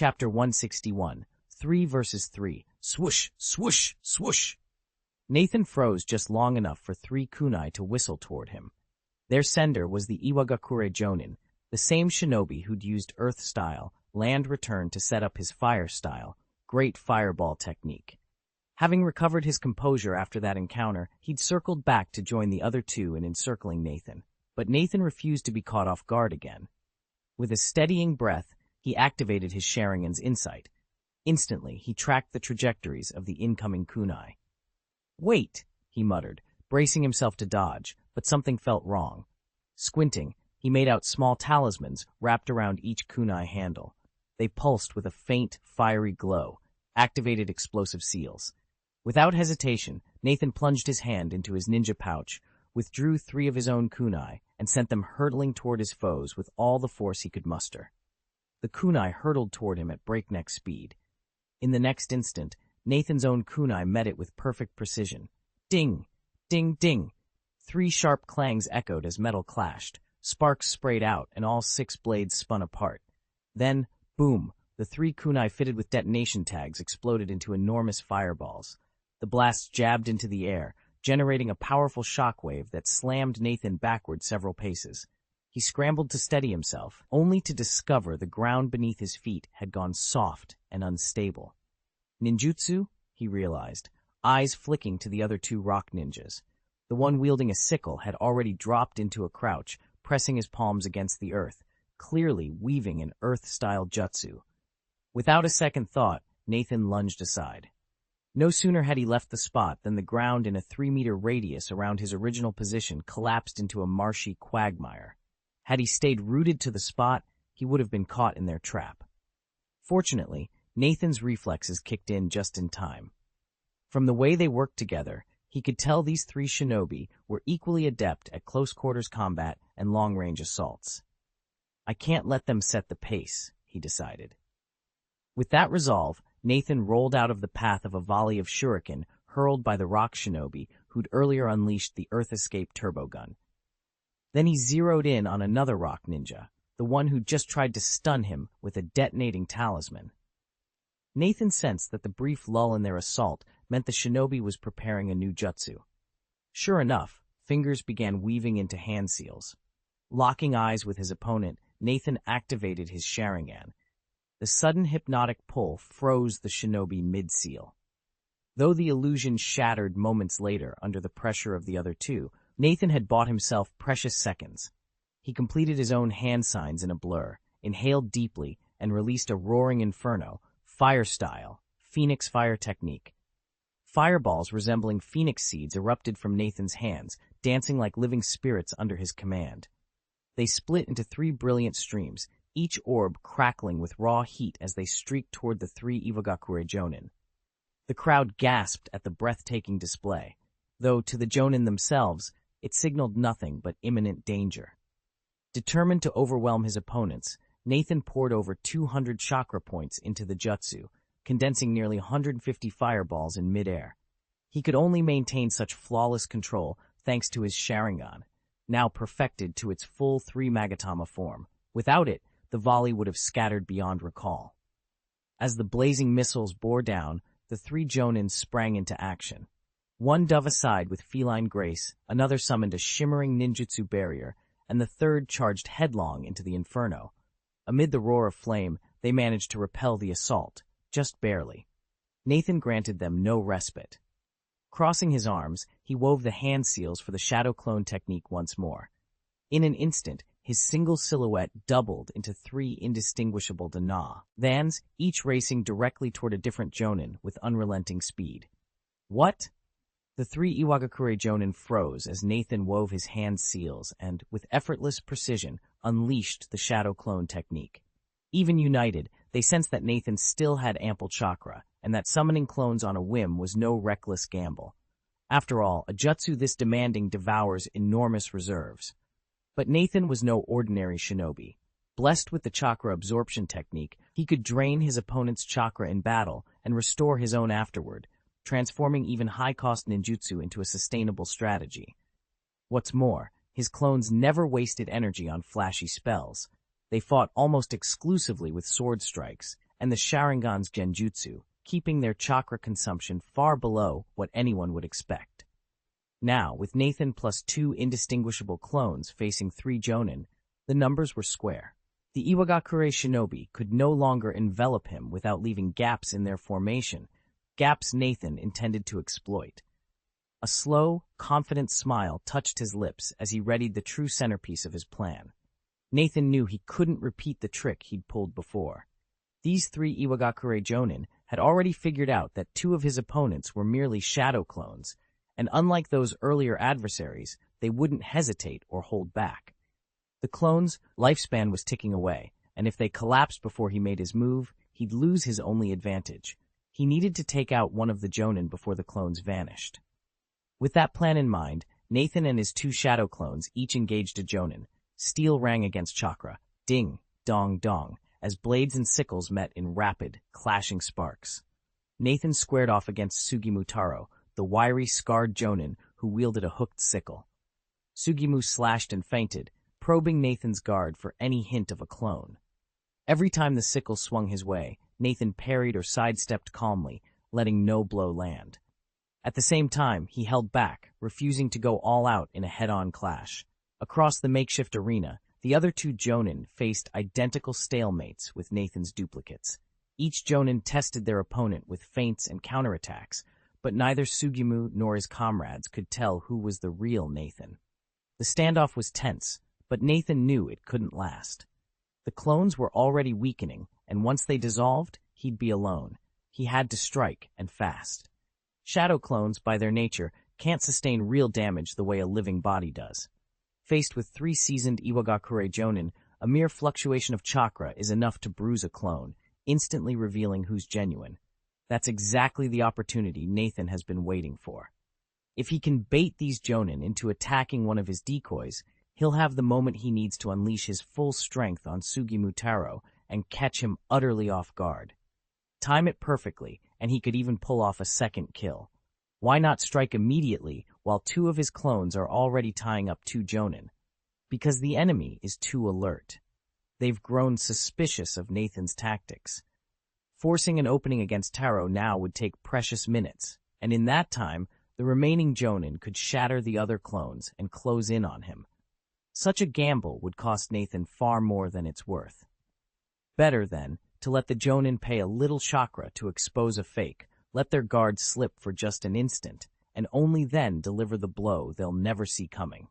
Chapter 161, 3 versus 3, swoosh, swoosh, swoosh. Nathan froze just long enough for 3 kunai to whistle toward him. Their sender was the Iwagakure Jonin, the same shinobi who'd used Earth style, land return to set up his fire style, great fireball technique. Having recovered his composure after that encounter, he'd circled back to join the other 2 in encircling Nathan. But Nathan refused to be caught off guard again. With a steadying breath, he activated his Sharingan's insight. Instantly, he tracked the trajectories of the incoming kunai. "Wait," he muttered, bracing himself to dodge, but something felt wrong. Squinting, he made out small talismans wrapped around each kunai handle. They pulsed with a faint, fiery glow, activated explosive seals. Without hesitation, Nathan plunged his hand into his ninja pouch, withdrew 3 of his own kunai, and sent them hurtling toward his foes with all the force he could muster. The kunai hurtled toward him at breakneck speed. In the next instant, Nathan's own kunai met it with perfect precision. Ding! Ding! Ding! 3 sharp clangs echoed as metal clashed. Sparks sprayed out, and all 6 blades spun apart. Then, boom! The 3 kunai fitted with detonation tags exploded into enormous fireballs. The blasts jabbed into the air, generating a powerful shockwave that slammed Nathan backward several paces. He scrambled to steady himself, only to discover the ground beneath his feet had gone soft and unstable. Ninjutsu? He realized, eyes flicking to the other 2 rock ninjas. The one wielding a sickle had already dropped into a crouch, pressing his palms against the earth, clearly weaving an earth-style jutsu. Without a second thought, Nathan lunged aside. No sooner had he left the spot than the ground in a 3-meter radius around his original position collapsed into a marshy quagmire. Had he stayed rooted to the spot, he would have been caught in their trap. Fortunately, Nathan's reflexes kicked in just in time. From the way they worked together, he could tell these 3 shinobi were equally adept at close-quarters combat and long-range assaults. I can't let them set the pace, he decided. With that resolve, Nathan rolled out of the path of a volley of shuriken hurled by the rock shinobi who'd earlier unleashed the Earth Escape turbo gun. Then he zeroed in on another rock ninja, the one who'd just tried to stun him with a detonating talisman. Nathan sensed that the brief lull in their assault meant the shinobi was preparing a new jutsu. Sure enough, fingers began weaving into hand seals. Locking eyes with his opponent, Nathan activated his Sharingan. The sudden hypnotic pull froze the shinobi mid-seal. Though the illusion shattered moments later under the pressure of the other 2, Nathan had bought himself precious seconds. He completed his own hand signs in a blur, inhaled deeply, and released a roaring inferno, fire style, phoenix fire technique. Fireballs resembling phoenix seeds erupted from Nathan's hands, dancing like living spirits under his command. They split into 3 brilliant streams, each orb crackling with raw heat as they streaked toward the 3 Iwagakure Jonin. The crowd gasped at the breathtaking display, though to the Jonin themselves, it signaled nothing but imminent danger. Determined to overwhelm his opponents, Nathan poured over 200 chakra points into the jutsu, condensing nearly 150 fireballs in midair. He could only maintain such flawless control thanks to his Sharingan, now perfected to its full 3 Magatama form. Without it, the volley would have scattered beyond recall. As the blazing missiles bore down, the 3 Jonin sprang into action. One dove aside with feline grace, another summoned a shimmering ninjutsu barrier, and the 3rd charged headlong into the inferno. Amid the roar of flame, they managed to repel the assault, just barely. Nathan granted them no respite. Crossing his arms, he wove the hand seals for the shadow clone technique once more. In an instant, his single silhouette doubled into 3 indistinguishable Vans, each racing directly toward a different Jonin with unrelenting speed. What? The 3 Iwagakure Jonin froze as Nathan wove his hand seals and, with effortless precision, unleashed the shadow clone technique. Even united, they sensed that Nathan still had ample chakra, and that summoning clones on a whim was no reckless gamble. After all, a jutsu this demanding devours enormous reserves. But Nathan was no ordinary shinobi. Blessed with the chakra absorption technique, he could drain his opponent's chakra in battle and restore his own afterward, transforming even high-cost ninjutsu into a sustainable strategy. What's more, his clones never wasted energy on flashy spells. They fought almost exclusively with sword strikes, and the Sharingan's genjutsu, keeping their chakra consumption far below what anyone would expect. Now, with Nathan plus 2 indistinguishable clones facing 3 Jonin, the numbers were square. The Iwagakure Shinobi could no longer envelop him without leaving gaps in their formation, gaps Nathan intended to exploit. A slow, confident smile touched his lips as he readied the true centerpiece of his plan. Nathan knew he couldn't repeat the trick he'd pulled before. These 3 Iwagakure Jonin had already figured out that 2 of his opponents were merely shadow clones, and unlike those earlier adversaries, they wouldn't hesitate or hold back. The clone's lifespan was ticking away, and if they collapsed before he made his move, he'd lose his only advantage. He needed to take out one of the Jonin before the clones vanished. With that plan in mind, Nathan and his 2 shadow clones each engaged a Jonin. Steel rang against chakra, ding, dong, dong, as blades and sickles met in rapid, clashing sparks. Nathan squared off against Sugimou Taro, the wiry, scarred Jonin who wielded a hooked sickle. Sugimou slashed and feinted, probing Nathan's guard for any hint of a clone. Every time the sickle swung his way, Nathan parried or sidestepped calmly, letting no blow land. At the same time, he held back, refusing to go all out in a head-on clash. Across the makeshift arena, the other 2 Jonin faced identical stalemates with Nathan's duplicates. Each Jonin tested their opponent with feints and counterattacks, but neither Sugimou nor his comrades could tell who was the real Nathan. The standoff was tense, but Nathan knew it couldn't last. The clones were already weakening, and once they dissolved, he'd be alone. He had to strike, and fast. Shadow clones, by their nature, can't sustain real damage the way a living body does. Faced with 3 seasoned Iwagakure Jonin, a mere fluctuation of chakra is enough to bruise a clone, instantly revealing who's genuine. That's exactly the opportunity Nathan has been waiting for. If he can bait these Jonin into attacking one of his decoys, he'll have the moment he needs to unleash his full strength on Sugimou Taro and catch him utterly off guard. Time it perfectly, and he could even pull off a second kill. Why not strike immediately while 2 of his clones are already tying up 2 Jonin? Because the enemy is too alert. They've grown suspicious of Nathan's tactics. Forcing an opening against Taro now would take precious minutes, and in that time, the remaining Jonin could shatter the other clones and close in on him. Such a gamble would cost Nathan far more than it's worth. Better, then, to let the Jonin pay a little chakra to expose a fake, let their guard slip for just an instant, and only then deliver the blow they'll never see coming.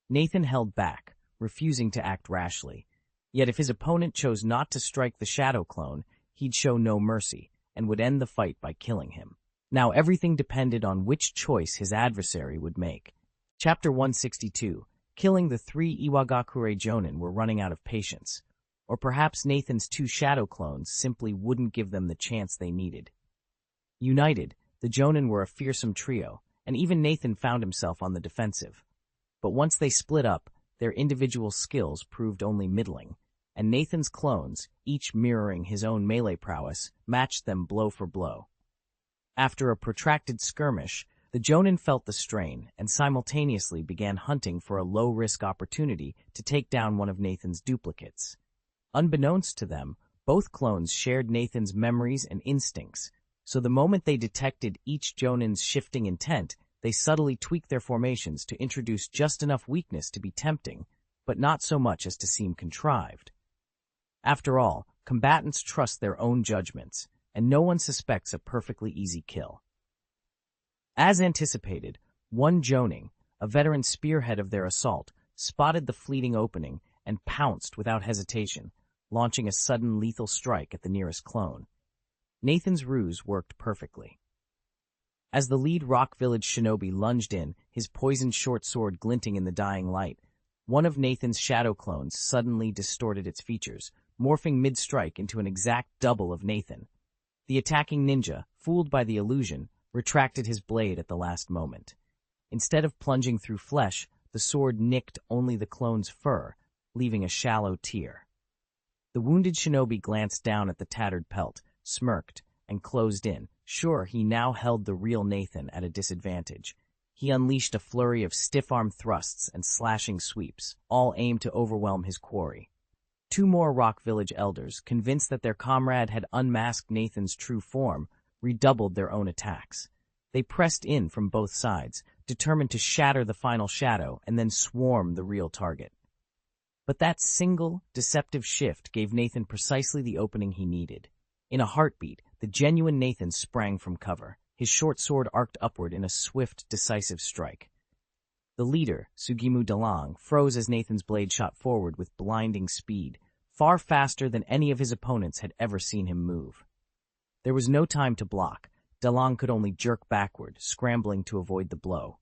Nathan held back, refusing to act rashly. Yet if his opponent chose not to strike the shadow clone, he'd show no mercy, and would end the fight by killing him. Now everything depended on which choice his adversary would make. Chapter 162. Killing the 3 Iwagakure Jonin were running out of patience. Or perhaps Nathan's 2 shadow clones simply wouldn't give them the chance they needed. United, the Jonin were a fearsome trio, and even Nathan found himself on the defensive. But once they split up, their individual skills proved only middling, and Nathan's clones, each mirroring his own melee prowess, matched them blow for blow. After a protracted skirmish, the Jonin felt the strain and simultaneously began hunting for a low-risk opportunity to take down one of Nathan's duplicates. Unbeknownst to them, both clones shared Nathan's memories and instincts, so the moment they detected each Jonin's shifting intent, they subtly tweaked their formations to introduce just enough weakness to be tempting, but not so much as to seem contrived. After all, combatants trust their own judgments, and no one suspects a perfectly easy kill. As anticipated, one Jonin, a veteran spearhead of their assault, spotted the fleeting opening and pounced without hesitation, launching a sudden lethal strike at the nearest clone. Nathan's ruse worked perfectly. As the lead Rock Village shinobi lunged in, his poisoned short sword glinting in the dying light, one of Nathan's shadow clones suddenly distorted its features, morphing mid-strike into an exact double of Nathan. The attacking ninja, fooled by the illusion, retracted his blade at the last moment. Instead of plunging through flesh, the sword nicked only the clone's fur, leaving a shallow tear. The wounded shinobi glanced down at the tattered pelt, smirked, and closed in. Sure, he now held the real Nathan at a disadvantage. He unleashed a flurry of stiff-arm thrusts and slashing sweeps, all aimed to overwhelm his quarry. Two more Rock Village elders, convinced that their comrade had unmasked Nathan's true form, redoubled their own attacks. They pressed in from both sides, determined to shatter the final shadow and then swarm the real target. But that single, deceptive shift gave Nathan precisely the opening he needed. In a heartbeat, the genuine Nathan sprang from cover, his short sword arced upward in a swift, decisive strike. The leader, Sugemu Dalang, froze as Nathan's blade shot forward with blinding speed, far faster than any of his opponents had ever seen him move. There was no time to block. Dalang could only jerk backward, scrambling to avoid the blow.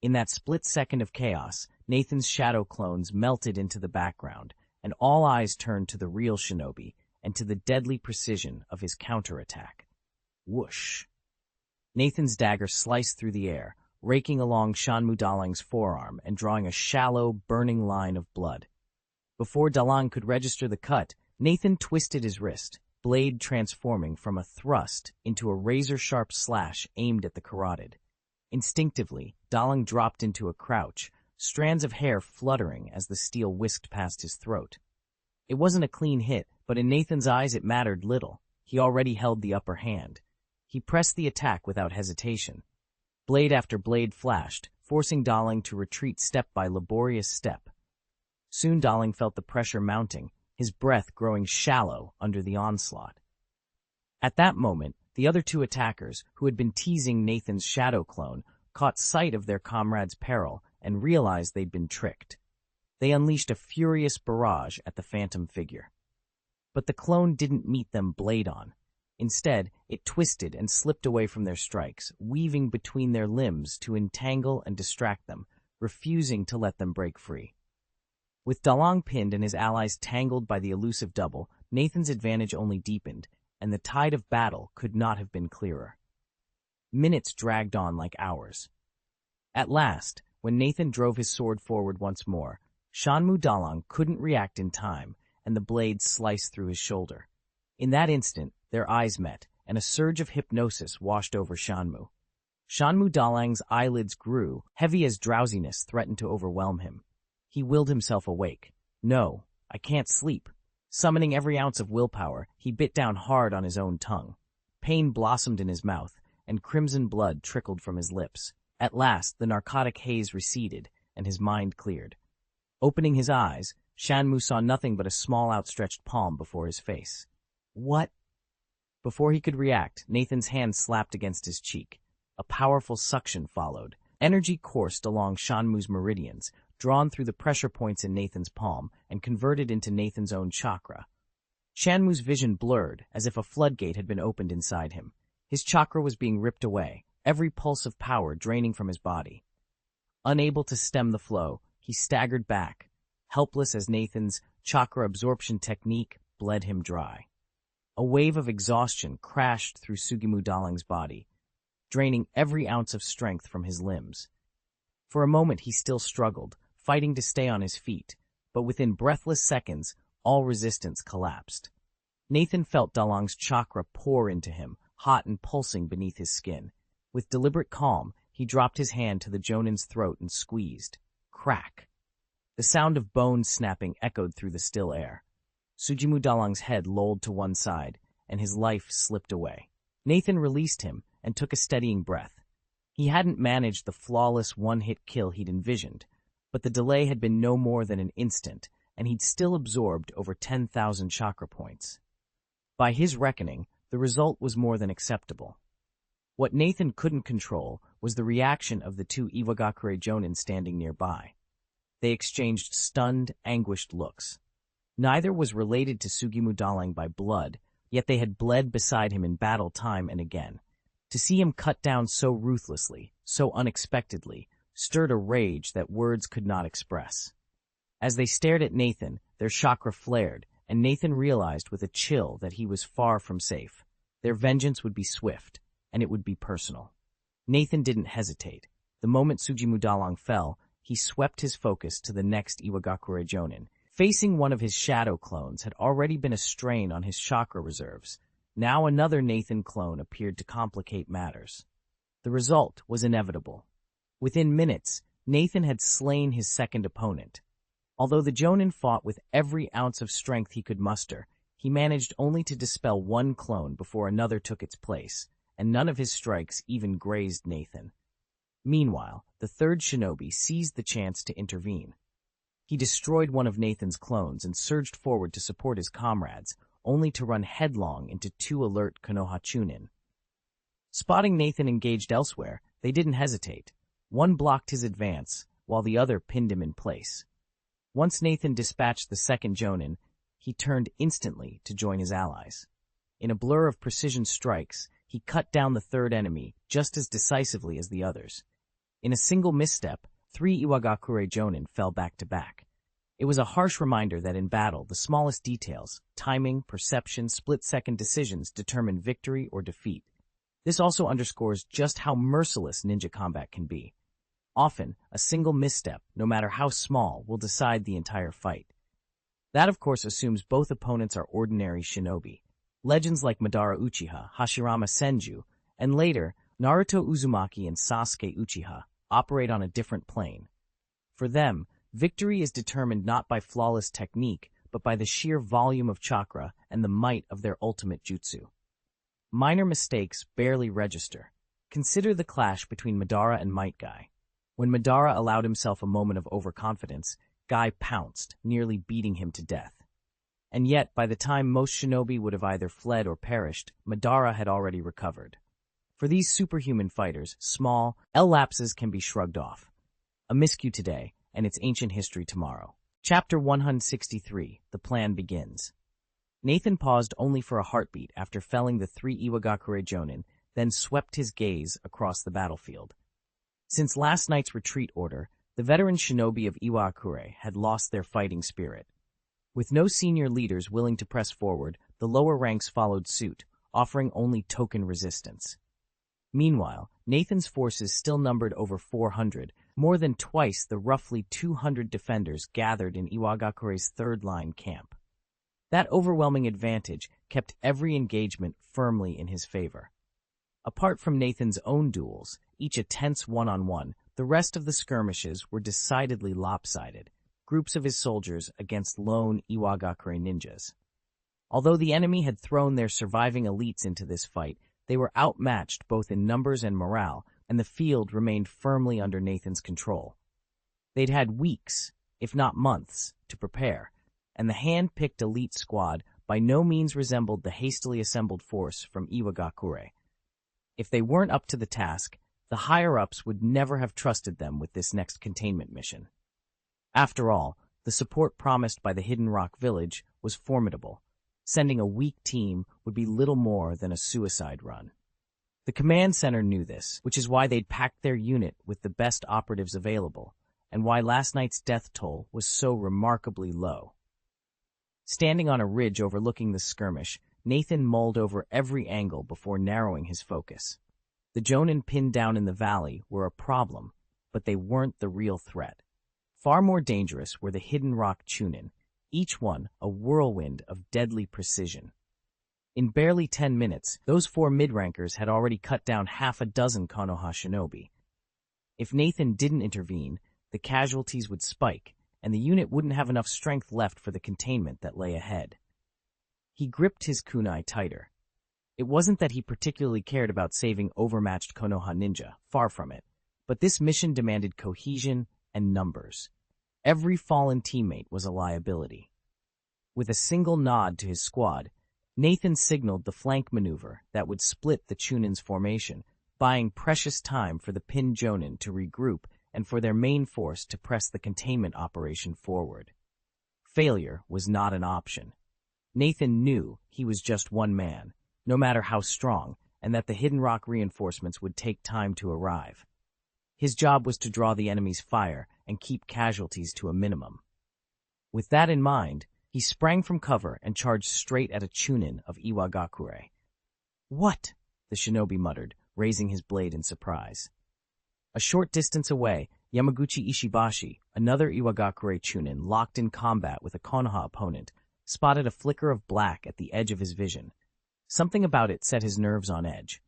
In that split second of chaos, Nathan's shadow clones melted into the background, and all eyes turned to the real Shinobi and to the deadly precision of his counterattack. Whoosh! Nathan's dagger sliced through the air, raking along Shanmu Dalang's forearm and drawing a shallow, burning line of blood. Before Dalang could register the cut, Nathan twisted his wrist, blade transforming from a thrust into a razor-sharp slash aimed at the carotid. Instinctively, Dalang dropped into a crouch, strands of hair fluttering as the steel whisked past his throat. It wasn't a clean hit, but in Nathan's eyes it mattered little. He already held the upper hand. He pressed the attack without hesitation. Blade after blade flashed, forcing Dalang to retreat step by laborious step. Soon Dalang felt the pressure mounting, his breath growing shallow under the onslaught. At that moment, the other two attackers, who had been teasing Nathan's shadow clone, caught sight of their comrade's peril and realized they'd been tricked. They unleashed a furious barrage at the phantom figure. But the clone didn't meet them blade on. Instead, it twisted and slipped away from their strikes, weaving between their limbs to entangle and distract them, refusing to let them break free. With Dalang pinned and his allies tangled by the elusive double, Nathan's advantage only deepened, and the tide of battle could not have been clearer. Minutes dragged on like hours. At last, when Nathan drove his sword forward once more, Shanmu Dalang couldn't react in time, and the blade sliced through his shoulder. In that instant, their eyes met, and a surge of hypnosis washed over Shanmu. Shanmu Dalang's eyelids grew, heavy as drowsiness threatened to overwhelm him. He willed himself awake. No, I can't sleep. Summoning every ounce of willpower, he bit down hard on his own tongue. Pain blossomed in his mouth, and crimson blood trickled from his lips. At last, the narcotic haze receded, and his mind cleared. Opening his eyes, Shanmu saw nothing but a small outstretched palm before his face. What? Before he could react, Nathan's hand slapped against his cheek. A powerful suction followed. Energy coursed along Shanmu's meridians, drawn through the pressure points in Nathan's palm and converted into Nathan's own chakra. Shanmu's vision blurred, as if a floodgate had been opened inside him. His chakra was being ripped away, every pulse of power draining from his body. Unable to stem the flow, he staggered back, helpless as Nathan's chakra absorption technique bled him dry. A wave of exhaustion crashed through Sugemu Dalang's body, draining every ounce of strength from his limbs. For a moment he still struggled, fighting to stay on his feet, but within breathless seconds, all resistance collapsed. Nathan felt Dalang's chakra pour into him, hot and pulsing beneath his skin. With deliberate calm, he dropped his hand to the Jonin's throat and squeezed. Crack! The sound of bones snapping echoed through the still air. Sugemu Dalang's head lolled to one side, and his life slipped away. Nathan released him and took a steadying breath. He hadn't managed the flawless one-hit kill he'd envisioned, but the delay had been no more than an instant, and he'd still absorbed over 10,000 chakra points. By his reckoning, the result was more than acceptable. What Nathan couldn't control was the reaction of the two Iwagakure Jonin standing nearby. They exchanged stunned, anguished looks. Neither was related to Sugemu Dalang by blood, yet they had bled beside him in battle time and again. To see him cut down so ruthlessly, so unexpectedly, stirred a rage that words could not express. As they stared at Nathan, their chakra flared, and Nathan realized with a chill that he was far from safe. Their vengeance would be swift, and it would be personal. Nathan didn't hesitate. The moment Sugemu Dalang fell, he swept his focus to the next Iwagakure Jonin. Facing one of his shadow clones had already been a strain on his chakra reserves. Now another Nathan clone appeared to complicate matters. The result was inevitable. Within minutes, Nathan had slain his second opponent. Although the Jonin fought with every ounce of strength he could muster, he managed only to dispel one clone before another took its place, and none of his strikes even grazed Nathan. Meanwhile, the third shinobi seized the chance to intervene. He destroyed one of Nathan's clones and surged forward to support his comrades, only to run headlong into two alert Konoha Chunin. Spotting Nathan engaged elsewhere, they didn't hesitate. One blocked his advance, while the other pinned him in place. Once Nathan dispatched the second Jonin, he turned instantly to join his allies. In a blur of precision strikes, he cut down the third enemy just as decisively as the others. In a single misstep, 3 Iwagakure Jonin fell back to back. It was a harsh reminder that in battle, the smallest details, timing, perception, split-second decisions determine victory or defeat. This also underscores just how merciless ninja combat can be. Often, a single misstep, no matter how small, will decide the entire fight. That, of course, assumes both opponents are ordinary shinobi. Legends like Madara Uchiha, Hashirama Senju, and later, Naruto Uzumaki and Sasuke Uchiha operate on a different plane. For them, victory is determined not by flawless technique, but by the sheer volume of chakra and the might of their ultimate jutsu. Minor mistakes barely register. Consider the clash between Madara and Might Guy. When Madara allowed himself a moment of overconfidence, Guy pounced, nearly beating him to death. And yet, by the time most shinobi would have either fled or perished, Madara had already recovered. For these superhuman fighters, small lapses can be shrugged off. A miscue today, and its ancient history tomorrow. Chapter 163, The Plan Begins. Nathan paused only for a heartbeat after felling the 3 Iwagakure Jonin, then swept his gaze across the battlefield. Since last night's retreat order, the veteran shinobi of Iwagakure had lost their fighting spirit. With no senior leaders willing to press forward, the lower ranks followed suit, offering only token resistance. Meanwhile, Nathan's forces still numbered over 400, more than twice the roughly 200 defenders gathered in Iwagakure's third-line camp. That overwhelming advantage kept every engagement firmly in his favor. Apart from Nathan's own duels, each a tense one-on-one, the rest of the skirmishes were decidedly lopsided, groups of his soldiers against lone Iwagakure ninjas. Although the enemy had thrown their surviving elites into this fight, they were outmatched both in numbers and morale, and the field remained firmly under Nathan's control. They'd had weeks, if not months, to prepare, and the hand-picked elite squad by no means resembled the hastily assembled force from Iwagakure. If they weren't up to the task, the higher-ups would never have trusted them with this next containment mission. After all, the support promised by the Hidden Rock Village was formidable. Sending a weak team would be little more than a suicide run. The command center knew this, which is why they'd packed their unit with the best operatives available, and why last night's death toll was so remarkably low. Standing on a ridge overlooking the skirmish, Nathan mulled over every angle before narrowing his focus. The Jonin pinned down in the valley were a problem, but they weren't the real threat. Far more dangerous were the Hidden Rock Chunin, each one a whirlwind of deadly precision. In barely 10 minutes, those 4 mid-rankers had already cut down half a dozen Konoha shinobi. If Nathan didn't intervene, the casualties would spike, and the unit wouldn't have enough strength left for the containment that lay ahead. He gripped his kunai tighter. It wasn't that he particularly cared about saving overmatched Konoha ninja, far from it, but this mission demanded cohesion and numbers. Every fallen teammate was a liability. With a single nod to his squad, Nathan signaled the flank maneuver that would split the Chunin's formation, buying precious time for the pinned Jonin to regroup and for their main force to press the containment operation forward. Failure was not an option. Nathan knew he was just one man, no matter how strong, and that the Hidden Rock reinforcements would take time to arrive. His job was to draw the enemy's fire and keep casualties to a minimum. With that in mind, he sprang from cover and charged straight at a Chunin of Iwagakure. "What?" the shinobi muttered, raising his blade in surprise. A short distance away, Yamaguchi Ishibashi, another Iwagakure Chunin locked in combat with a Konoha opponent, spotted a flicker of black at the edge of his vision. Something about it set his nerves on edge.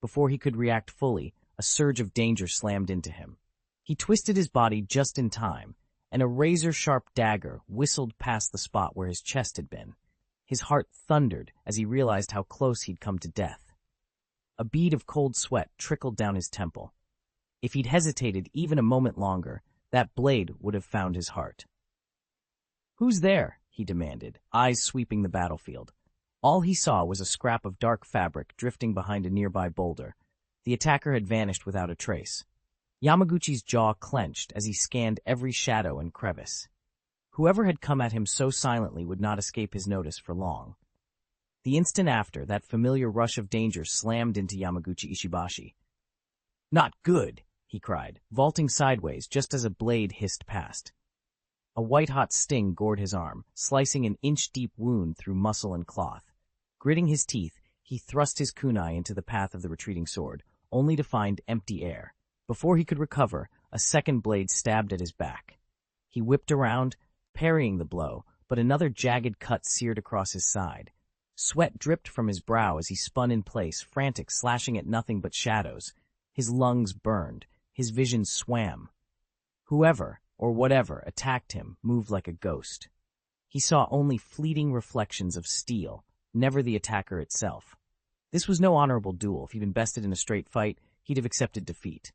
Before he could react fully, a surge of danger slammed into him. He twisted his body just in time, and a razor-sharp dagger whistled past the spot where his chest had been. His heart thundered as he realized how close he'd come to death. A bead of cold sweat trickled down his temple. If he'd hesitated even a moment longer, that blade would have found his heart. "Who's there?" he demanded, eyes sweeping the battlefield. All he saw was a scrap of dark fabric drifting behind a nearby boulder. The attacker had vanished without a trace. Yamaguchi's jaw clenched as he scanned every shadow and crevice. Whoever had come at him so silently would not escape his notice for long. The instant after, that familiar rush of danger slammed into Yamaguchi Ishibashi. "Not good!" he cried, vaulting sideways just as a blade hissed past. A white-hot sting gored his arm, slicing an inch-deep wound through muscle and cloth. Gritting his teeth, he thrust his kunai into the path of the retreating sword, only to find empty air. Before he could recover, a second blade stabbed at his back. He whipped around, parrying the blow, but another jagged cut seared across his side. Sweat dripped from his brow as he spun in place, frantic, slashing at nothing but shadows. His lungs burned. His vision swam. Whoever, or whatever, attacked him moved like a ghost. He saw only fleeting reflections of steel, never the attacker itself. This was no honorable duel. If he'd been bested in a straight fight, he'd have accepted defeat.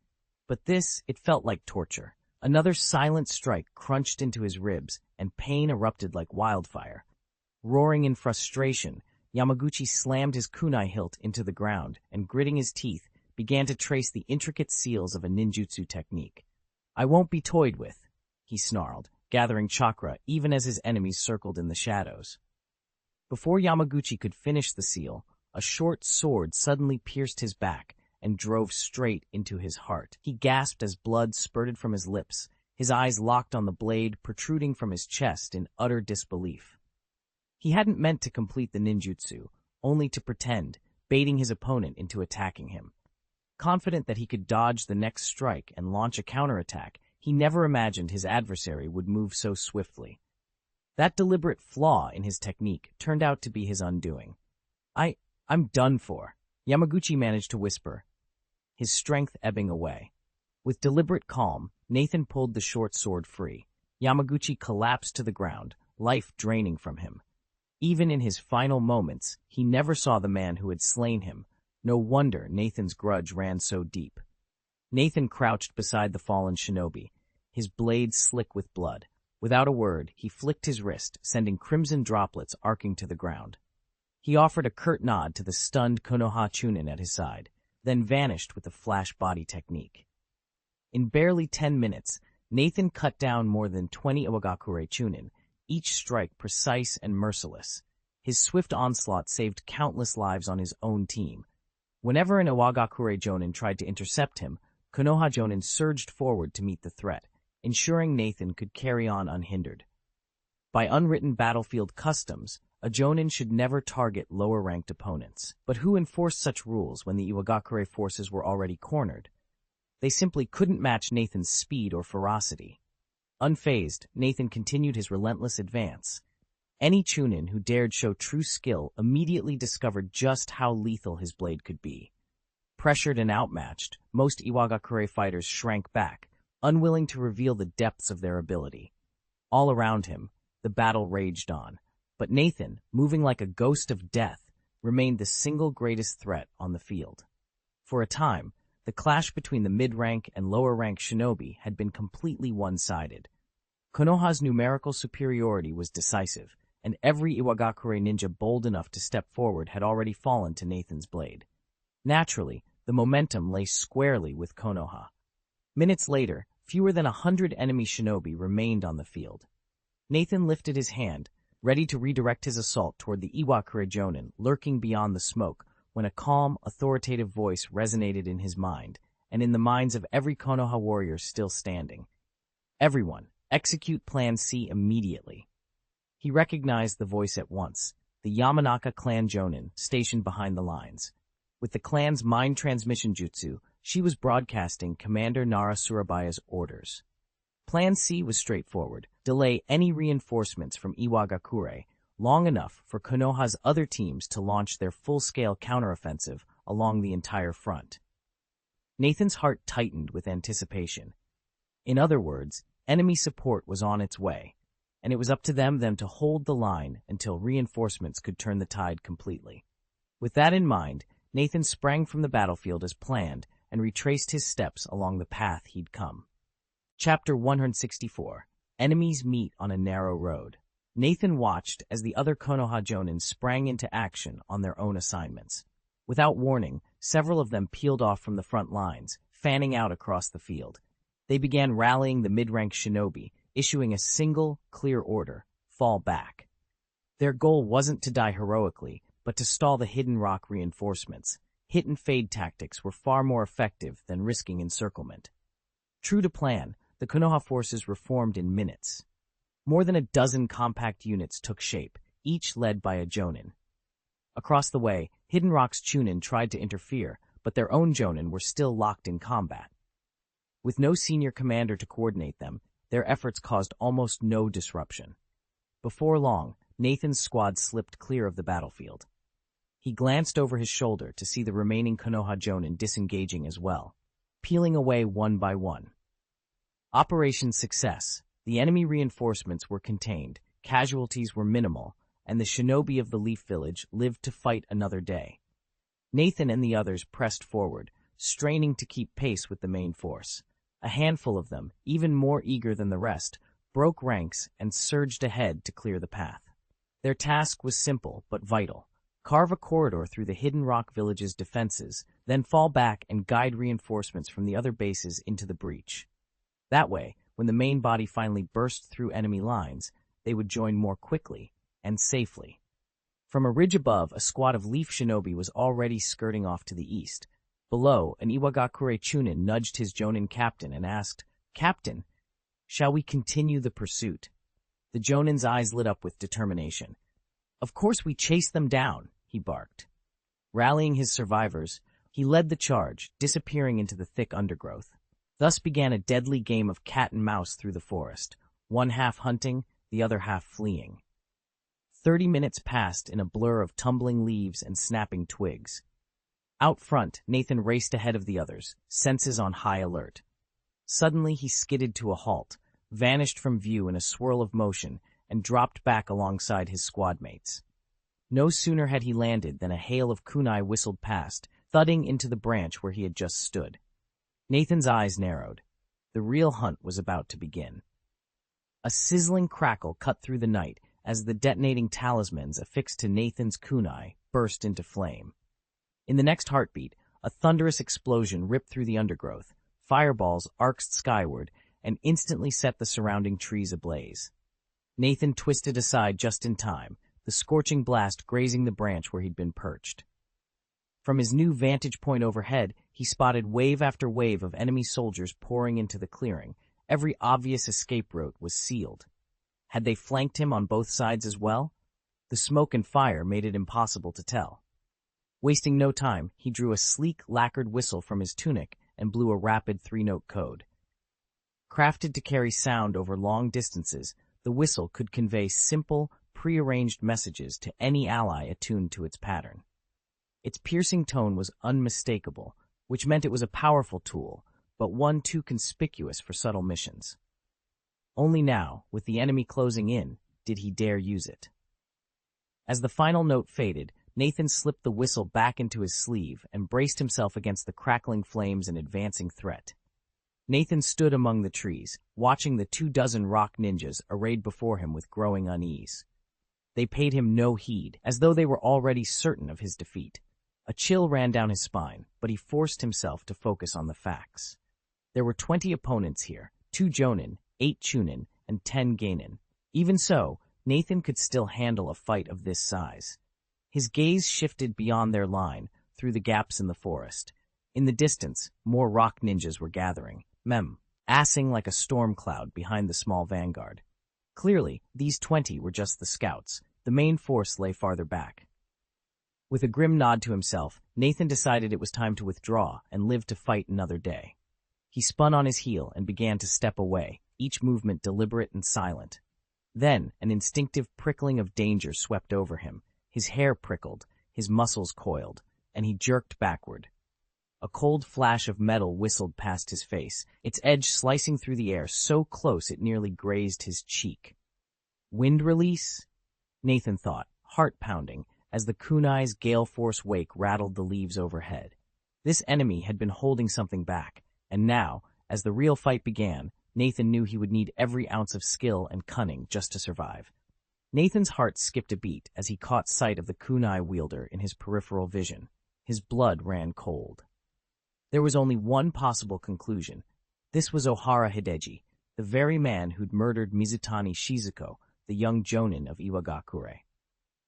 But this, it felt like torture. Another silent strike crunched into his ribs, and pain erupted like wildfire. Roaring in frustration, Yamaguchi slammed his kunai hilt into the ground and, gritting his teeth, began to trace the intricate seals of a ninjutsu technique. "I won't be toyed with," he snarled, gathering chakra even as his enemies circled in the shadows. Before Yamaguchi could finish the seal, a short sword suddenly pierced his back and drove straight into his heart. He gasped as blood spurted from his lips, his eyes locked on the blade protruding from his chest in utter disbelief. He hadn't meant to complete the ninjutsu, only to pretend, baiting his opponent into attacking him. Confident that he could dodge the next strike and launch a counterattack, he never imagined his adversary would move so swiftly. That deliberate flaw in his technique turned out to be his undoing. I'm done for," Yamaguchi managed to whisper, his strength ebbing away. With deliberate calm, Nathan pulled the short sword free. Yamaguchi collapsed to the ground, life draining from him. Even in his final moments, he never saw the man who had slain him. No wonder Nathan's grudge ran so deep. Nathan crouched beside the fallen shinobi, his blade slick with blood. Without a word, he flicked his wrist, sending crimson droplets arcing to the ground. He offered a curt nod to the stunned Konoha Chunin at his side, then vanished with the flash body technique. In barely 10 minutes, Nathan cut down more than 20 Iwagakure Chunin, each strike precise and merciless. His swift onslaught saved countless lives on his own team. Whenever an Iwagakure Jonin tried to intercept him, Konoha Jonin surged forward to meet the threat, ensuring Nathan could carry on unhindered. By unwritten battlefield customs, a Jonin should never target lower-ranked opponents. But who enforced such rules when the Iwagakure forces were already cornered? They simply couldn't match Nathan's speed or ferocity. Unfazed, Nathan continued his relentless advance. Any Chunin who dared show true skill immediately discovered just how lethal his blade could be. Pressured and outmatched, most Iwagakure fighters shrank back, unwilling to reveal the depths of their ability. All around him, the battle raged on. But Nathan, moving like a ghost of death, remained the single greatest threat on the field. For a time, the clash between the mid-rank and lower-rank shinobi had been completely one-sided. Konoha's numerical superiority was decisive, and every Iwagakure ninja bold enough to step forward had already fallen to Nathan's blade. Naturally, the momentum lay squarely with Konoha. Minutes later, fewer than 100 enemy shinobi remained on the field. Nathan lifted his hand, ready to redirect his assault toward the Iwakure Jonin lurking beyond the smoke, when a calm, authoritative voice resonated in his mind, and in the minds of every Konoha warrior still standing. "Everyone, execute Plan C immediately." He recognized the voice at once, the Yamanaka clan Jonin stationed behind the lines. With the clan's mind transmission jutsu, she was broadcasting Commander Nara Surabaya's orders. Plan C was straightforward: delay any reinforcements from Iwagakure long enough for Konoha's other teams to launch their full-scale counteroffensive along the entire front. Nathan's heart tightened with anticipation. In other words, Enemy support was on its way, and it was up to them then to hold the line until reinforcements could turn the tide completely. With that in mind, Nathan sprang from the battlefield as planned and retraced his steps along the path he'd come. Chapter 164. Enemies Meet on a Narrow Road. Nathan watched as the other Konoha Jonin sprang into action on their own assignments. Without warning, several of them peeled off from the front lines, fanning out across the field. They began rallying the mid-rank shinobi, issuing a single, clear order: fall back. Their goal wasn't to die heroically, but to stall the hidden rock reinforcements. Hit-and-fade tactics were far more effective than risking encirclement. True to plan, the Konoha forces reformed in minutes. More than a dozen compact units took shape, each led by a Jonin. Across the way, Hidden Rock's Chunin tried to interfere, but their own Jonin were still locked in combat. With no senior commander to coordinate them, their efforts caused almost no disruption. Before long, Nathan's squad slipped clear of the battlefield. He glanced over his shoulder to see the remaining Konoha Jonin disengaging as well, peeling away one by one. Operation success. The enemy reinforcements were contained, casualties were minimal, and the shinobi of the Leaf Village lived to fight another day. Nathan and the others pressed forward, straining to keep pace with the main force. A handful of them, even more eager than the rest, broke ranks and surged ahead to clear the path. Their task was simple but vital: carve a corridor through the Hidden Rock Village's defenses, then fall back and guide reinforcements from the other bases into the breach. That way, when the main body finally burst through enemy lines, they would join more quickly and safely. From a ridge above, a squad of Leaf Shinobi was already skirting off to the east. Below, an Iwagakure Chunin nudged his Jonin captain and asked, "Captain, shall we continue the pursuit?" The Jonin's eyes lit up with determination. "Of course we chase them down," he barked. Rallying his survivors, he led the charge, disappearing into the thick undergrowth. Thus began a deadly game of cat and mouse through the forest, one half hunting, the other half fleeing. 30 minutes passed in a blur of tumbling leaves and snapping twigs. Out front, Nathan raced ahead of the others, senses on high alert. Suddenly he skidded to a halt, vanished from view in a swirl of motion, and dropped back alongside his squad mates. No sooner had he landed than a hail of kunai whistled past, thudding into the branch where he had just stood. Nathan's eyes narrowed. The real hunt was about to begin. A sizzling crackle cut through the night as the detonating talismans affixed to Nathan's kunai burst into flame. In the next heartbeat, a thunderous explosion ripped through the undergrowth. Fireballs arced skyward and instantly set the surrounding trees ablaze. Nathan twisted aside just in time, the scorching blast grazing the branch where he'd been perched. From his new vantage point overhead, he spotted wave after wave of enemy soldiers pouring into the clearing. Every obvious escape route was sealed. Had they flanked him on both sides as well? The smoke and fire made it impossible to tell. Wasting no time, he drew a sleek, lacquered whistle from his tunic and blew a rapid 3-note code. Crafted to carry sound over long distances, the whistle could convey simple, prearranged messages to any ally attuned to its pattern. Its piercing tone was unmistakable, which meant it was a powerful tool, but one too conspicuous for subtle missions. Only now, with the enemy closing in, did he dare use it. As the final note faded, Nathan slipped the whistle back into his sleeve and braced himself against the crackling flames and advancing threat. Nathan stood among the trees, watching the 24 rock ninjas arrayed before him with growing unease. They paid him no heed, as though they were already certain of his defeat. A chill ran down his spine, but he forced himself to focus on the facts. There were 20 opponents here, 2 Jonin, 8 Chunin, and 10 Genin. Even so, Nathan could still handle a fight of this size. His gaze shifted beyond their line, through the gaps in the forest. In the distance, more rock ninjas were gathering, assing like a storm cloud behind the small vanguard. Clearly, these 20 were just the scouts. The main force lay farther back. With a grim nod to himself, Nathan decided it was time to withdraw and live to fight another day. He spun on his heel and began to step away, each movement deliberate and silent. Then, an instinctive prickling of danger swept over him. His hair prickled, his muscles coiled, and he jerked backward. A cold flash of metal whistled past his face, its edge slicing through the air so close it nearly grazed his cheek. Wind release? Nathan thought, heart pounding, as the kunai's gale force wake rattled the leaves overhead. This enemy had been holding something back, and now, as the real fight began, Nathan knew he would need every ounce of skill and cunning just to survive. Nathan's heart skipped a beat as he caught sight of the kunai wielder in his peripheral vision. His blood ran cold. There was only one possible conclusion. This was Ohara Hideji, the very man who'd murdered Mizutani Shizuko, the young jonin of Iwagakure.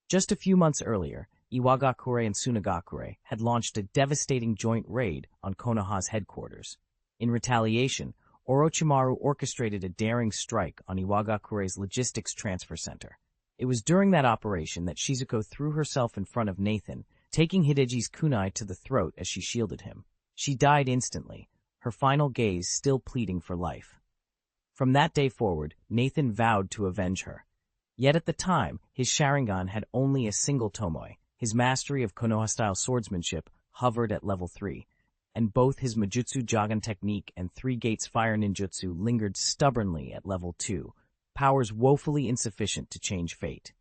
Just a few months earlier, Iwagakure and Tsunagakure had launched a devastating joint raid on Konoha's headquarters. In retaliation, Orochimaru orchestrated a daring strike on Iwagakure's logistics transfer center. It was during that operation that Shizuko threw herself in front of Nathan, taking Hideji's kunai to the throat as she shielded him. She died instantly, her final gaze still pleading for life. From that day forward, Nathan vowed to avenge her. Yet at the time, his Sharingan had only a single tomoe. His mastery of Konoha-style swordsmanship hovered at level 3, and both his Majutsu Jagan technique and Three Gates fire ninjutsu lingered stubbornly at level 2, powers woefully insufficient to change fate.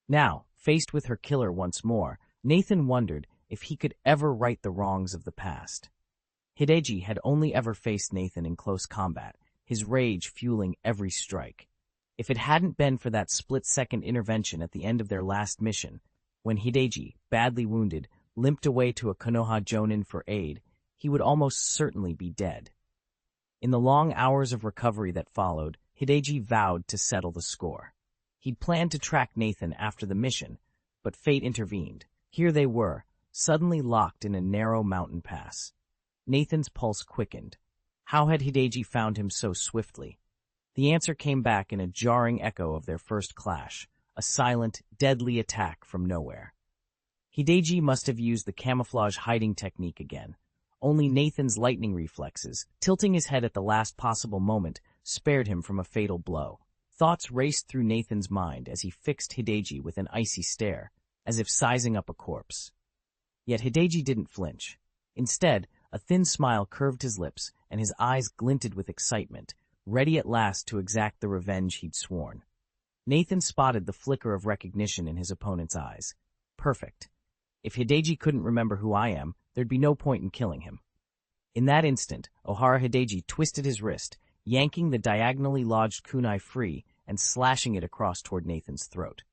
Now, faced with her killer once more, Nathan wondered if he could ever right the wrongs of the past. Hideji had only ever faced Nathan in close combat, his rage fueling every strike. If it hadn't been for that split-second intervention at the end of their last mission, when Hideji, badly wounded, limped away to a Konoha Jonin for aid, he would almost certainly be dead. In the long hours of recovery that followed, Hideji vowed to settle the score. He'd planned to track Nathan after the mission, but fate intervened. Here they were, suddenly locked in a narrow mountain pass. Nathan's pulse quickened. How had Hideji found him so swiftly? The answer came back in a jarring echo of their first clash, a silent, deadly attack from nowhere. Hideji must have used the camouflage hiding technique again. Only Nathan's lightning reflexes, tilting his head at the last possible moment, spared him from a fatal blow. Thoughts raced through Nathan's mind as he fixed Hideji with an icy stare, as if sizing up a corpse. Yet Hideji didn't flinch. Instead, a thin smile curved his lips, and his eyes glinted with excitement, ready at last to exact the revenge he'd sworn. Nathan spotted the flicker of recognition in his opponent's eyes. Perfect. If Hideji couldn't remember who I am, there'd be no point in killing him. In that instant, Ohara Hideji twisted his wrist, yanking the diagonally lodged kunai free and slashing it across toward Nathan's throat.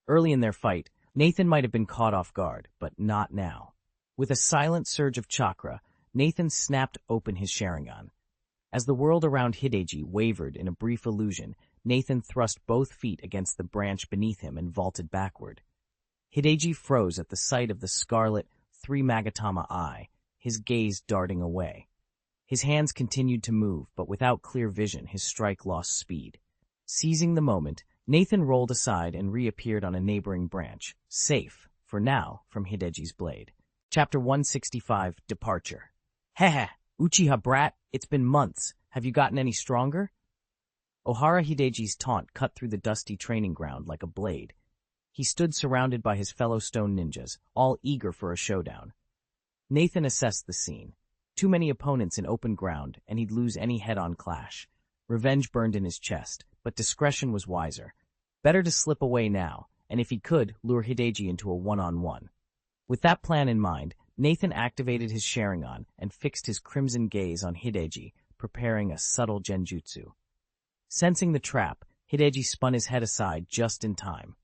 Early in their fight, Nathan might have been caught off guard, but not now. With a silent surge of chakra, Nathan snapped open his Sharingan. As the world around Hideji wavered in a brief illusion, Nathan thrust both feet against the branch beneath him and vaulted backward. Hideji froze at the sight of the scarlet, three-magatama eye, his gaze darting away. His hands continued to move, but without clear vision, his strike lost speed. Seizing the moment, Nathan rolled aside and reappeared on a neighboring branch, safe, for now, from Hideji's blade. Chapter 165, Departure. Heh, Uchiha brat, it's been months. Have you gotten any stronger? Ohara Hideji's taunt cut through the dusty training ground like a blade. He stood surrounded by his fellow stone ninjas, all eager for a showdown. Nathan assessed the scene. Too many opponents in open ground, and he'd lose any head-on clash. Revenge burned in his chest, but discretion was wiser. Better to slip away now, and if he could, lure Hideji into a one-on-one. With that plan in mind, Nathan activated his Sharingan and fixed his crimson gaze on Hideji, preparing a subtle genjutsu. Sensing the trap, Hideji spun his head aside just in time.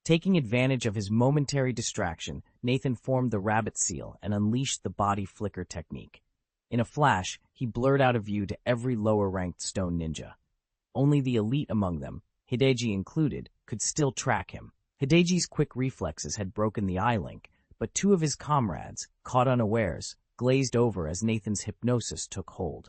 Taking advantage of his momentary distraction, Nathan formed the rabbit seal and unleashed the body flicker technique. In a flash, he blurred out of view to every lower-ranked stone ninja. Only the elite among them, Hideji included, could still track him. Hideji's quick reflexes had broken the eye link, but two of his comrades, caught unawares, glazed over as Nathan's hypnosis took hold.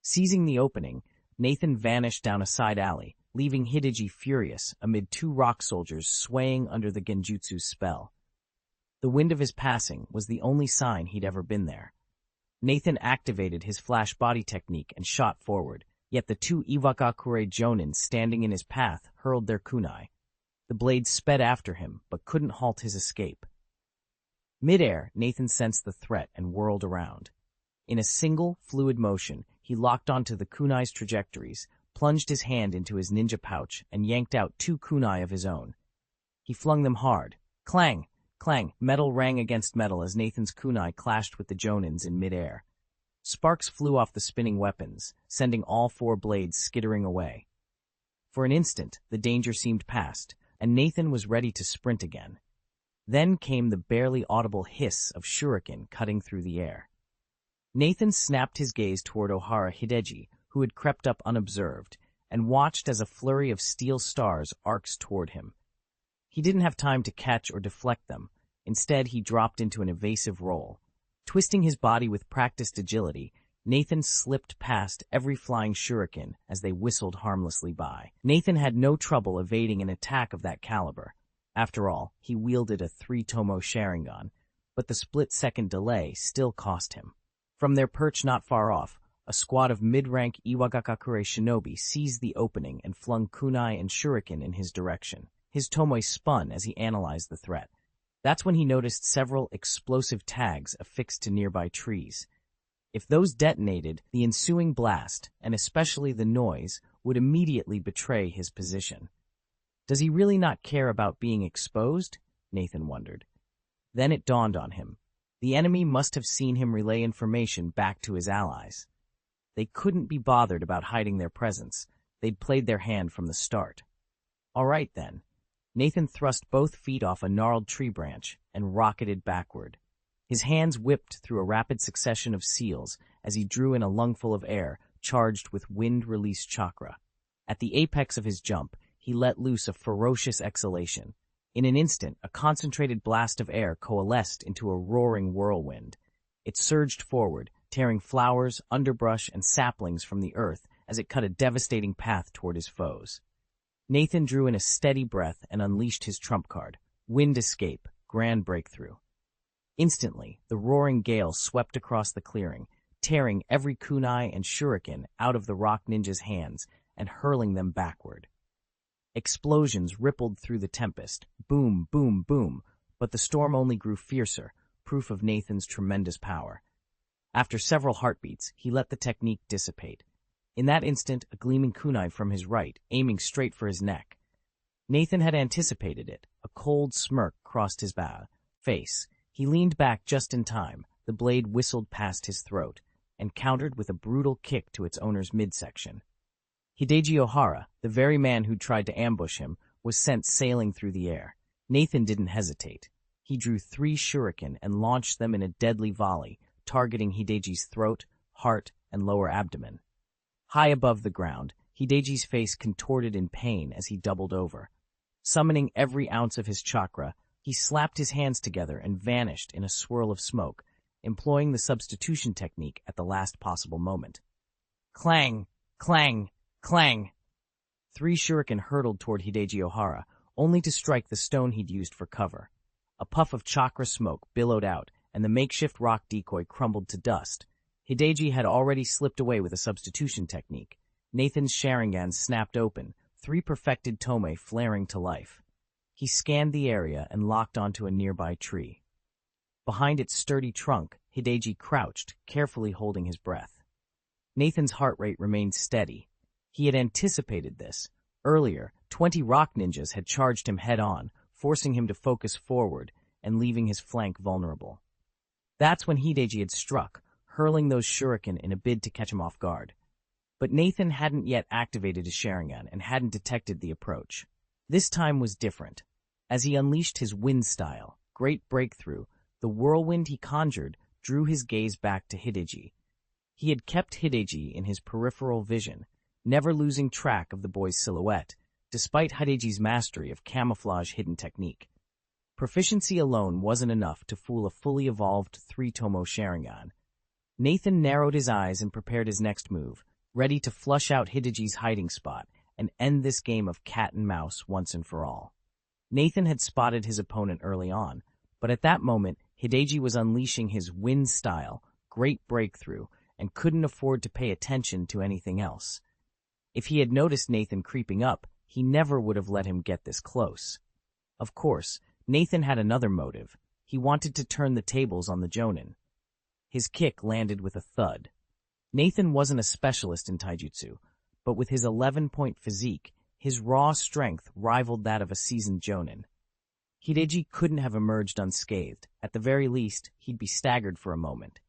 Seizing the opening, Nathan vanished down a side alley, leaving Hideji furious amid two rock soldiers swaying under the genjutsu's spell. The wind of his passing was the only sign he'd ever been there. Nathan activated his flash body technique and shot forward, yet the two Iwagakure Jonin standing in his path hurled their kunai. The blades sped after him, but couldn't halt his escape. Mid-air, Nathan sensed the threat and whirled around. In a single, fluid motion, he locked onto the kunai's trajectories, plunged his hand into his ninja pouch, and yanked out 2 kunai of his own. He flung them hard. Clang! Clang! Metal rang against metal as Nathan's kunai clashed with the Jonin's in midair. Sparks flew off the spinning weapons, sending all 4 blades skittering away. For an instant, the danger seemed past, and Nathan was ready to sprint again. Then came the barely audible hiss of shuriken cutting through the air. Nathan snapped his gaze toward Ohara Hideji, who had crept up unobserved, and watched as a flurry of steel stars arcs toward him. He didn't have time to catch or deflect them. Instead, he dropped into an evasive roll. Twisting his body with practiced agility, Nathan slipped past every flying shuriken as they whistled harmlessly by. Nathan had no trouble evading an attack of that caliber. After all, he wielded a 3-tomo Sharingan, but the split-second delay still cost him. From their perch not far off, a squad of mid-rank Iwagakure shinobi seized the opening and flung kunai and shuriken in his direction. His tomoe spun as he analyzed the threat. That's when he noticed several explosive tags affixed to nearby trees. If those detonated, the ensuing blast, and especially the noise, would immediately betray his position. Does he really not care about being exposed? Nathan wondered. Then it dawned on him. The enemy must have seen him relay information back to his allies. They couldn't be bothered about hiding their presence. They'd played their hand from the start. All right, then. Nathan thrust both feet off a gnarled tree branch and rocketed backward. His hands whipped through a rapid succession of seals as he drew in a lungful of air charged with wind-released chakra. At the apex of his jump, he let loose a ferocious exhalation. In an instant, a concentrated blast of air coalesced into a roaring whirlwind. It surged forward, tearing flowers, underbrush, and saplings from the earth as it cut a devastating path toward his foes. Nathan drew in a steady breath and unleashed his trump card, Wind Escape, Grand Breakthrough. Instantly, the roaring gale swept across the clearing, tearing every kunai and shuriken out of the rock ninja's hands and hurling them backward. Explosions rippled through the tempest, boom, boom, boom, but the storm only grew fiercer, proof of Nathan's tremendous power. After several heartbeats, he let the technique dissipate. In that instant, a gleaming kunai from his right, aiming straight for his neck. Nathan had anticipated it. A cold smirk crossed his face. He leaned back just in time. The blade whistled past his throat, and countered with a brutal kick to its owner's midsection. Hideji Ohara, the very man who'd tried to ambush him, was sent sailing through the air. Nathan didn't hesitate. He drew 3 shuriken and launched them in a deadly volley, targeting Hideji's throat, heart, and lower abdomen. High above the ground, Hideji's face contorted in pain as he doubled over. Summoning every ounce of his chakra, he slapped his hands together and vanished in a swirl of smoke, employing the substitution technique at the last possible moment. Clang! Clang! Clang! 3 shuriken hurtled toward Hideji Ohara, only to strike the stone he'd used for cover. A puff of chakra smoke billowed out, and the makeshift rock decoy crumbled to dust. Hideji had already slipped away with a substitution technique. Nathan's Sharingan snapped open, 3 perfected tomoe flaring to life. He scanned the area and locked onto a nearby tree. Behind its sturdy trunk, Hideji crouched, carefully holding his breath. Nathan's heart rate remained steady. He had anticipated this. Earlier, 20 rock ninjas had charged him head-on, forcing him to focus forward and leaving his flank vulnerable. That's when Hideji had struck, hurling those shuriken in a bid to catch him off guard. But Nathan hadn't yet activated his Sharingan and hadn't detected the approach. This time was different. As he unleashed his wind style, Great Breakthrough, the whirlwind he conjured drew his gaze back to Hideji. He had kept Hideji in his peripheral vision, never losing track of the boy's silhouette, despite Hideji's mastery of camouflage hidden technique. Proficiency alone wasn't enough to fool a fully evolved 3-tomo Sharingan. Nathan narrowed his eyes and prepared his next move, ready to flush out Hideji's hiding spot and end this game of cat and mouse once and for all. Nathan had spotted his opponent early on, but at that moment, Hideji was unleashing his wind style, Great Breakthrough, and couldn't afford to pay attention to anything else. If he had noticed Nathan creeping up, he never would have let him get this close. Of course, Nathan had another motive. He wanted to turn the tables on the Jonin. His kick landed with a thud. Nathan wasn't a specialist in taijutsu, but with his 11-point physique, his raw strength rivaled that of a seasoned jonin. Hideji couldn't have emerged unscathed. At the very least, he'd be staggered for a moment.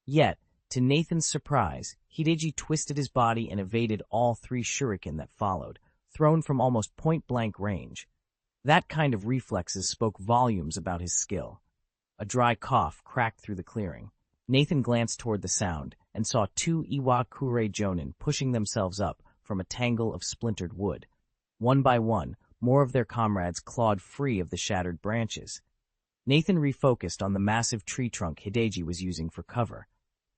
Yet, to Nathan's surprise, Hideji twisted his body and evaded all 3 shuriken that followed, thrown from almost point-blank range. That kind of reflexes spoke volumes about his skill. A dry cough cracked through the clearing. Nathan glanced toward the sound and saw 2 Iwakure jonin pushing themselves up from a tangle of splintered wood. One by one, more of their comrades clawed free of the shattered branches. Nathan refocused on the massive tree trunk Hideji was using for cover.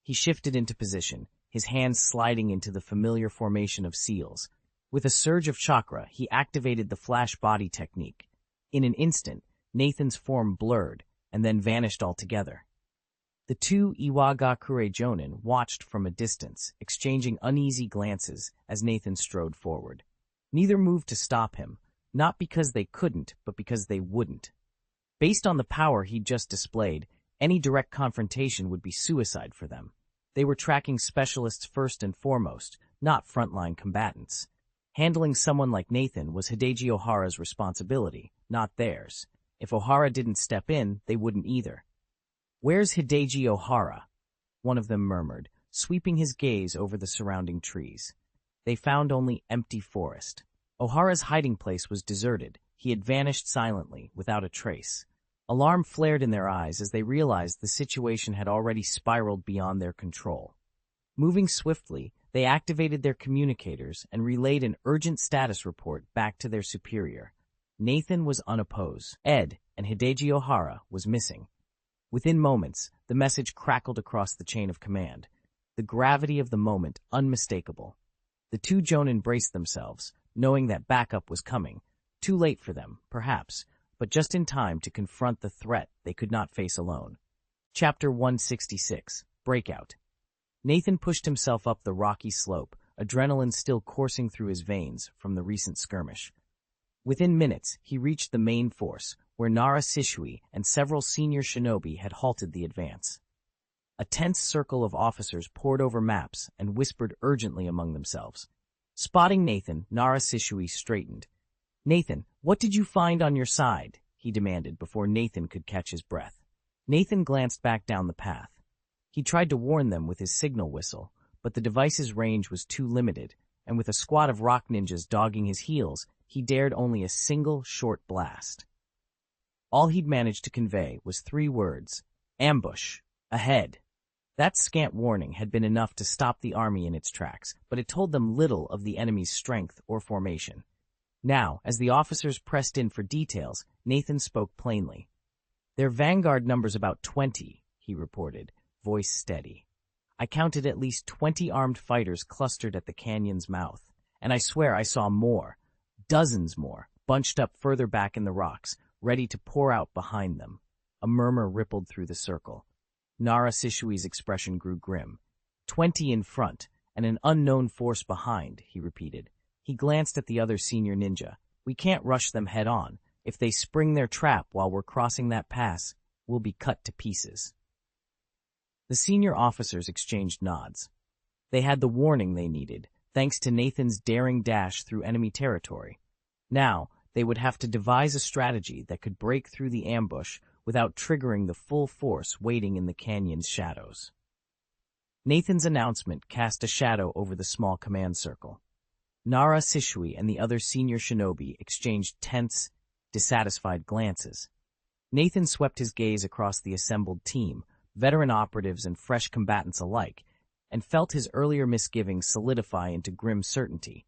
He shifted into position, his hands sliding into the familiar formation of seals. With a surge of chakra, he activated the flash body technique. In an instant, Nathan's form blurred and then vanished altogether. The 2 Iwagakure jonin watched from a distance, exchanging uneasy glances as Nathan strode forward. Neither moved to stop him, not because they couldn't, but because they wouldn't. Based on the power he'd just displayed, any direct confrontation would be suicide for them. They were tracking specialists first and foremost, not frontline combatants. Handling someone like Nathan was Hideji Ohara's responsibility, not theirs. If Ohara didn't step in, they wouldn't either. "Where's Hideji Ohara?" one of them murmured, sweeping his gaze over the surrounding trees. They found only empty forest. Ohara's hiding place was deserted. He had vanished silently, without a trace. Alarm flared in their eyes as they realized the situation had already spiraled beyond their control. Moving swiftly, they activated their communicators and relayed an urgent status report back to their superior. Nathan was unopposed. Ed and Hideji Ohara was missing. Within moments, the message crackled across the chain of command. The gravity of the moment unmistakable. The 2 jonin braced themselves, knowing that backup was coming. Too late for them, perhaps, but just in time to confront the threat they could not face alone. Chapter 166, Breakout. Nathan pushed himself up the rocky slope, adrenaline still coursing through his veins from the recent skirmish. Within minutes, he reached the main force, where Nara Shishui and several senior shinobi had halted the advance. A tense circle of officers pored over maps and whispered urgently among themselves. Spotting Nathan, Nara Shishui straightened. "Nathan, what did you find on your side?" he demanded before Nathan could catch his breath. Nathan glanced back down the path. He tried to warn them with his signal whistle, but the device's range was too limited, and with a squad of rock ninjas dogging his heels, he dared only a single short blast. All he'd managed to convey was 3 words: ambush, ahead. That scant warning had been enough to stop the army in its tracks, but it told them little of the enemy's strength or formation. Now, as the officers pressed in for details, Nathan spoke plainly. "Their vanguard number's about 20, he reported, voice steady. "I counted at least 20 armed fighters clustered at the canyon's mouth, and I swear I saw more, dozens more, bunched up further back in the rocks, ready to pour out behind them." A murmur rippled through the circle. Nara Shishui's expression grew grim. 20 in front, and an unknown force behind, he repeated. He glanced at the other senior ninja. "We can't rush them head on. If they spring their trap while we're crossing that pass, we'll be cut to pieces." The senior officers exchanged nods. They had the warning they needed, thanks to Nathan's daring dash through enemy territory. Now, they would have to devise a strategy that could break through the ambush without triggering the full force waiting in the canyon's shadows. Nathan's announcement cast a shadow over the small command circle. Nara Shishui and the other senior shinobi exchanged tense, dissatisfied glances. Nathan swept his gaze across the assembled team, veteran operatives and fresh combatants alike, and felt his earlier misgivings solidify into grim certainty.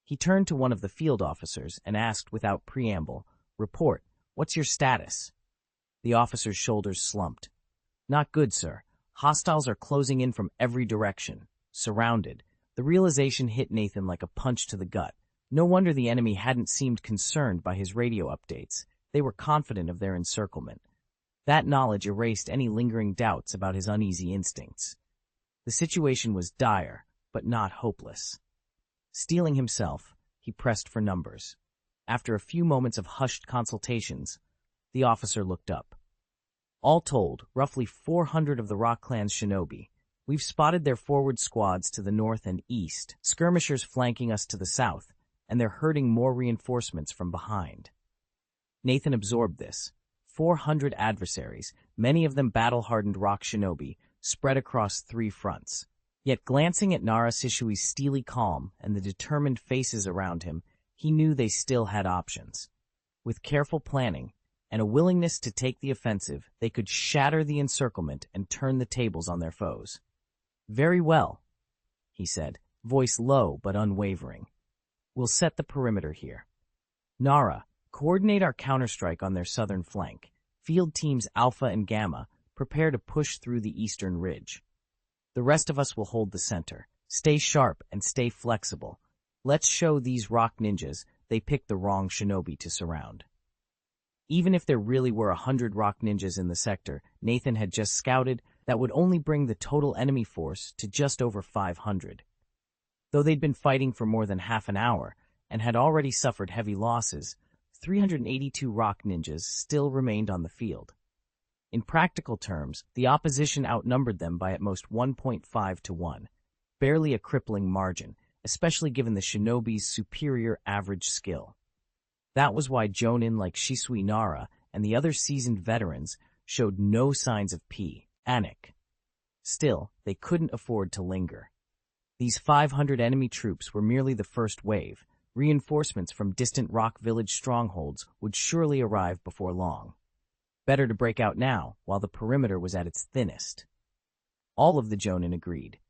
He turned to one of the field officers and asked without preamble, "Report, what's your status?" The officer's shoulders slumped. "Not good, sir. Hostiles are closing in from every direction. Surrounded." The realization hit Nathan like a punch to the gut. No wonder the enemy hadn't seemed concerned by his radio updates. They were confident of their encirclement. That knowledge erased any lingering doubts about his uneasy instincts. The situation was dire, but not hopeless. Steeling himself, he pressed for numbers. After a few moments of hushed consultations, the officer looked up. All told, roughly 400 of the Rock Clan's shinobi. We've spotted their forward squads to the north and east, skirmishers flanking us to the south, and they're herding more reinforcements from behind. Nathan absorbed this. 400 adversaries, many of them battle-hardened rock shinobi, spread across 3 fronts. Yet glancing at Nara Shishui's steely calm and the determined faces around him, he knew they still had options. With careful planning and a willingness to take the offensive, they could shatter the encirclement and turn the tables on their foes. "Very well," he said, voice low but unwavering. "We'll set the perimeter here. Nara, coordinate our counterstrike on their southern flank. Field teams Alpha and Gamma prepare to push through the eastern ridge. The rest of us will hold the center. Stay sharp and stay flexible. Let's show these rock ninjas they picked the wrong shinobi to surround." Even if there really were 100 rock ninjas in the sector Nathan had just scouted, that would only bring the total enemy force to just over 500. Though they'd been fighting for more than half an hour and had already suffered heavy losses, 382 rock ninjas still remained on the field. In practical terms, the opposition outnumbered them by at most 1.5 to 1, barely a crippling margin, especially given the shinobi's superior average skill. That was why jonin like Shisui Nara and the other seasoned veterans showed no signs of panic. Still, they couldn't afford to linger. These 500 enemy troops were merely the first wave. Reinforcements from distant rock village strongholds would surely arrive before long. Better to break out now, while the perimeter was at its thinnest. All of the jonin agreed.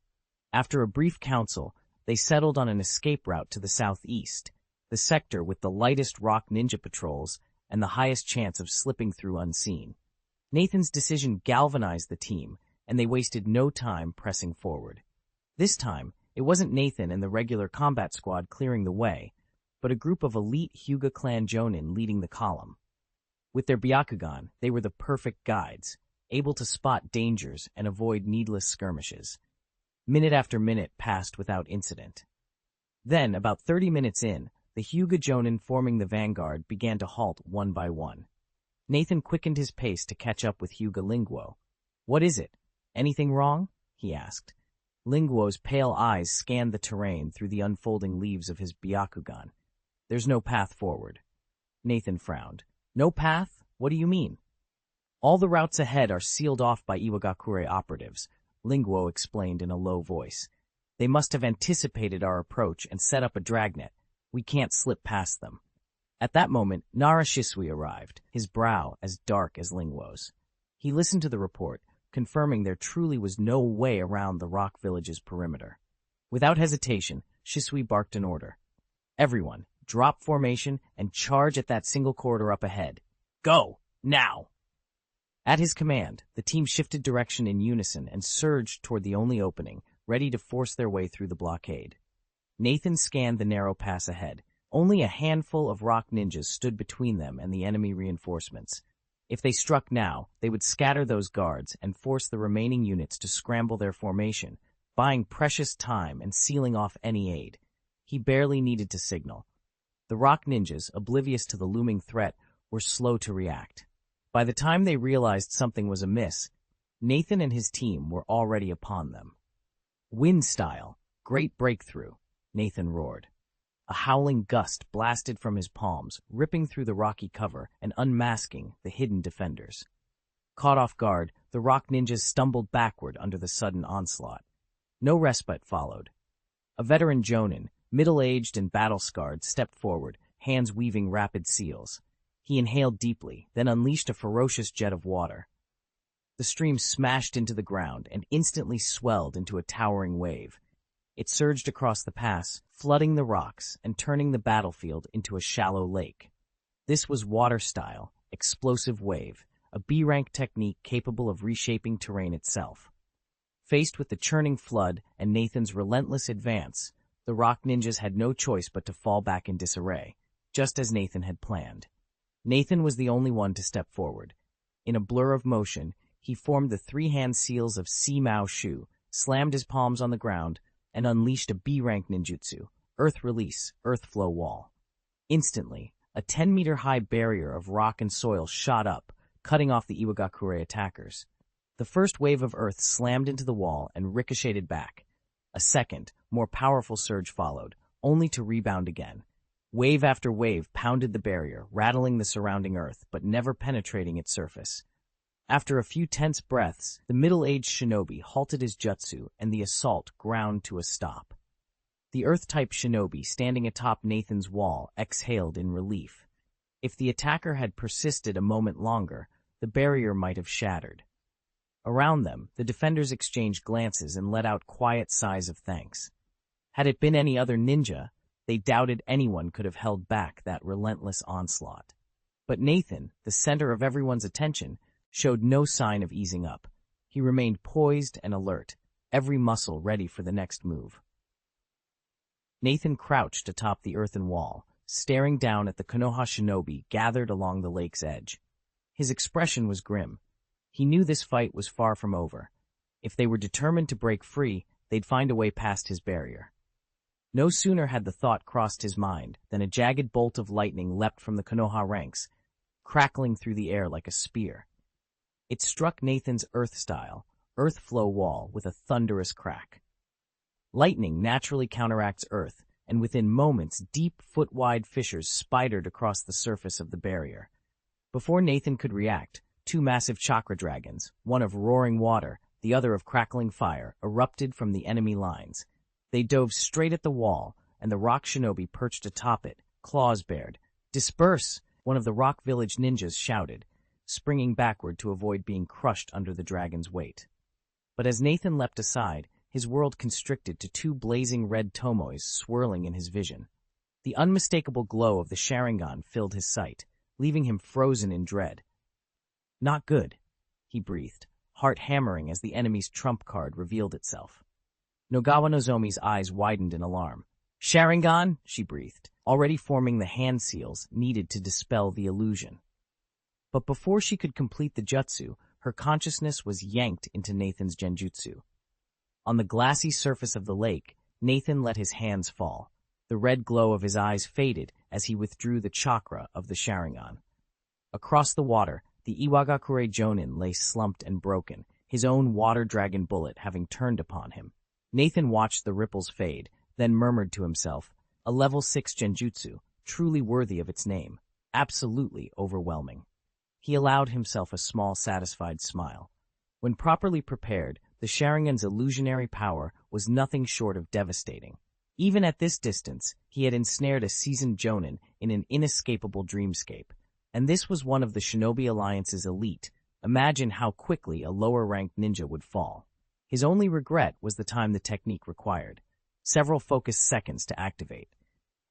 After a brief council, they settled on an escape route to the southeast, the sector with the lightest rock ninja patrols and the highest chance of slipping through unseen. Nathan's decision galvanized the team, and they wasted no time pressing forward. This time, it wasn't Nathan and the regular combat squad clearing the way, but a group of elite Hyuga clan jonin leading the column. With their byakugan, they were the perfect guides, able to spot dangers and avoid needless skirmishes. Minute after minute passed without incident. Then, about 30 minutes in, the Hyuga jonin forming the vanguard began to halt one by one. Nathan quickened his pace to catch up with Hyuga Linguo. "What is it? Anything wrong?" he asked. Linguo's pale eyes scanned the terrain through the unfolding leaves of his byakugan. "There's no path forward." Nathan frowned. "No path? What do you mean?" "All the routes ahead are sealed off by Iwagakure operatives," Linguo explained in a low voice. "They must have anticipated our approach and set up a dragnet. We can't slip past them." At that moment, Nara Shisui arrived, his brow as dark as Linguo's. He listened to the report, confirming there truly was no way around the rock village's perimeter. Without hesitation, Shisui barked an order. "Everyone, drop formation and charge at that single corridor up ahead. Go, now!" At his command, the team shifted direction in unison and surged toward the only opening, ready to force their way through the blockade. Nathan scanned the narrow pass ahead. Only a handful of rock ninjas stood between them and the enemy reinforcements. If they struck now, they would scatter those guards and force the remaining units to scramble their formation, buying precious time and sealing off any aid. He barely needed to signal. The rock ninjas, oblivious to the looming threat, were slow to react. By the time they realized something was amiss, Nathan and his team were already upon them. "Wind style, great breakthrough," Nathan roared. A howling gust blasted from his palms, ripping through the rocky cover and unmasking the hidden defenders. Caught off guard, the rock ninjas stumbled backward under the sudden onslaught. No respite followed. A veteran jonin, middle-aged and battle-scarred, stepped forward, hands weaving rapid seals. He inhaled deeply, then unleashed a ferocious jet of water. The stream smashed into the ground and instantly swelled into a towering wave. It surged across the pass, flooding the rocks and turning the battlefield into a shallow lake. This was water-style, explosive wave, a B-rank technique capable of reshaping terrain itself. Faced with the churning flood and Nathan's relentless advance, the rock ninjas had no choice but to fall back in disarray, just as Nathan had planned. Nathan was the only one to step forward. In a blur of motion, he formed the three-hand seals of Si-Mao Shu, slammed his palms on the ground, and unleashed a B-rank ninjutsu, Earth Release, Earth Flow Wall. Instantly, a 10-meter-high barrier of rock and soil shot up, cutting off the Iwagakure attackers. The first wave of earth slammed into the wall and ricocheted back. A second, more powerful surge followed, only to rebound again. Wave after wave pounded the barrier, rattling the surrounding earth, but never penetrating its surface. After a few tense breaths, the middle-aged shinobi halted his jutsu and the assault ground to a stop. The earth-type shinobi standing atop Nathan's wall exhaled in relief. If the attacker had persisted a moment longer, the barrier might have shattered. Around them, the defenders exchanged glances and let out quiet sighs of thanks. Had it been any other ninja, they doubted anyone could have held back that relentless onslaught. But Nathan, the center of everyone's attention, showed no sign of easing up. He remained poised and alert, every muscle ready for the next move. Nathan crouched atop the earthen wall, staring down at the Konoha shinobi gathered along the lake's edge. His expression was grim. He knew this fight was far from over. If they were determined to break free, they'd find a way past his barrier. No sooner had the thought crossed his mind than a jagged bolt of lightning leapt from the Konoha ranks, crackling through the air like a spear. It struck Nathan's earth-style, earth flow wall with a thunderous crack. Lightning naturally counteracts earth, and within moments deep foot-wide fissures spidered across the surface of the barrier. Before Nathan could react, two massive chakra dragons, one of roaring water, the other of crackling fire, erupted from the enemy lines. They dove straight at the wall, and the rock shinobi perched atop it, claws bared. "Disperse!" one of the rock village ninjas shouted, springing backward to avoid being crushed under the dragon's weight. But as Nathan leapt aside, his world constricted to two blazing red tomoes swirling in his vision. The unmistakable glow of the Sharingan filled his sight, leaving him frozen in dread. "Not good," he breathed, heart hammering as the enemy's trump card revealed itself. Nogawa Nozomi's eyes widened in alarm. "Sharingan?" she breathed, already forming the hand seals needed to dispel the illusion. But before she could complete the jutsu, her consciousness was yanked into Nathan's genjutsu. On the glassy surface of the lake, Nathan let his hands fall. The red glow of his eyes faded as he withdrew the chakra of the Sharingan. Across the water, the Iwagakure Jonin lay slumped and broken, his own water dragon bullet having turned upon him. Nathan watched the ripples fade, then murmured to himself, a level 6 genjutsu, truly worthy of its name, absolutely overwhelming. He allowed himself a small, satisfied smile. When properly prepared, the Sharingan's illusionary power was nothing short of devastating. Even at this distance, he had ensnared a seasoned Jonin in an inescapable dreamscape. And this was one of the Shinobi Alliance's elite. Imagine how quickly a lower-ranked ninja would fall. His only regret was the time the technique required. Several focused seconds to activate.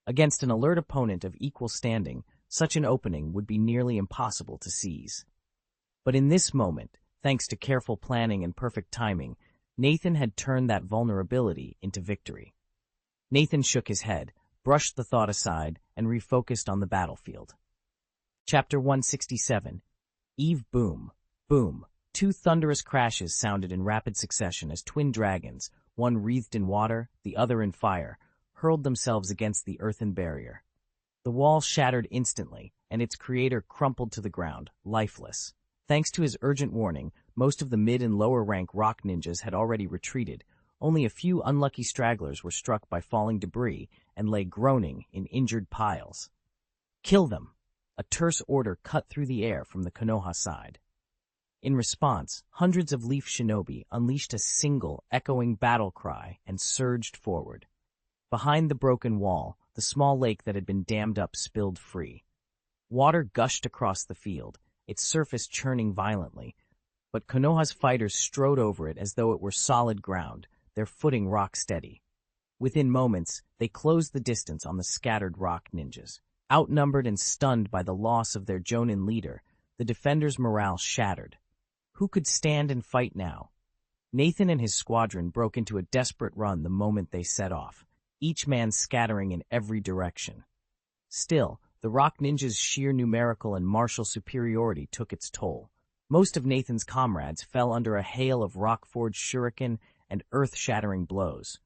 Against an alert opponent of equal standing, such an opening would be nearly impossible to seize. But in this moment, thanks to careful planning and perfect timing, Nathan had turned that vulnerability into victory. Nathan shook his head, brushed the thought aside, and refocused on the battlefield. Chapter 167. Eve Boom. Boom. Two thunderous crashes sounded in rapid succession as twin dragons, one wreathed in water, the other in fire, hurled themselves against the earthen barrier. The wall shattered instantly, and its creator crumpled to the ground, lifeless. Thanks to his urgent warning, most of the mid- and lower-rank rock ninjas had already retreated. Only a few unlucky stragglers were struck by falling debris and lay groaning in injured piles. "Kill them!" A terse order cut through the air from the Konoha side. In response, hundreds of Leaf Shinobi unleashed a single, echoing battle cry and surged forward. Behind the broken wall, the small lake that had been dammed up spilled free. Water gushed across the field, its surface churning violently, but Konoha's fighters strode over it as though it were solid ground, their footing rock steady. Within moments, they closed the distance on the scattered rock ninjas. Outnumbered and stunned by the loss of their Jonin leader, the defenders' morale shattered. Who could stand and fight now? Nathan and his squadron broke into a desperate run the moment they set off, each man scattering in every direction. Still, the rock ninjas' sheer numerical and martial superiority took its toll. Most of Nathan's comrades fell under a hail of rock-forged shuriken and earth-shattering blows.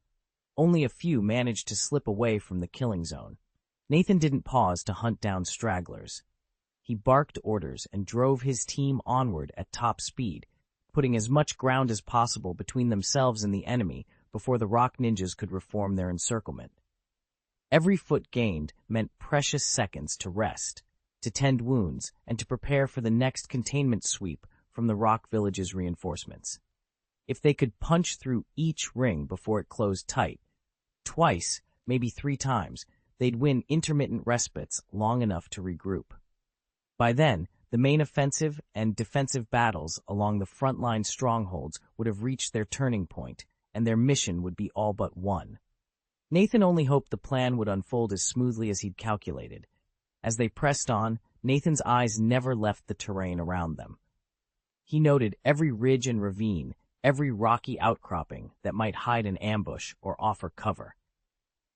Only a few managed to slip away from the killing zone. Nathan didn't pause to hunt down stragglers. he barked orders and drove his team onward at top speed, putting as much ground as possible between themselves and the enemy before the rock ninjas could reform their encirclement. Every foot gained meant precious seconds to rest, to tend wounds, and to prepare for the next containment sweep from the rock village's reinforcements. If they could punch through each ring before it closed tight, twice, maybe 3 times, they'd win intermittent respites long enough to regroup. By then, the main offensive and defensive battles along the frontline strongholds would have reached their turning point, and their mission would be all but won. Nathan only hoped the plan would unfold as smoothly as he'd calculated. As they pressed on, Nathan's eyes never left the terrain around them. He noted every ridge and ravine, every rocky outcropping that might hide an ambush or offer cover.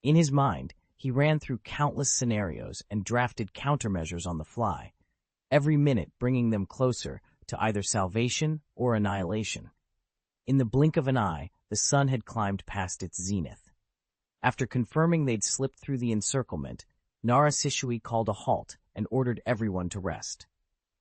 In his mind, he ran through countless scenarios and drafted countermeasures on the fly, every minute bringing them closer to either salvation or annihilation. In the blink of an eye, the sun had climbed past its zenith. After confirming they'd slipped through the encirclement, Nara Shishui called a halt and ordered everyone to rest.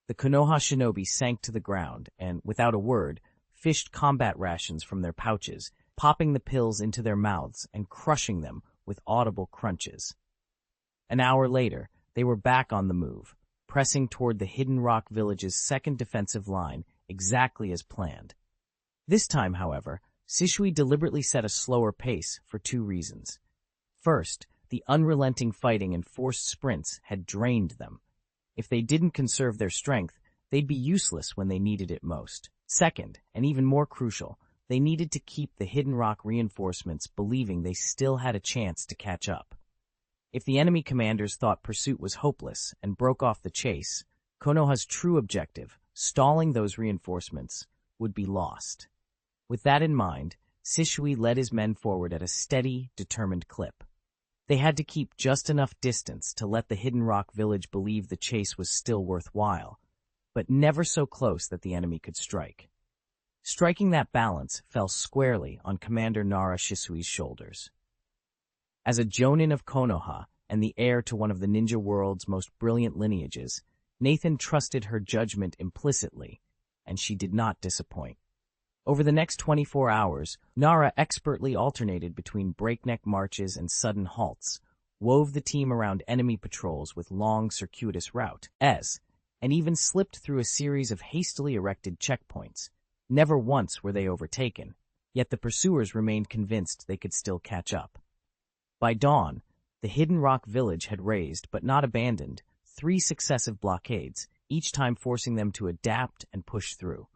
The Konoha shinobi sank to the ground and, without a word, fished combat rations from their pouches, popping the pills into their mouths and crushing them with audible crunches. An hour later, they were back on the move, pressing toward the Hidden Rock Village's second defensive line exactly as planned. This time, however, Shishui deliberately set a slower pace for 2 reasons. First, the unrelenting fighting and forced sprints had drained them. If they didn't conserve their strength, they'd be useless when they needed it most. Second, and even more crucial, they needed to keep the Hidden Rock reinforcements believing they still had a chance to catch up. If the enemy commanders thought pursuit was hopeless and broke off the chase, Konoha's true objective, stalling those reinforcements, would be lost. With that in mind, Shishui led his men forward at a steady, determined clip. They had to keep just enough distance to let the Hidden Rock village believe the chase was still worthwhile, but never so close that the enemy could strike. Striking that balance fell squarely on Commander Nara Shisui's shoulders. As a jonin of Konoha and the heir to one of the ninja world's most brilliant lineages, Nathan trusted her judgment implicitly, and she did not disappoint. Over the next 24 hours, Nara expertly alternated between breakneck marches and sudden halts, wove the team around enemy patrols with long, circuitous routes, and even slipped through a series of hastily erected checkpoints. Never once were they overtaken, yet the pursuers remained convinced they could still catch up. By dawn, the Hidden Rock village had raised, but not abandoned, 3 successive blockades, each time forcing them to adapt and push through.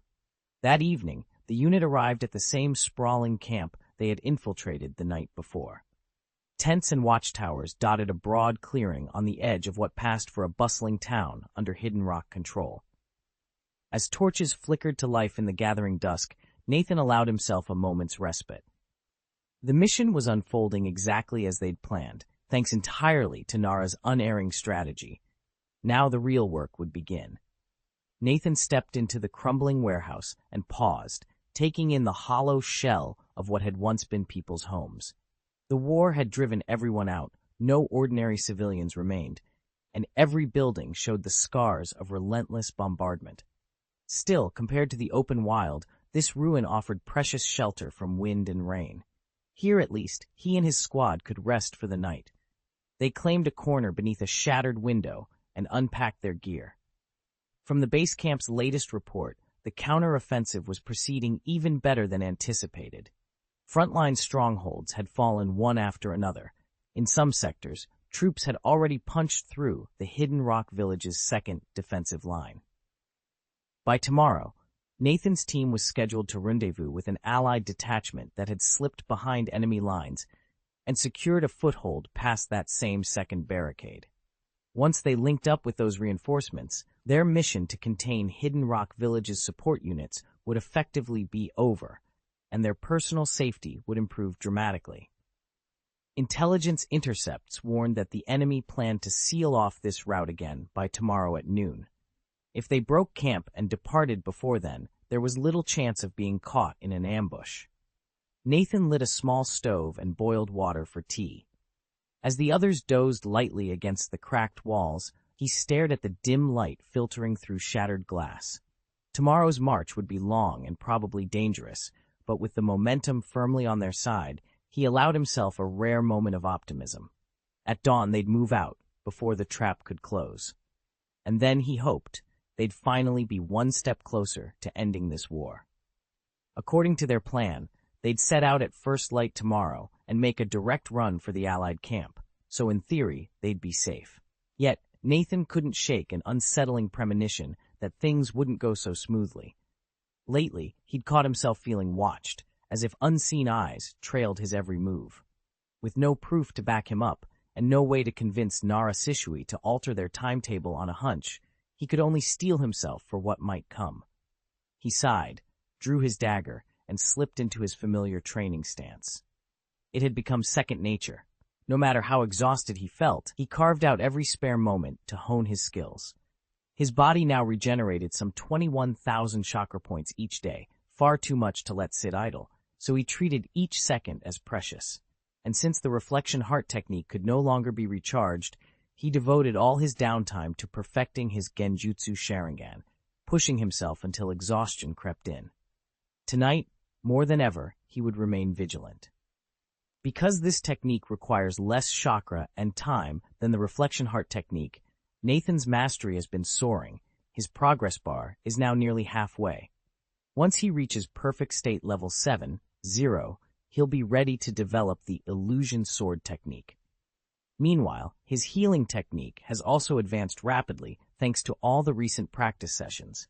That evening, the unit arrived at the same sprawling camp they had infiltrated the night before. Tents and watchtowers dotted a broad clearing on the edge of what passed for a bustling town under Hidden Rock control. As torches flickered to life in the gathering dusk, Nathan allowed himself a moment's respite. The mission was unfolding exactly as they'd planned, thanks entirely to Nara's unerring strategy. Now the real work would begin. Nathan stepped into the crumbling warehouse and paused, taking in the hollow shell of what had once been people's homes. The war had driven everyone out, no ordinary civilians remained, and every building showed the scars of relentless bombardment. Still, compared to the open wild, this ruin offered precious shelter from wind and rain. Here, at least, he and his squad could rest for the night. They claimed a corner beneath a shattered window and unpacked their gear. From the base camp's latest report, the counter-offensive was proceeding even better than anticipated. Frontline strongholds had fallen one after another. In some sectors, troops had already punched through the Hidden Rock village's second defensive line. By tomorrow, Nathan's team was scheduled to rendezvous with an allied detachment that had slipped behind enemy lines and secured a foothold past that same second barricade. Once they linked up with those reinforcements, their mission to contain Hidden Rock Village's support units would effectively be over, and their personal safety would improve dramatically. Intelligence intercepts warned that the enemy planned to seal off this route again by tomorrow at noon. If they broke camp and departed before then, there was little chance of being caught in an ambush. Nathan lit a small stove and boiled water for tea. As the others dozed lightly against the cracked walls, He stared at the dim light filtering through shattered glass. Tomorrow's march would be long and probably dangerous, but with the momentum firmly on their side, he allowed himself a rare moment of optimism. At dawn they'd move out, before the trap could close. And then he hoped they'd finally be one step closer to ending this war. According to their plan, they'd set out at first light tomorrow and make a direct run for the Allied camp, so in theory they'd be safe. Yet, Nathan couldn't shake an unsettling premonition that things wouldn't go so smoothly. Lately, he'd caught himself feeling watched, as if unseen eyes trailed his every move. With no proof to back him up, and no way to convince Narration to alter their timetable on a hunch, he could only steel himself for what might come. He sighed, drew his dagger, and slipped into his familiar training stance. It had become second nature. No matter how exhausted he felt, he carved out every spare moment to hone his skills. His body now regenerated some 21,000 chakra points each day, far too much to let sit idle, so he treated each second as precious. And since the reflection heart technique could no longer be recharged, he devoted all his downtime to perfecting his genjutsu Sharingan, pushing himself until exhaustion crept in. Tonight, more than ever, he would remain vigilant. Because this technique requires less chakra and time than the reflection heart technique, Nathan's mastery has been soaring. His progress bar is now nearly halfway. Once he reaches perfect state level 7, 0, he'll be ready to develop the illusion sword technique. Meanwhile, his healing technique has also advanced rapidly thanks to all the recent practice sessions.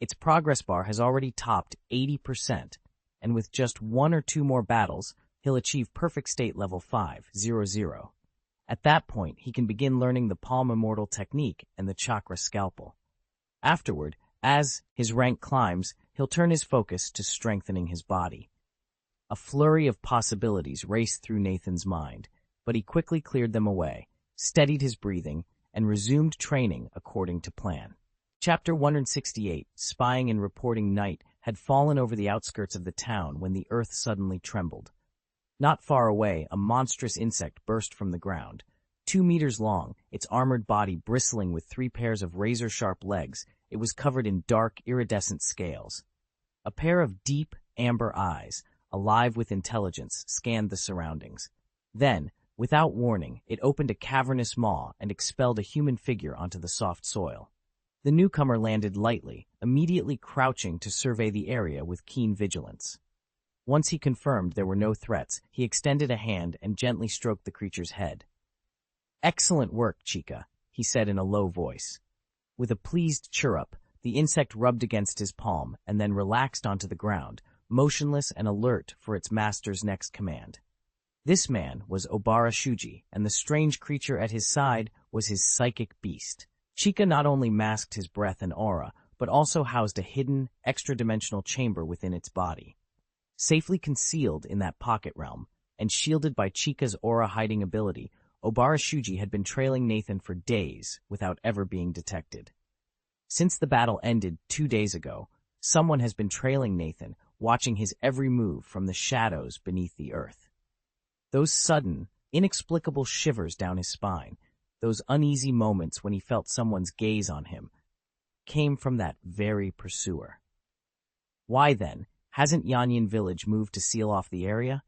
Its progress bar has already topped 80%, and with just 1 or 2 more battles, he'll achieve perfect state level 5, 0, 0. At that point, he can begin learning the Palm Immortal technique and the Chakra Scalpel. Afterward, as his rank climbs, he'll turn his focus to strengthening his body. A flurry of possibilities raced through Nathan's mind, but he quickly cleared them away, steadied his breathing, and resumed training according to plan. Chapter 168, Spying and Reporting Night, had fallen over the outskirts of the town when the earth suddenly trembled. Not far away, a monstrous insect burst from the ground. 2 meters long, its armored body bristling with 3 pairs of razor-sharp legs, it was covered in dark, iridescent scales. A pair of deep, amber eyes, alive with intelligence, scanned the surroundings. Then, without warning, it opened a cavernous maw and expelled a human figure onto the soft soil. The newcomer landed lightly, immediately crouching to survey the area with keen vigilance. Once he confirmed there were no threats, he extended a hand and gently stroked the creature's head. "Excellent work, Chica," he said in a low voice. With a pleased chirrup, the insect rubbed against his palm and then relaxed onto the ground, motionless and alert for its master's next command. This man was Obara Shuji, and the strange creature at his side was his psychic beast. Chica not only masked his breath and aura, but also housed a hidden, extra-dimensional chamber within its body. Safely concealed in that pocket realm, and shielded by Chica's aura-hiding ability, Obara Shuji had been trailing Nathan for days without ever being detected. Since the battle ended 2 days ago, someone has been trailing Nathan, watching his every move from the shadows beneath the earth. Those sudden, inexplicable shivers down his spine, those uneasy moments when he felt someone's gaze on him, came from that very pursuer. Why then hasn't Yanyan village moved to seal off the area?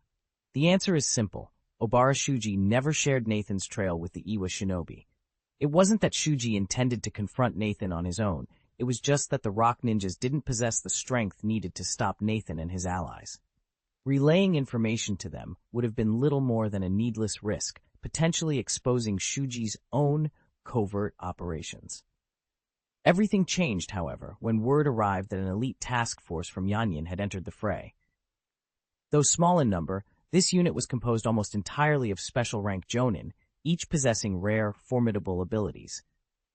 The answer is simple. Obara Shuji never shared Nathan's trail with the Iwa Shinobi. It wasn't that Shuji intended to confront Nathan on his own, it was just that the rock ninjas didn't possess the strength needed to stop Nathan and his allies. Relaying information to them would have been little more than a needless risk, potentially exposing Shuji's own covert operations. Everything changed, however, when word arrived that an elite task force from Yanyan had entered the fray. Though small in number, this unit was composed almost entirely of special-rank jonin, each possessing rare, formidable abilities.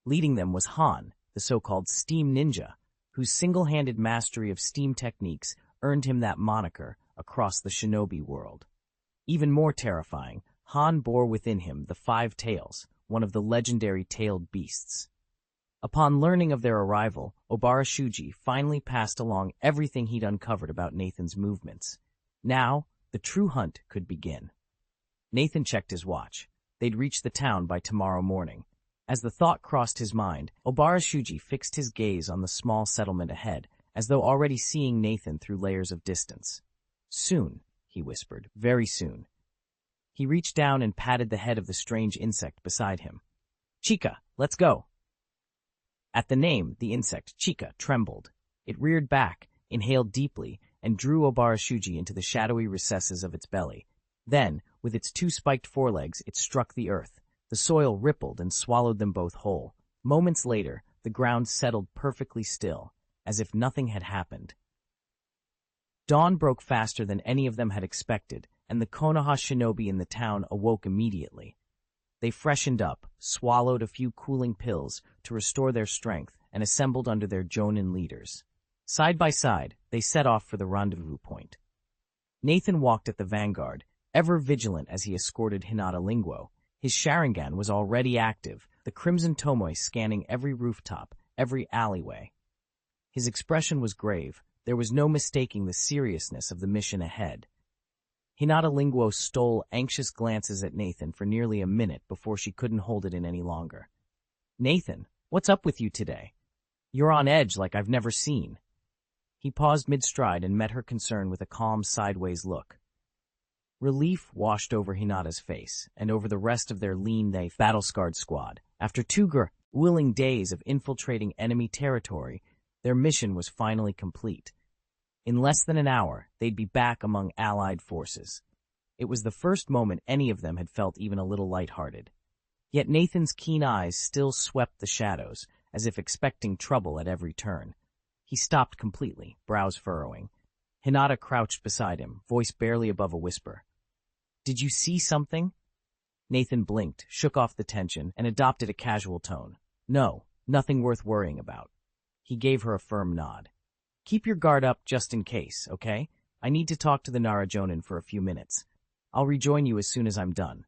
Leading them was Han, the so-called Steam Ninja, whose single-handed mastery of steam techniques earned him that moniker across the shinobi world. Even more terrifying, Han bore within him the 5 tails, one of the legendary tailed beasts. Upon learning of their arrival, Obara Shuji finally passed along everything he'd uncovered about Nathan's movements. Now, the true hunt could begin. Nathan checked his watch. They'd reach the town by tomorrow morning. As the thought crossed his mind, Obarashuji fixed his gaze on the small settlement ahead, as though already seeing Nathan through layers of distance. "Soon," he whispered, "very soon." He reached down and patted the head of the strange insect beside him. "Chika, let's go." At the name, the insect, Chika, trembled. It reared back, inhaled deeply, and drew Obarashuji into the shadowy recesses of its belly. Then, with its two spiked forelegs, it struck the earth. The soil rippled and swallowed them both whole. Moments later, the ground settled perfectly still, as if nothing had happened. Dawn broke faster than any of them had expected, and the Konoha shinobi in the town awoke immediately. They freshened up, swallowed a few cooling pills to restore their strength, and assembled under their jonin leaders. Side by side, they set off for the rendezvous point. Nathan walked at the vanguard, ever vigilant as he escorted Hinata Linguo. His Sharingan was already active, the crimson tomoe scanning every rooftop, every alleyway. His expression was grave. There was no mistaking the seriousness of the mission ahead. Hinata Linguo stole anxious glances at Nathan for nearly a minute before she couldn't hold it in any longer. "Nathan, what's up with you today? You're on edge like I've never seen." He paused mid-stride and met her concern with a calm sideways look. Relief washed over Hinata's face and over the rest of their lean, battle-scarred squad. After 2 grueling days of infiltrating enemy territory, their mission was finally complete. In less than an hour, they'd be back among Allied forces. It was the first moment any of them had felt even a little lighthearted. Yet Nathan's keen eyes still swept the shadows, as if expecting trouble at every turn. He stopped completely, brows furrowing. Hinata crouched beside him, voice barely above a whisper. "Did you see something?" Nathan blinked, shook off the tension, and adopted a casual tone. "No, nothing worth worrying about." He gave her a firm nod. "Keep your guard up just in case, okay? I need to talk to the Narajonin for a few minutes. I'll rejoin you as soon as I'm done."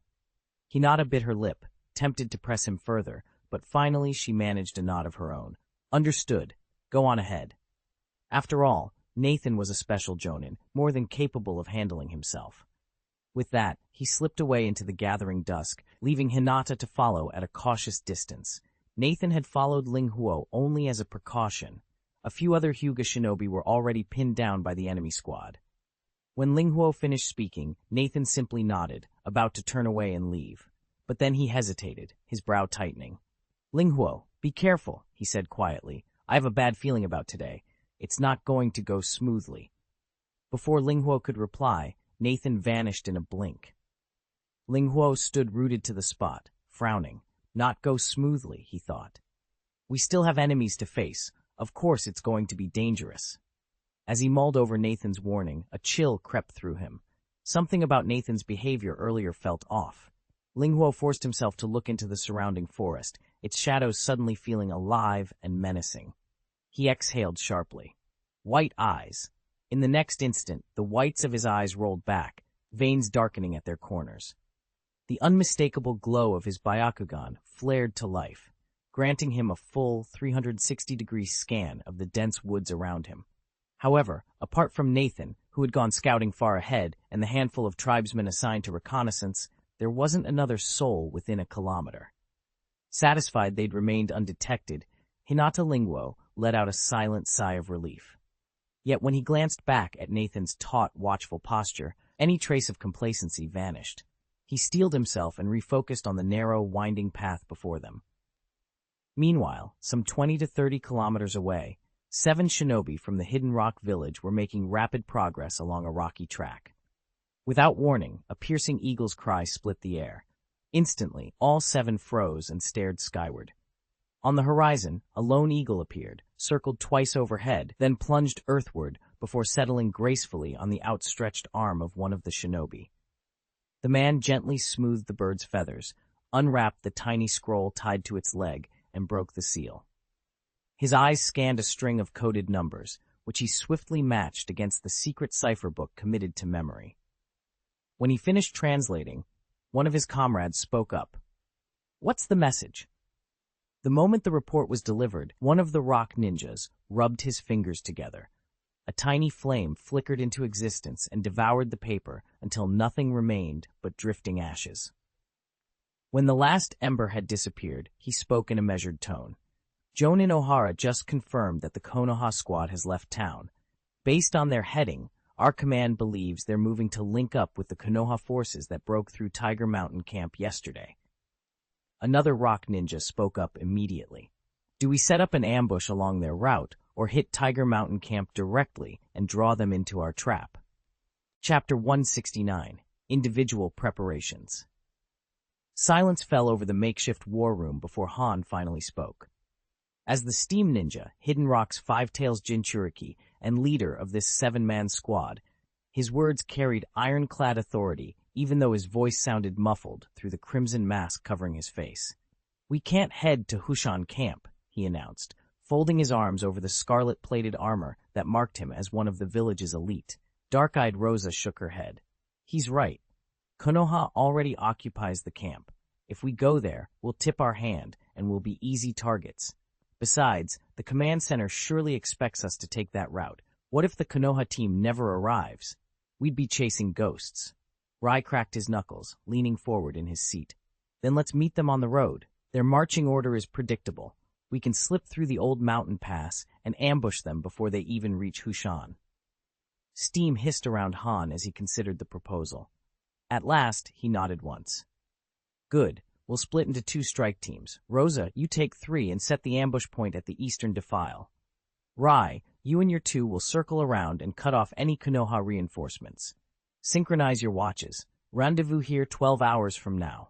Hinata bit her lip, tempted to press him further, but finally she managed a nod of her own. "Understood. Go on ahead." After all, Nathan was a special jonin, more than capable of handling himself. With that, he slipped away into the gathering dusk, leaving Hinata to follow at a cautious distance. Nathan had followed Linghuo only as a precaution. A few other Hyuga shinobi were already pinned down by the enemy squad. When Linghuo finished speaking, Nathan simply nodded, about to turn away and leave. But then he hesitated, his brow tightening. "Linghuo, be careful," he said quietly. "I have a bad feeling about today. It's not going to go smoothly." Before Linghuo could reply, Nathan vanished in a blink. Linghuo stood rooted to the spot, frowning. Not go smoothly, he thought. We still have enemies to face. Of course it's going to be dangerous. As he mulled over Nathan's warning, a chill crept through him. Something about Nathan's behavior earlier felt off. Linghuo forced himself to look into the surrounding forest, its shadows suddenly feeling alive and menacing. He exhaled sharply. White eyes. In the next instant, the whites of his eyes rolled back, veins darkening at their corners. The unmistakable glow of his Byakugan flared to life, granting him a full 360-degree scan of the dense woods around him. However, apart from Nathan, who had gone scouting far ahead, and the handful of tribesmen assigned to reconnaissance, there wasn't another soul within a kilometer. Satisfied they'd remained undetected, Hinata Linguo let out a silent sigh of relief. Yet when he glanced back at Nathan's taut, watchful posture, any trace of complacency vanished. He steeled himself and refocused on the narrow, winding path before them. Meanwhile, some 20 to 30 kilometers away, 7 shinobi from the Hidden Rock village were making rapid progress along a rocky track. Without warning, a piercing eagle's cry split the air. Instantly, all 7 froze and stared skyward. On the horizon, a lone eagle appeared, circled twice overhead, then plunged earthward before settling gracefully on the outstretched arm of one of the shinobi. The man gently smoothed the bird's feathers, unwrapped the tiny scroll tied to its leg, and broke the seal. His eyes scanned a string of coded numbers, which he swiftly matched against the secret cipher book committed to memory. When he finished translating, one of his comrades spoke up. "What's the message?" The moment the report was delivered, one of the rock ninjas rubbed his fingers together. A tiny flame flickered into existence and devoured the paper until nothing remained but drifting ashes. When the last ember had disappeared, he spoke in a measured tone. Jonin Ohara just confirmed that the Konoha squad has left town. Based on their heading, our command believes they're moving to link up with the Konoha forces that broke through Tiger Mountain Camp yesterday. Another rock ninja spoke up immediately. Do we set up an ambush along their route, or hit Tiger Mountain Camp directly and draw them into our trap? Chapter 169. Individual Preparations. Silence fell over the makeshift war room before Han finally spoke. As the Steam Ninja, Hidden Rock's Five-Tails Jinchuriki, and leader of this 7-man squad, his words carried ironclad authority, even though his voice sounded muffled through the crimson mask covering his face. We can't head to Hushan Camp, he announced, folding his arms over the scarlet-plated armor that marked him as one of the village's elite. Dark-eyed Rosa shook her head. He's right. Konoha already occupies the camp. If we go there, we'll tip our hand, and we'll be easy targets. Besides, the command center surely expects us to take that route. What if the Konoha team never arrives? We'd be chasing ghosts. Rai cracked his knuckles, leaning forward in his seat. Then let's meet them on the road. Their marching order is predictable. We can slip through the old mountain pass and ambush them before they even reach Hushan. Steam hissed around Han as he considered the proposal. At last, he nodded once. Good. We'll split into 2 strike teams. Rosa, you take 3 and set the ambush point at the eastern defile. Rai, you and your 2 will circle around and cut off any Konoha reinforcements. Synchronize your watches. Rendezvous here 12 hours from now.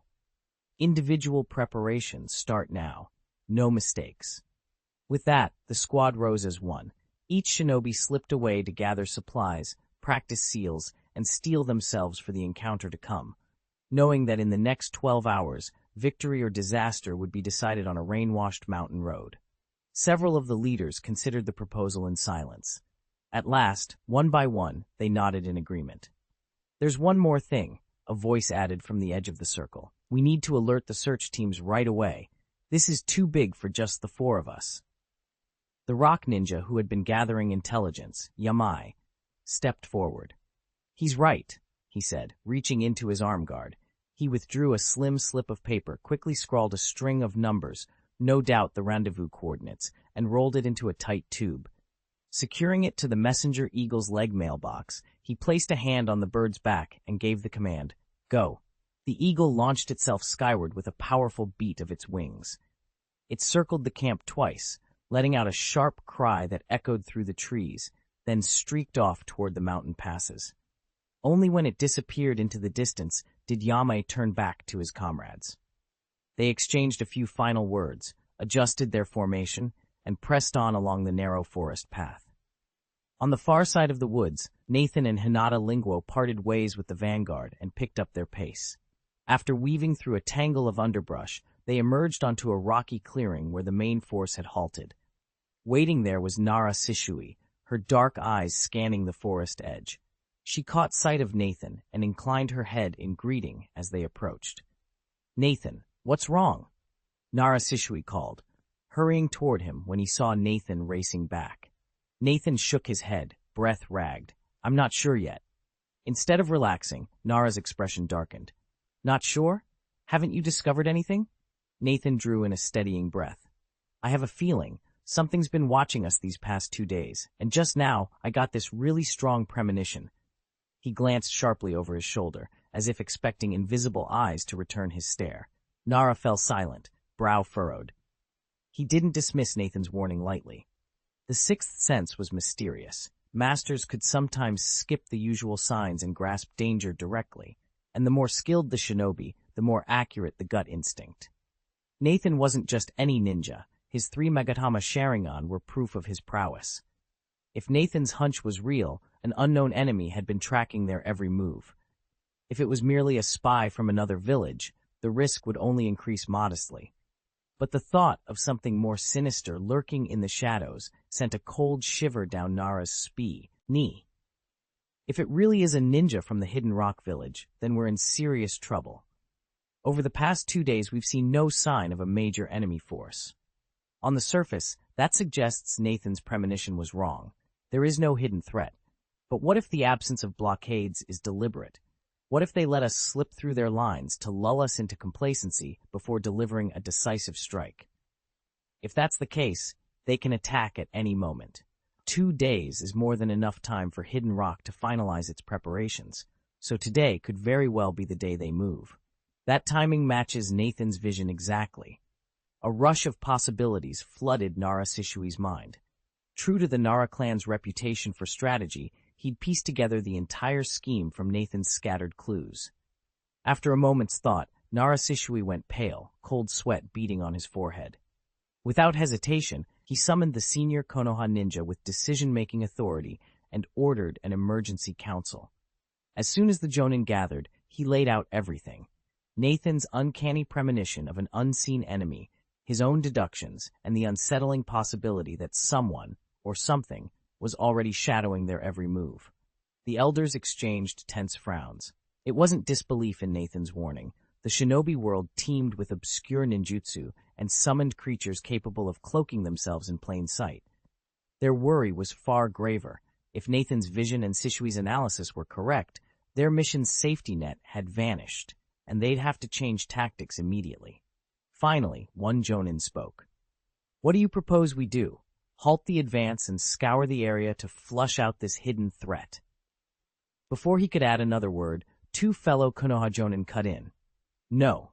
Individual preparations start now. No mistakes. With that, the squad rose as one. Each shinobi slipped away to gather supplies, practice seals, and steel themselves for the encounter to come, knowing that in the next 12 hours, victory or disaster would be decided on a rain-washed mountain road. Several of the leaders considered the proposal in silence. At last, one by one, they nodded in agreement. There's one more thing, a voice added from the edge of the circle. We need to alert the search teams right away. This is too big for just the 4 of us. The rock ninja who had been gathering intelligence, Yamai, stepped forward. He's right, he said, reaching into his arm guard. He withdrew a slim slip of paper, quickly scrawled a string of numbers, no doubt the rendezvous coordinates, and rolled it into a tight tube. Securing it to the messenger eagle's leg mailbox, he placed a hand on the bird's back and gave the command, "Go." The eagle launched itself skyward with a powerful beat of its wings. It circled the camp twice, letting out a sharp cry that echoed through the trees, then streaked off toward the mountain passes. Only when it disappeared into the distance did Yamai turn back to his comrades. They exchanged a few final words, adjusted their formation, and pressed on along the narrow forest path. On the far side of the woods, Nathan and Hinata Linguo parted ways with the vanguard and picked up their pace. After weaving through a tangle of underbrush, they emerged onto a rocky clearing where the main force had halted. Waiting there was Nara Sishui, her dark eyes scanning the forest edge. She caught sight of Nathan and inclined her head in greeting as they approached. "Nathan, what's wrong?" Nara Sishui called, hurrying toward him when he saw Nathan racing back. Nathan shook his head, breath ragged. "I'm not sure yet." Instead of relaxing, Nara's expression darkened. "Not sure? Haven't you discovered anything?" Nathan drew in a steadying breath. "I have a feeling. Something's been watching us these past 2 days, and just now I got this really strong premonition." He glanced sharply over his shoulder, as if expecting invisible eyes to return his stare. Nara fell silent, brow furrowed. He didn't dismiss Nathan's warning lightly. The sixth sense was mysterious. Masters could sometimes skip the usual signs and grasp danger directly, and the more skilled the shinobi, the more accurate the gut instinct. Nathan wasn't just any ninja. His 3 Megatama Sharingan were proof of his prowess. If Nathan's hunch was real, an unknown enemy had been tracking their every move. If it was merely a spy from another village, the risk would only increase modestly. But the thought of something more sinister lurking in the shadows sent a cold shiver down Nara's knee. If it really is a ninja from the Hidden Rock village, then we're in serious trouble. Over the past 2 days, we've seen no sign of a major enemy force. On the surface, that suggests Nathan's premonition was wrong. There is no hidden threat. But what if the absence of blockades is deliberate? What if they let us slip through their lines to lull us into complacency before delivering a decisive strike? If that's the case, they can attack at any moment. 2 days is more than enough time for Hidden Rock to finalize its preparations, so today could very well be the day they move. That timing matches Nathan's vision exactly. A rush of possibilities flooded Nara Sishui's mind. True to the Nara clan's reputation for strategy, he'd pieced together the entire scheme from Nathan's scattered clues. After a moment's thought, Nara Sishui went pale, cold sweat beading on his forehead. Without hesitation, he summoned the senior Konoha ninja with decision-making authority and ordered an emergency council. As soon as the Jonin gathered, he laid out everything. Nathan's uncanny premonition of an unseen enemy, his own deductions, and the unsettling possibility that someone, or something, was already shadowing their every move. The elders exchanged tense frowns. It wasn't disbelief in Nathan's warning. The shinobi world teemed with obscure ninjutsu and summoned creatures capable of cloaking themselves in plain sight. Their worry was far graver. If Nathan's vision and Sishui's analysis were correct, their mission's safety net had vanished, and they'd have to change tactics immediately. Finally, one Jonin spoke. "What do you propose we do? Halt the advance and scour the area to flush out this hidden threat?" Before he could add another word, 2 fellow Konoha Jonin cut in. "No,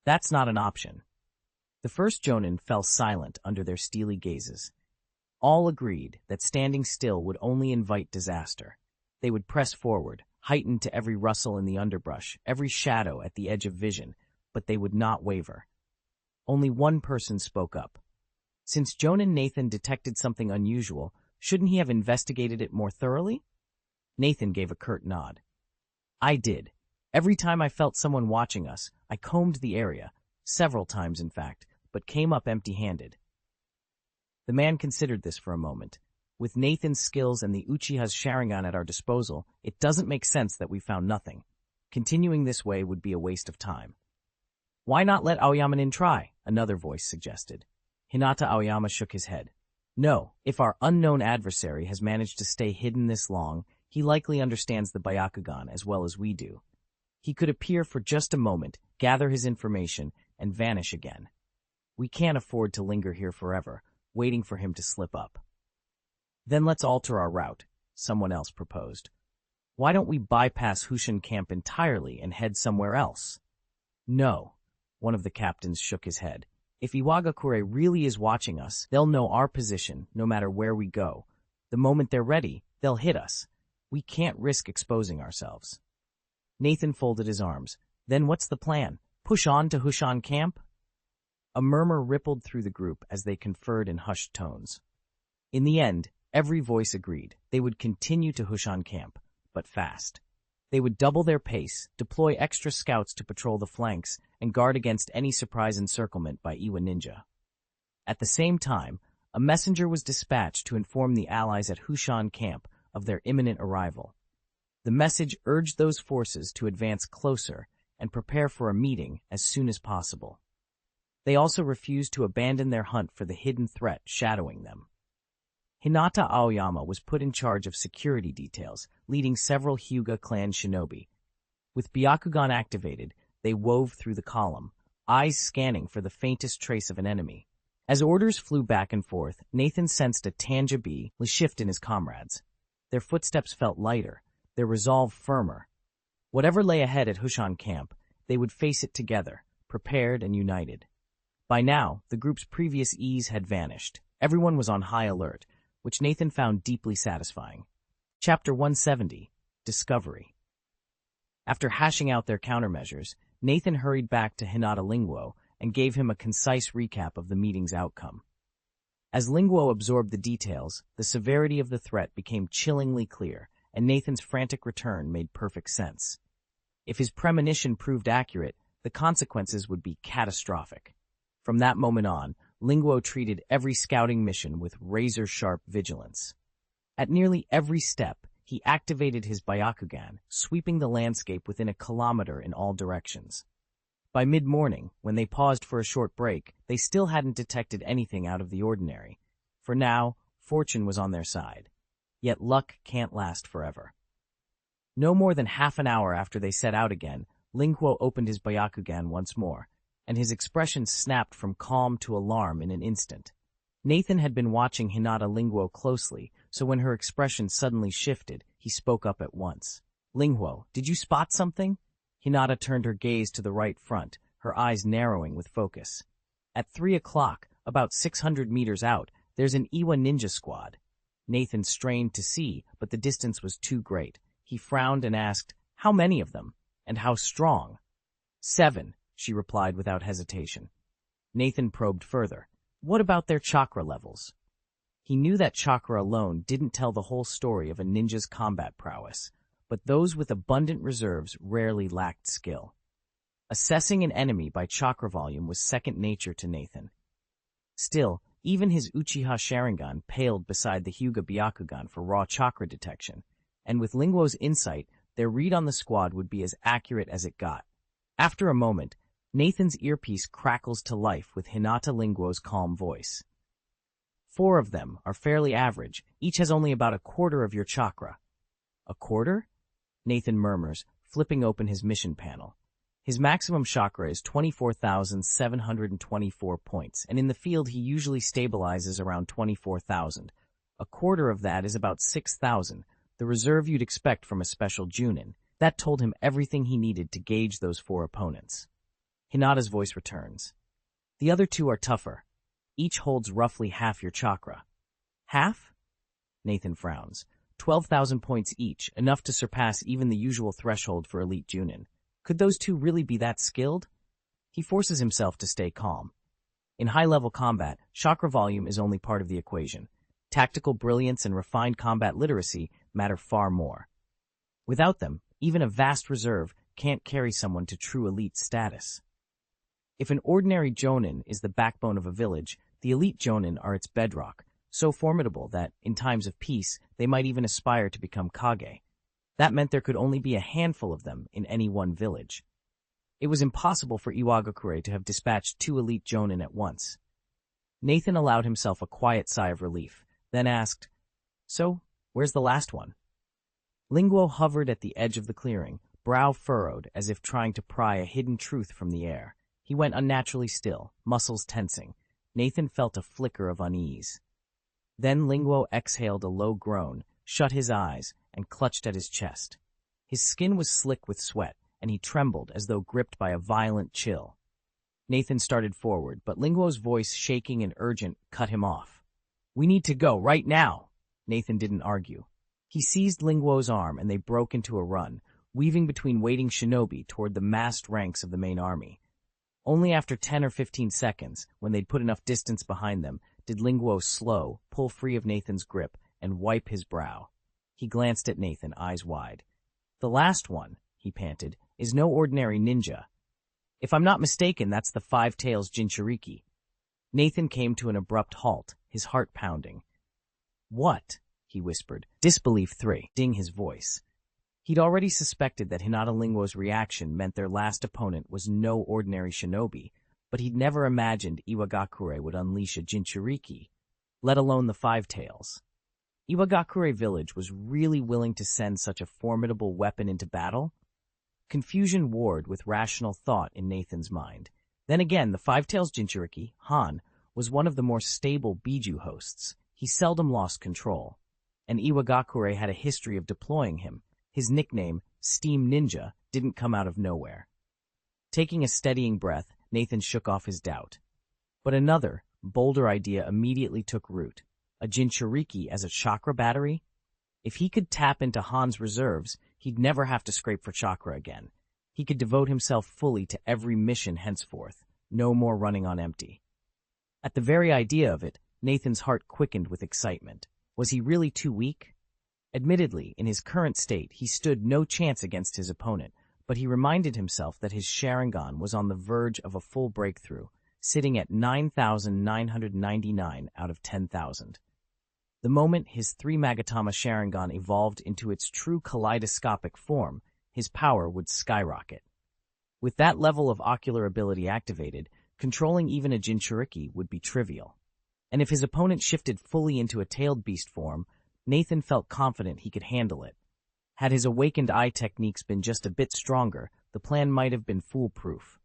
that's not an option." The first Jonin fell silent under their steely gazes. All agreed that standing still would only invite disaster. They would press forward, heightened to every rustle in the underbrush, every shadow at the edge of vision, but they would not waver. Only one person spoke up. Since Jonin Nathan detected something unusual, shouldn't he have investigated it more thoroughly? Nathan gave a curt nod. "I did. Every time I felt someone watching us, I combed the area, several times in fact, but came up empty-handed." The man considered this for a moment. "With Nathan's skills and the Uchiha's Sharingan at our disposal, it doesn't make sense that we found nothing. Continuing this way would be a waste of time." "Why not let Aoyama-nin try?" another voice suggested. Hinata Aoyama shook his head. "No, if our unknown adversary has managed to stay hidden this long, he likely understands the Byakugan as well as we do. He could appear for just a moment, gather his information, and vanish again. We can't afford to linger here forever, waiting for him to slip up." "Then let's alter our route," someone else proposed. "Why don't we bypass Hushin Camp entirely and head somewhere else?" "No," one of the captains shook his head. "If Iwagakure really is watching us, they'll know our position no matter where we go. The moment they're ready, they'll hit us. We can't risk exposing ourselves." Nathan folded his arms. "Then what's the plan? Push on to Hushan Camp?" A murmur rippled through the group as they conferred in hushed tones. In the end, every voice agreed. They would continue to Hushan Camp, but fast. They would double their pace, deploy extra scouts to patrol the flanks, and guard against any surprise encirclement by Iwa Ninja. At the same time, a messenger was dispatched to inform the allies at Hushan Camp of their imminent arrival. The message urged those forces to advance closer and prepare for a meeting as soon as possible. They also refused to abandon their hunt for the hidden threat shadowing them. Hinata Aoyama was put in charge of security details, leading several Hyuga clan shinobi. With Byakugan activated, they wove through the column, eyes scanning for the faintest trace of an enemy. As orders flew back and forth, Nathan sensed a tangible shift in his comrades. Their footsteps felt lighter, their resolve firmer. Whatever lay ahead at Hushan Camp, they would face it together, prepared and united. By now, the group's previous ease had vanished. Everyone was on high alert, which Nathan found deeply satisfying. Chapter 170, Discovery. After hashing out their countermeasures, Nathan hurried back to Hinata Linguo and gave him a concise recap of the meeting's outcome. As Linguo absorbed the details, the severity of the threat became chillingly clear, and Nathan's frantic return made perfect sense. If his premonition proved accurate, the consequences would be catastrophic. From that moment on, Linguo treated every scouting mission with razor-sharp vigilance. At nearly every step, he activated his Byakugan, sweeping the landscape within a kilometer in all directions. By mid-morning, when they paused for a short break, they still hadn't detected anything out of the ordinary. For now, fortune was on their side. Yet luck can't last forever. No more than half an hour after they set out again, Linghuo opened his Byakugan once more, and his expression snapped from calm to alarm in an instant. Nathan had been watching Hinata Linghuo closely, so when her expression suddenly shifted, he spoke up at once. "Linghuo, did you spot something?" Hinata turned her gaze to the right front, her eyes narrowing with focus. "At 3 o'clock, about 600 meters out, there's an Iwa ninja squad." Nathan strained to see, but the distance was too great. He frowned and asked, "How many of them? And how strong?" 7, she replied without hesitation. Nathan probed further. "What about their chakra levels?" He knew that chakra alone didn't tell the whole story of a ninja's combat prowess, but those with abundant reserves rarely lacked skill. Assessing an enemy by chakra volume was second nature to Nathan. Still, even his Uchiha Sharingan paled beside the Hyuga Byakugan for raw chakra detection, and with Linghuo's insight, their read on the squad would be as accurate as it got. After a moment, Nathan's earpiece crackles to life with Hinata Linghuo's calm voice. 4 of them are fairly average. Each has only about a quarter of your chakra." "A quarter?" Nathan murmurs, flipping open his mission panel. His maximum chakra is 24,724 points, and in the field he usually stabilizes around 24,000. A quarter of that is about 6,000, the reserve you'd expect from a special Junin. That told him everything he needed to gauge those 4 opponents. Hinata's voice returns. "The other 2 are tougher. Each holds roughly half your chakra." "Half?" Nathan frowns. 12,000 points each, enough to surpass even the usual threshold for elite Junin. Could those 2 really be that skilled? He forces himself to stay calm. In high-level combat, chakra volume is only part of the equation. Tactical brilliance and refined combat literacy matter far more. Without them, even a vast reserve can't carry someone to true elite status. If an ordinary Jonin is the backbone of a village, the elite Jonin are its bedrock, so formidable that, in times of peace, they might even aspire to become Kage. That meant there could only be a handful of them in any one village. It was impossible for Iwagakure to have dispatched 2 elite Jonin at once. Nathan allowed himself a quiet sigh of relief, then asked, "So, where's the last one?" Linghuo hovered at the edge of the clearing, brow furrowed as if trying to pry a hidden truth from the air. He went unnaturally still, muscles tensing. Nathan felt a flicker of unease. Then Linghuo exhaled a low groan, shut his eyes, and clutched at his chest. His skin was slick with sweat, and he trembled as though gripped by a violent chill. Nathan started forward, but Linghuo's voice, shaking and urgent, cut him off. "We need to go, right now!" Nathan didn't argue. He seized Linghuo's arm, and they broke into a run, weaving between waiting shinobi toward the massed ranks of the main army. Only after 10 or 15 seconds, when they'd put enough distance behind them, did Linghuo slow, pull free of Nathan's grip, and wipe his brow. He glanced at Nathan, eyes wide. "The last one," he panted, "is no ordinary ninja. If I'm not mistaken, that's the Five Tails Jinchuriki." Nathan came to an abrupt halt, his heart pounding. "What?" he whispered, disbelief threading his voice. He'd already suspected that Hinata Linghuo's reaction meant their last opponent was no ordinary shinobi, but he'd never imagined Iwagakure would unleash a Jinchuriki, let alone the Five Tails. Iwagakure village was really willing to send such a formidable weapon into battle? Confusion warred with rational thought in Nathan's mind. Then again, the Five Tails Jinchuriki, Han, was one of the more stable Biju hosts. He seldom lost control, and Iwagakure had a history of deploying him. His nickname, Steam Ninja, didn't come out of nowhere. Taking a steadying breath, Nathan shook off his doubt. But another, bolder idea immediately took root. A Jinchuriki as a chakra battery? If he could tap into Han's reserves, he'd never have to scrape for chakra again. He could devote himself fully to every mission henceforth. No more running on empty. At the very idea of it, Nathan's heart quickened with excitement. Was he really too weak? Admittedly, in his current state, he stood no chance against his opponent, but he reminded himself that his Sharingan was on the verge of a full breakthrough, sitting at 9,999 out of 10,000. The moment his 3 Magatama Sharingan evolved into its true kaleidoscopic form, his power would skyrocket. With that level of ocular ability activated, controlling even a Jinchuriki would be trivial. And if his opponent shifted fully into a tailed beast form, Nathan felt confident he could handle it. Had his awakened eye techniques been just a bit stronger, the plan might have been foolproof.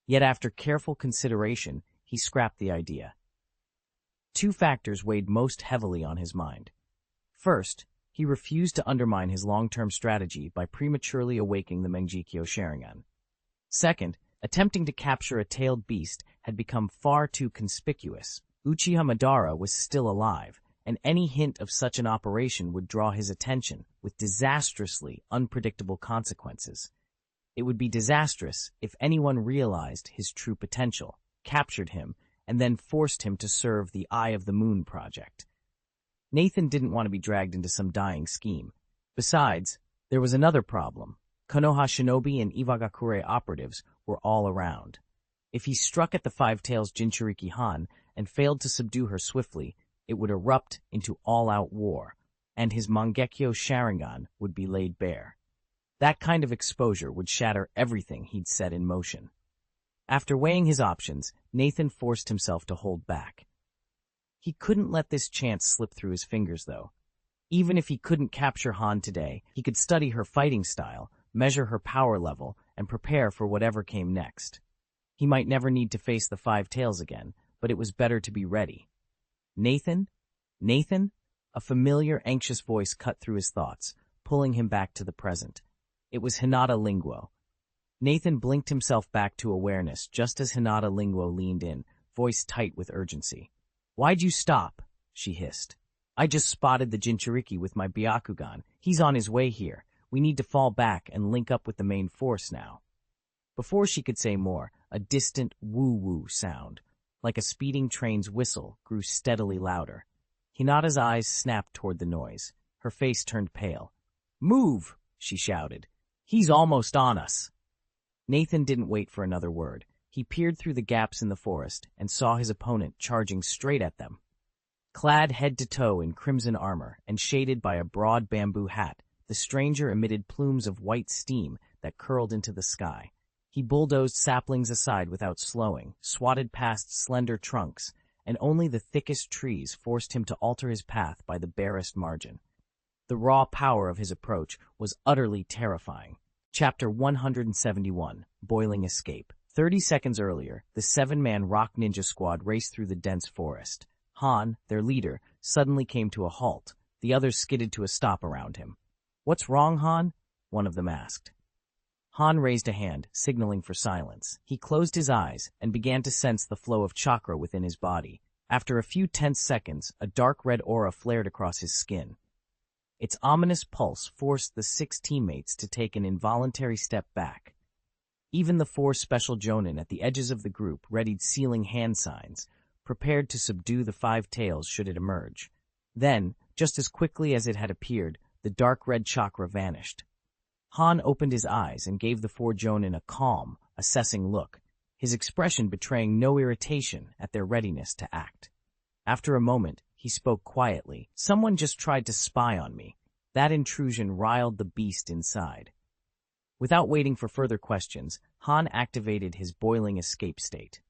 Yet after careful consideration, he scrapped the idea. Two factors weighed most heavily on his mind. First, he refused to undermine his long-term strategy by prematurely awakening the Mangekyo Sharingan. Second, attempting to capture a tailed beast had become far too conspicuous. Uchiha Madara was still alive, and any hint of such an operation would draw his attention, with disastrously unpredictable consequences. It would be disastrous if anyone realized his true potential, captured him, and then forced him to serve the Eye of the Moon project. Nathan didn't want to be dragged into some dying scheme. Besides, there was another problem. Konoha Shinobi and Iwagakure operatives were all around. If he struck at the Five Tails Jinchuriki Han and failed to subdue her swiftly, it would erupt into all-out war, and his Mangekyo Sharingan would be laid bare. That kind of exposure would shatter everything he'd set in motion. After weighing his options, Nathan forced himself to hold back. He couldn't let this chance slip through his fingers, though. Even if he couldn't capture Han today, he could study her fighting style, measure her power level, and prepare for whatever came next. He might never need to face the Five Tails again, but it was better to be ready. Nathan? Nathan? A familiar, anxious voice cut through his thoughts, pulling him back to the present. It was Hinata Linguo. Nathan blinked himself back to awareness just as Hinata Linguo leaned in, voice tight with urgency. "Why'd you stop?" she hissed. "I just spotted the Jinchuriki with my Byakugan. He's on his way here. We need to fall back and link up with the main force now." Before she could say more, a distant woo-woo sound, like a speeding train's whistle, grew steadily louder. Hinata's eyes snapped toward the noise. Her face turned pale. "Move!" she shouted. "He's almost on us." Nathan didn't wait for another word. He peered through the gaps in the forest and saw his opponent charging straight at them. Clad head to toe in crimson armor and shaded by a broad bamboo hat, the stranger emitted plumes of white steam that curled into the sky. He bulldozed saplings aside without slowing, swatted past slender trunks, and only the thickest trees forced him to alter his path by the barest margin. The raw power of his approach was utterly terrifying. Chapter 171, Boiling Escape. 30 seconds earlier, the 7-man rock ninja squad raced through the dense forest. Han, their leader, suddenly came to a halt. The others skidded to a stop around him. "What's wrong, Han?" one of them asked. Han raised a hand, signaling for silence. He closed his eyes and began to sense the flow of chakra within his body. After a few tense seconds, a dark red aura flared across his skin. Its ominous pulse forced the 6 teammates to take an involuntary step back. Even the 4 special jonin at the edges of the group readied sealing hand signs, prepared to subdue the Five Tails should it emerge. Then, just as quickly as it had appeared, the dark red chakra vanished. Han opened his eyes and gave the 4 jonin a calm, assessing look, his expression betraying no irritation at their readiness to act. After a moment, he spoke quietly. "Someone just tried to spy on me." That intrusion riled the beast inside. Without waiting for further questions, Han activated his boiling escape state.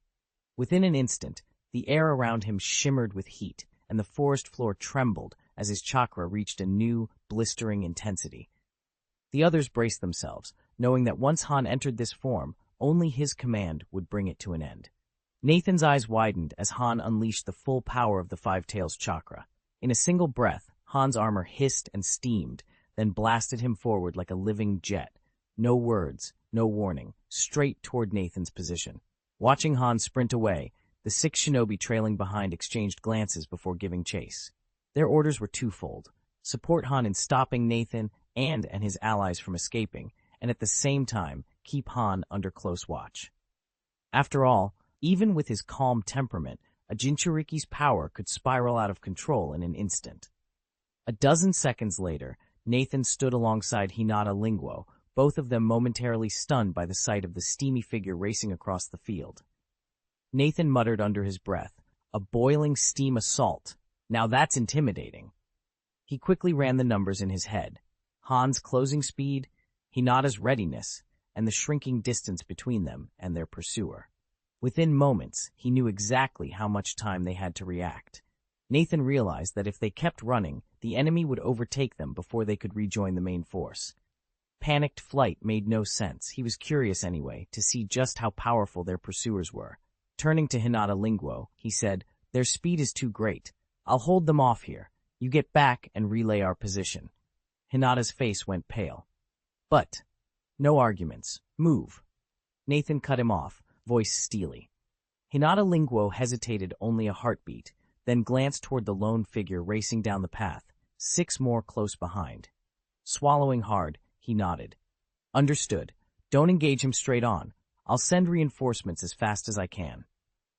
Within an instant, the air around him shimmered with heat, and the forest floor trembled as his chakra reached a new, blistering intensity. The others braced themselves, knowing that once Han entered this form, only his command would bring it to an end. Nathan's eyes widened as Han unleashed the full power of the Five Tails chakra. In a single breath, Han's armor hissed and steamed, then blasted him forward like a living jet. No words, no warning, straight toward Nathan's position. Watching Han sprint away, the 6 shinobi trailing behind exchanged glances before giving chase. Their orders were twofold: support Han in stopping Nathan and his allies from escaping, and at the same time, keep Han under close watch. After all, even with his calm temperament, a Jinchuriki's power could spiral out of control in an instant. A dozen seconds later, Nathan stood alongside Hinata Linguo, both of them momentarily stunned by the sight of the steamy figure racing across the field. Nathan muttered under his breath, "A boiling steam assault. Now that's intimidating." He quickly ran the numbers in his head: Han's closing speed, Hinata's readiness, and the shrinking distance between them and their pursuer. Within moments, he knew exactly how much time they had to react. Nathan realized that if they kept running, the enemy would overtake them before they could rejoin the main force. Panicked flight made no sense. He was curious anyway, to see just how powerful their pursuers were. Turning to Hinata Linguo, he said, "Their speed is too great. I'll hold them off here. You get back and relay our position." Hinata's face went pale. "But, no arguments. Move." Nathan cut him off, voice steely. Hinata Linguo hesitated only a heartbeat, then glanced toward the lone figure racing down the path, 6 more close behind. Swallowing hard, he nodded. "Understood. Don't engage him straight on. I'll send reinforcements as fast as I can."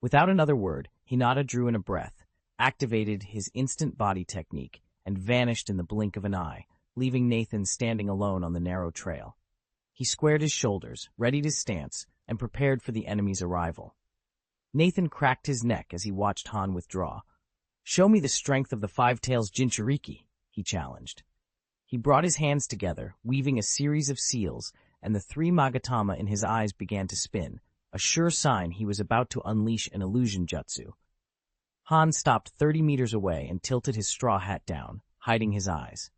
Without another word, Hinata drew in a breath, activated his instant body technique, and vanished in the blink of an eye, leaving Nathan standing alone on the narrow trail. He squared his shoulders, readied his stance, and prepared for the enemy's arrival. Nathan cracked his neck as he watched Han withdraw. "Show me the strength of the Five-Tails Jinchuriki," he challenged. He brought his hands together, weaving a series of seals, and the 3 Magatama in his eyes began to spin, a sure sign he was about to unleash an illusion jutsu. Han stopped 30 meters away and tilted his straw hat down, hiding his eyes.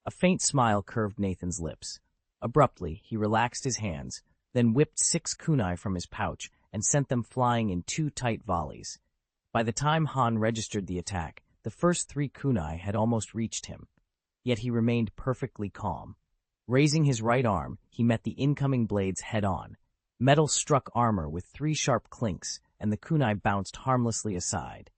A faint smile curved Nathan's lips. Abruptly, he relaxed his hands, then whipped 6 kunai from his pouch and sent them flying in 2 tight volleys. By the time Han registered the attack, the first 3 kunai had almost reached him. Yet he remained perfectly calm. Raising his right arm, he met the incoming blades head-on. Metal struck armor with 3 sharp clinks, and the kunai bounced harmlessly aside.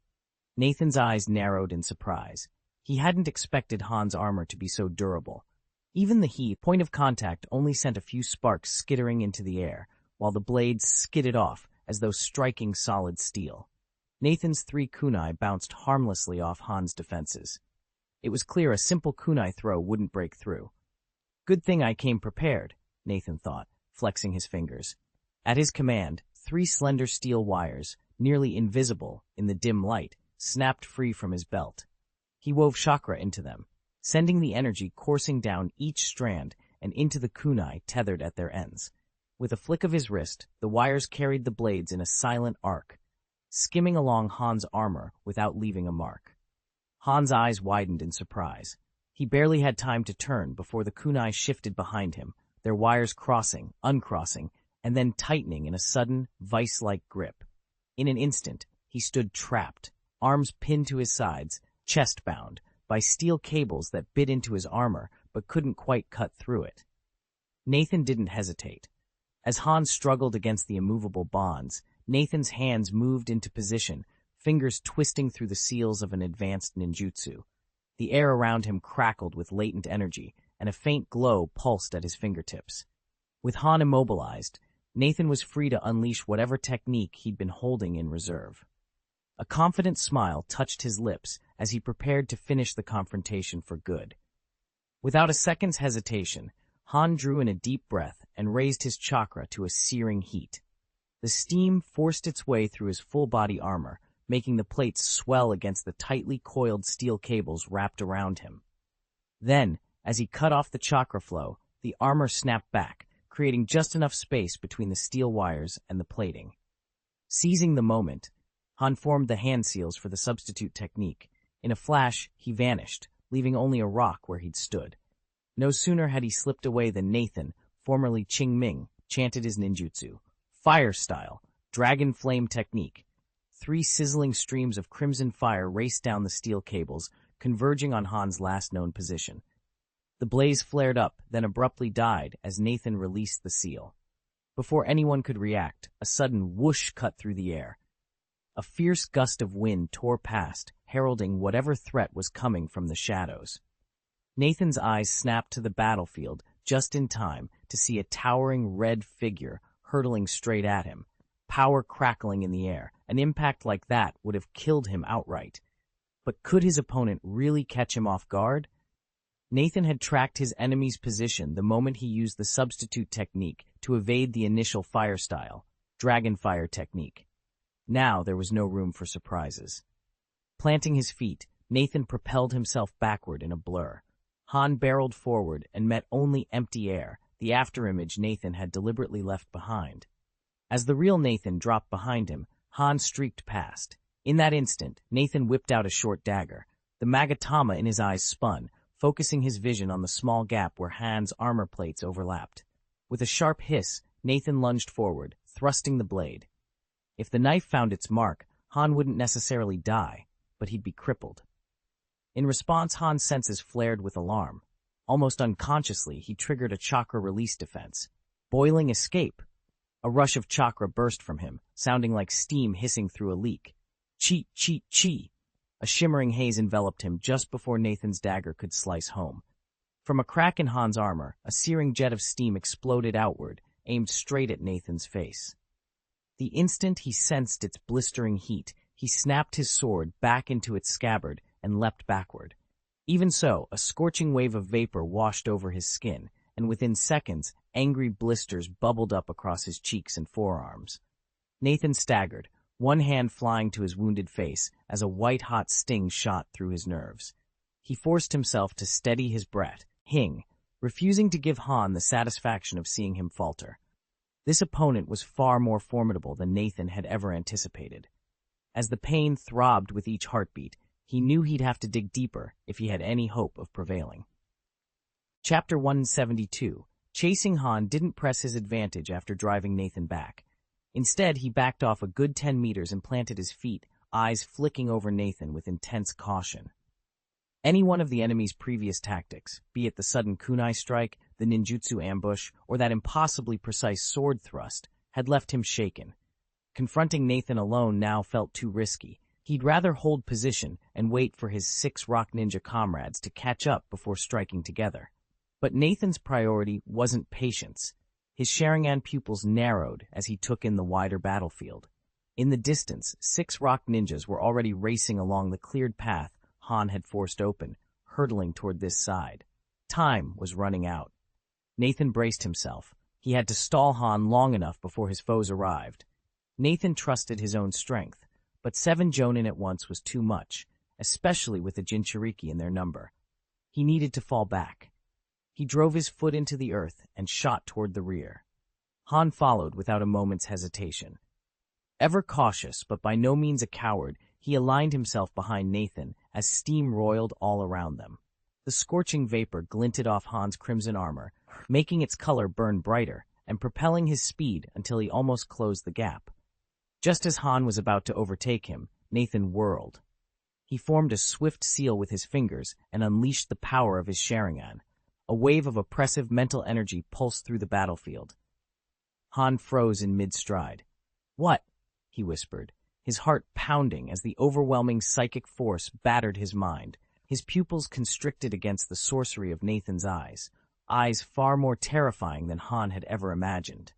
Nathan's eyes narrowed in surprise. He hadn't expected Han's armor to be so durable. Even the heat point of contact only sent a few sparks skittering into the air, while the blades skidded off as though striking solid steel. Nathan's 3 kunai bounced harmlessly off Han's defenses. It was clear a simple kunai throw wouldn't break through. Good thing I came prepared, Nathan thought, flexing his fingers. At his command, 3 slender steel wires, nearly invisible in the dim light, snapped free from his belt. He wove chakra into them, sending the energy coursing down each strand and into the kunai tethered at their ends. With a flick of his wrist, the wires carried the blades in a silent arc, skimming along Han's armor without leaving a mark. Han's eyes widened in surprise. He barely had time to turn before the kunai shifted behind him, their wires crossing, uncrossing, and then tightening in a sudden, vice-like grip. In an instant, he stood trapped, arms pinned to his sides, chest bound, by steel cables that bit into his armor but couldn't quite cut through it. Nathan didn't hesitate. As Han struggled against the immovable bonds, Nathan's hands moved into position, fingers twisting through the seals of an advanced ninjutsu. The air around him crackled with latent energy, and a faint glow pulsed at his fingertips. With Han immobilized, Nathan was free to unleash whatever technique he'd been holding in reserve. A confident smile touched his lips as he prepared to finish the confrontation for good. Without a second's hesitation, Han drew in a deep breath and raised his chakra to a searing heat. The steam forced its way through his full-body armor, making the plates swell against the tightly coiled steel cables wrapped around him. Then, as he cut off the chakra flow, the armor snapped back, creating just enough space between the steel wires and the plating. Seizing the moment, Han formed the hand seals for the substitute technique. In a flash, he vanished, leaving only a rock where he'd stood. No sooner had he slipped away than Nathan, formerly Qing Ming, chanted his ninjutsu. Fire style, dragon flame technique. 3 sizzling streams of crimson fire raced down the steel cables, converging on Han's last known position. The blaze flared up, then abruptly died as Nathan released the seal. Before anyone could react, a sudden whoosh cut through the air. A fierce gust of wind tore past, heralding whatever threat was coming from the shadows. Nathan's eyes snapped to the battlefield just in time to see a towering red figure hurtling straight at him, power crackling in the air. An impact like that would have killed him outright. But could his opponent really catch him off guard? Nathan had tracked his enemy's position the moment he used the substitute technique to evade the initial fire style, dragon fire technique. Now there was no room for surprises. Planting his feet, Nathan propelled himself backward in a blur. Han barreled forward and met only empty air, the afterimage Nathan had deliberately left behind. As the real Nathan dropped behind him, Han streaked past. In that instant, Nathan whipped out a short dagger. The magatama in his eyes spun, focusing his vision on the small gap where Han's armor plates overlapped. With a sharp hiss, Nathan lunged forward, thrusting the blade. If the knife found its mark, Han wouldn't necessarily die, but he'd be crippled. In response, Han's senses flared with alarm. Almost unconsciously, he triggered a chakra release defense. Boiling escape! A rush of chakra burst from him, sounding like steam hissing through a leak. Chi, chi, chi! A shimmering haze enveloped him just before Nathan's dagger could slice home. From a crack in Han's armor, a searing jet of steam exploded outward, aimed straight at Nathan's face. The instant he sensed its blistering heat, he snapped his sword back into its scabbard and leapt backward. Even so, a scorching wave of vapor washed over his skin, and within seconds, angry blisters bubbled up across his cheeks and forearms. Nathan staggered, one hand flying to his wounded face as a white-hot sting shot through his nerves. He forced himself to steady his breath, refusing to give Han the satisfaction of seeing him falter. This opponent was far more formidable than Nathan had ever anticipated. As the pain throbbed with each heartbeat, he knew he'd have to dig deeper if he had any hope of prevailing. Chapter 172. Chasing Han didn't press his advantage after driving Nathan back. Instead, he backed off a good 10 meters and planted his feet, eyes flicking over Nathan with intense caution. Any one of the enemy's previous tactics, be it the sudden kunai strike, the ninjutsu ambush, or that impossibly precise sword thrust, had left him shaken. Confronting Nathan alone now felt too risky. He'd rather hold position and wait for his 6 rock ninja comrades to catch up before striking together. But Nathan's priority wasn't patience. His Sharingan pupils narrowed as he took in the wider battlefield. In the distance, 6 rock ninjas were already racing along the cleared path Han had forced open, hurtling toward this side. Time was running out. Nathan braced himself. He had to stall Han long enough before his foes arrived. Nathan trusted his own strength, but 7 Jonin at once was too much, especially with the Jinchuriki in their number. He needed to fall back. He drove his foot into the earth and shot toward the rear. Han followed without a moment's hesitation. Ever cautious, but by no means a coward, he aligned himself behind Nathan as steam roiled all around them. The scorching vapor glinted off Han's crimson armor, making its color burn brighter and propelling his speed until he almost closed the gap. Just as Han was about to overtake him, Nathan whirled. He formed a swift seal with his fingers and unleashed the power of his Sharingan. A wave of oppressive mental energy pulsed through the battlefield. Han froze in mid-stride. "What?" he whispered, his heart pounding as the overwhelming psychic force battered his mind. His pupils constricted against the sorcery of Nathan's eyes far more terrifying than Han had ever imagined.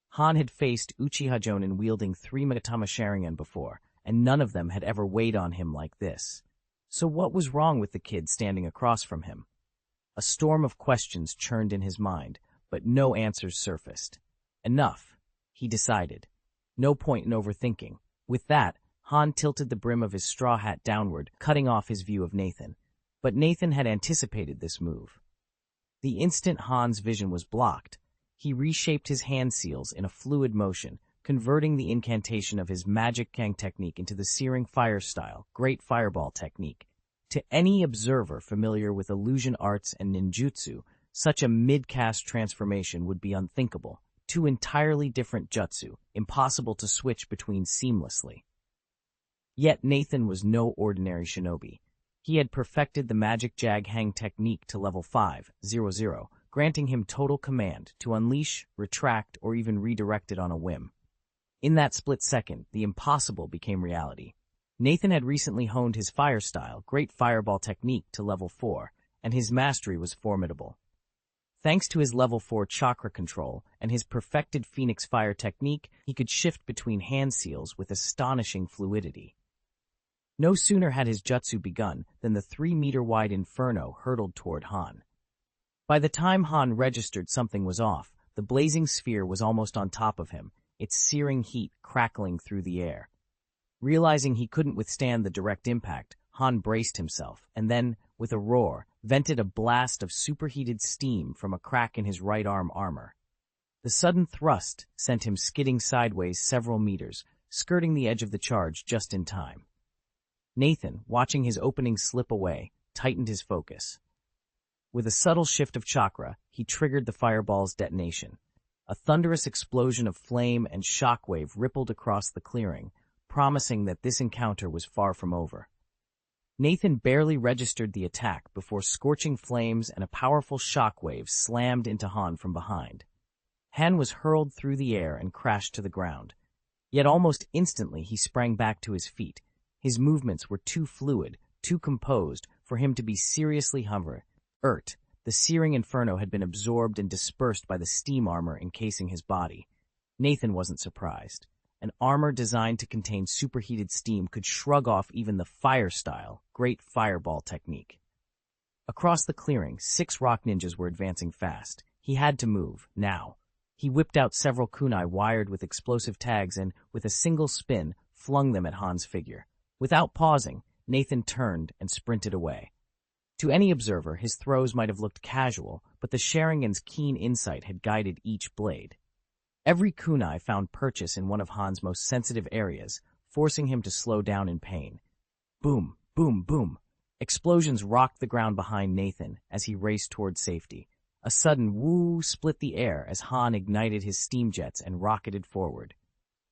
Han had faced Uchiha Jonin wielding 3 Magatama Sharingan before, and none of them had ever weighed on him like this. So what was wrong with the kid standing across from him? A storm of questions churned in his mind, but no answers surfaced. Enough, he decided. No point in overthinking. With that, Han tilted the brim of his straw hat downward, cutting off his view of Nathan. But Nathan had anticipated this move. The instant Han's vision was blocked, he reshaped his hand seals in a fluid motion, converting the incantation of his magic Kang technique into the searing fire style, Great Fireball technique. To any observer familiar with illusion arts and ninjutsu, such a mid-cast transformation would be unthinkable. 2 entirely different jutsu, impossible to switch between seamlessly. Yet Nathan was no ordinary shinobi. He had perfected the magic Jag Hang technique to level 500, granting him total command to unleash, retract, or even redirect it on a whim. In that split second, the impossible became reality. Nathan had recently honed his fire style, Great Fireball technique, to level 4, and his mastery was formidable. Thanks to his level 4 chakra control and his perfected Phoenix Fire technique, he could shift between hand seals with astonishing fluidity. No sooner had his jutsu begun than the 3-meter-wide inferno hurtled toward Han. By the time Han registered something was off, the blazing sphere was almost on top of him, its searing heat crackling through the air. Realizing he couldn't withstand the direct impact, Han braced himself, and then, with a roar, vented a blast of superheated steam from a crack in his right arm armor. The sudden thrust sent him skidding sideways several meters, skirting the edge of the charge just in time. Nathan, watching his opening slip away, tightened his focus. With a subtle shift of chakra, he triggered the fireball's detonation. A thunderous explosion of flame and shockwave rippled across the clearing, promising that this encounter was far from over. Nathan barely registered the attack before scorching flames and a powerful shockwave slammed into Han from behind. Han was hurled through the air and crashed to the ground. Yet almost instantly he sprang back to his feet. His movements were too fluid, too composed, for him to be seriously hurt. The searing inferno had been absorbed and dispersed by the steam armor encasing his body. Nathan wasn't surprised. An armor designed to contain superheated steam could shrug off even the fire-style, great fireball technique. Across the clearing, 6 rock ninjas were advancing fast. He had to move, now. He whipped out several kunai wired with explosive tags and, with a single spin, flung them at Han's figure. Without pausing, Nathan turned and sprinted away. To any observer, his throws might have looked casual, but the Sharingan's keen insight had guided each blade. Every kunai found purchase in one of Han's most sensitive areas, forcing him to slow down in pain. Boom, boom, boom. Explosions rocked the ground behind Nathan as he raced toward safety. A sudden woo split the air as Han ignited his steam jets and rocketed forward.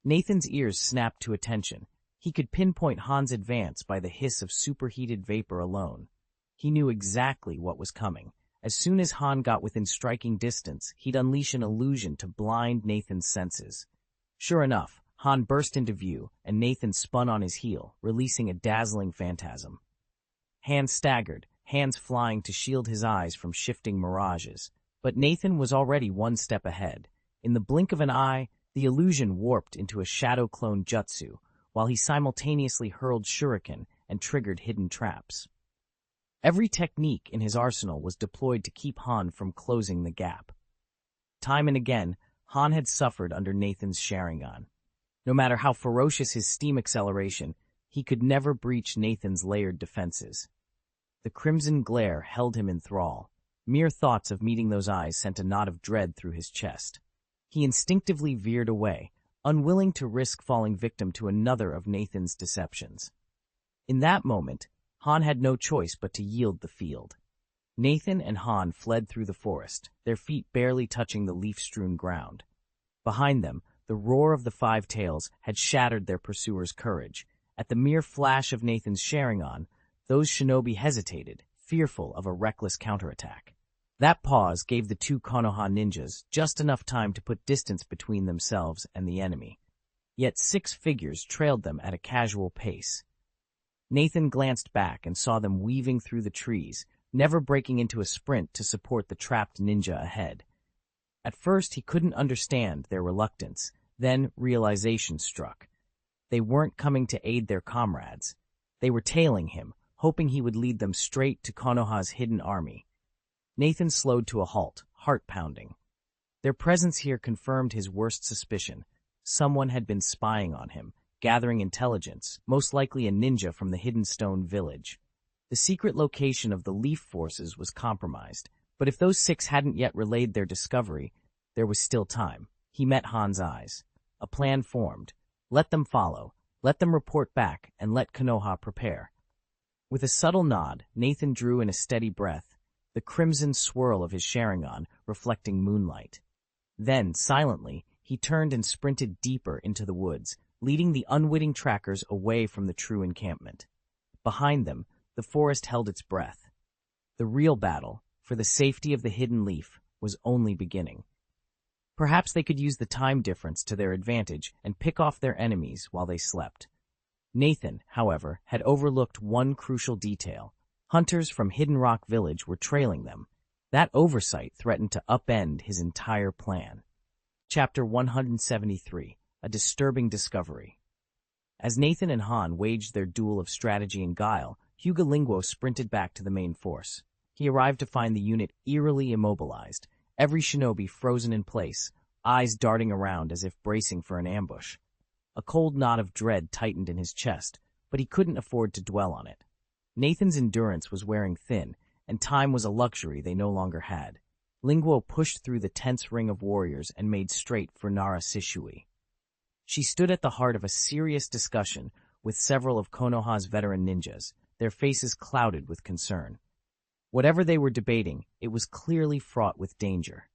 Nathan's ears snapped to attention. He could pinpoint Han's advance by the hiss of superheated vapor alone. He knew exactly what was coming. As soon as Han got within striking distance, he'd unleash an illusion to blind Nathan's senses. Sure enough, Han burst into view, and Nathan spun on his heel, releasing a dazzling phantasm. Han staggered, hands flying to shield his eyes from shifting mirages. But Nathan was already one step ahead. In the blink of an eye, the illusion warped into a shadow clone jutsu, while he simultaneously hurled shuriken and triggered hidden traps. Every technique in his arsenal was deployed to keep Han from closing the gap. Time and again, Han had suffered under Nathan's Sharingan. No matter how ferocious his steam acceleration, he could never breach Nathan's layered defenses. The crimson glare held him in thrall. Mere thoughts of meeting those eyes sent a knot of dread through his chest. He instinctively veered away, unwilling to risk falling victim to another of Nathan's deceptions. In that moment, Han had no choice but to yield the field. Nathan and Han fled through the forest, their feet barely touching the leaf-strewn ground. Behind them, the roar of the 5 tails had shattered their pursuers' courage. At the mere flash of Nathan's Sharingan, those shinobi hesitated, fearful of a reckless counterattack. That pause gave the 2 Konoha ninjas just enough time to put distance between themselves and the enemy. Yet 6 figures trailed them at a casual pace. Nathan glanced back and saw them weaving through the trees, never breaking into a sprint to support the trapped ninja ahead. At first, he couldn't understand their reluctance. Then realization struck. They weren't coming to aid their comrades. They were tailing him, hoping he would lead them straight to Konoha's hidden army. Nathan slowed to a halt, heart pounding. Their presence here confirmed his worst suspicion. Someone had been spying on him, gathering intelligence, most likely a ninja from the Hidden Stone village. The secret location of the Leaf forces was compromised, but if those 6 hadn't yet relayed their discovery, there was still time. He met Han's eyes. A plan formed. Let them follow, let them report back, and let Konoha prepare. With a subtle nod, Nathan drew in a steady breath, the crimson swirl of his Sharingan reflecting moonlight. Then, silently, he turned and sprinted deeper into the woods, leading the unwitting trackers away from the true encampment. Behind them, the forest held its breath. The real battle, for the safety of the hidden leaf, was only beginning. Perhaps they could use the time difference to their advantage and pick off their enemies while they slept. Nathan, however, had overlooked one crucial detail. Hunters from Hidden Rock Village were trailing them. That oversight threatened to upend his entire plan. Chapter 173. A disturbing discovery. As Nathan and Han waged their duel of strategy and guile, Hugo Linguo sprinted back to the main force. He arrived to find the unit eerily immobilized, every shinobi frozen in place, eyes darting around as if bracing for an ambush. A cold knot of dread tightened in his chest, but he couldn't afford to dwell on it. Nathan's endurance was wearing thin, and time was a luxury they no longer had. Linguo pushed through the tense ring of warriors and made straight for Nara Sishui. She stood at the heart of a serious discussion with several of Konoha's veteran ninjas, their faces clouded with concern. Whatever they were debating, it was clearly fraught with danger.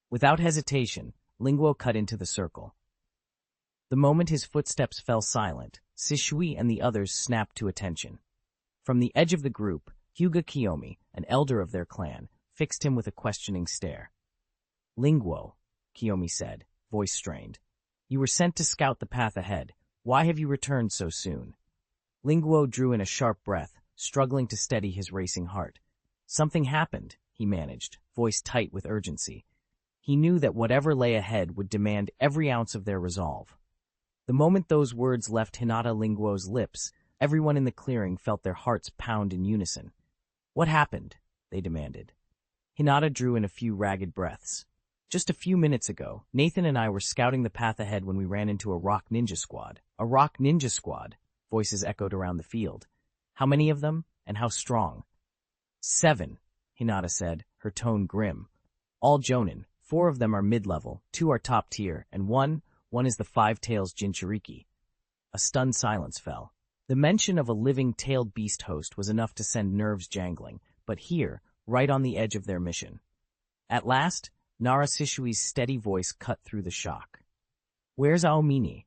Without hesitation, Linguo cut into the circle. The moment his footsteps fell silent, Shisui and the others snapped to attention. From the edge of the group, Hyuga Kiyomi, an elder of their clan, fixed him with a questioning stare. "Linguo," Kiyomi said, voice strained. "You were sent to scout the path ahead. Why have you returned so soon?" Linguo drew in a sharp breath, struggling to steady his racing heart. "Something happened," he managed, voice tight with urgency. He knew that whatever lay ahead would demand every ounce of their resolve. The moment those words left Hinata Linguo's lips, everyone in the clearing felt their hearts pound in unison. "What happened?" they demanded. Hinata drew in a few ragged breaths. "Just a few minutes ago, Nathan and I were scouting the path ahead when we ran into a rock ninja squad." "A rock ninja squad?" Voices echoed around the field. "How many of them, and how strong?" 7, Hinata said, her tone grim. "All jonin. 4 of them are mid-level, 2 are top tier, and one is the Five-Tails Jinchuriki." A stunned silence fell. The mention of a living tailed beast host was enough to send nerves jangling, but here, right on the edge of their mission. At last, Nara Shishui's steady voice cut through the shock. "Where's Aomini?"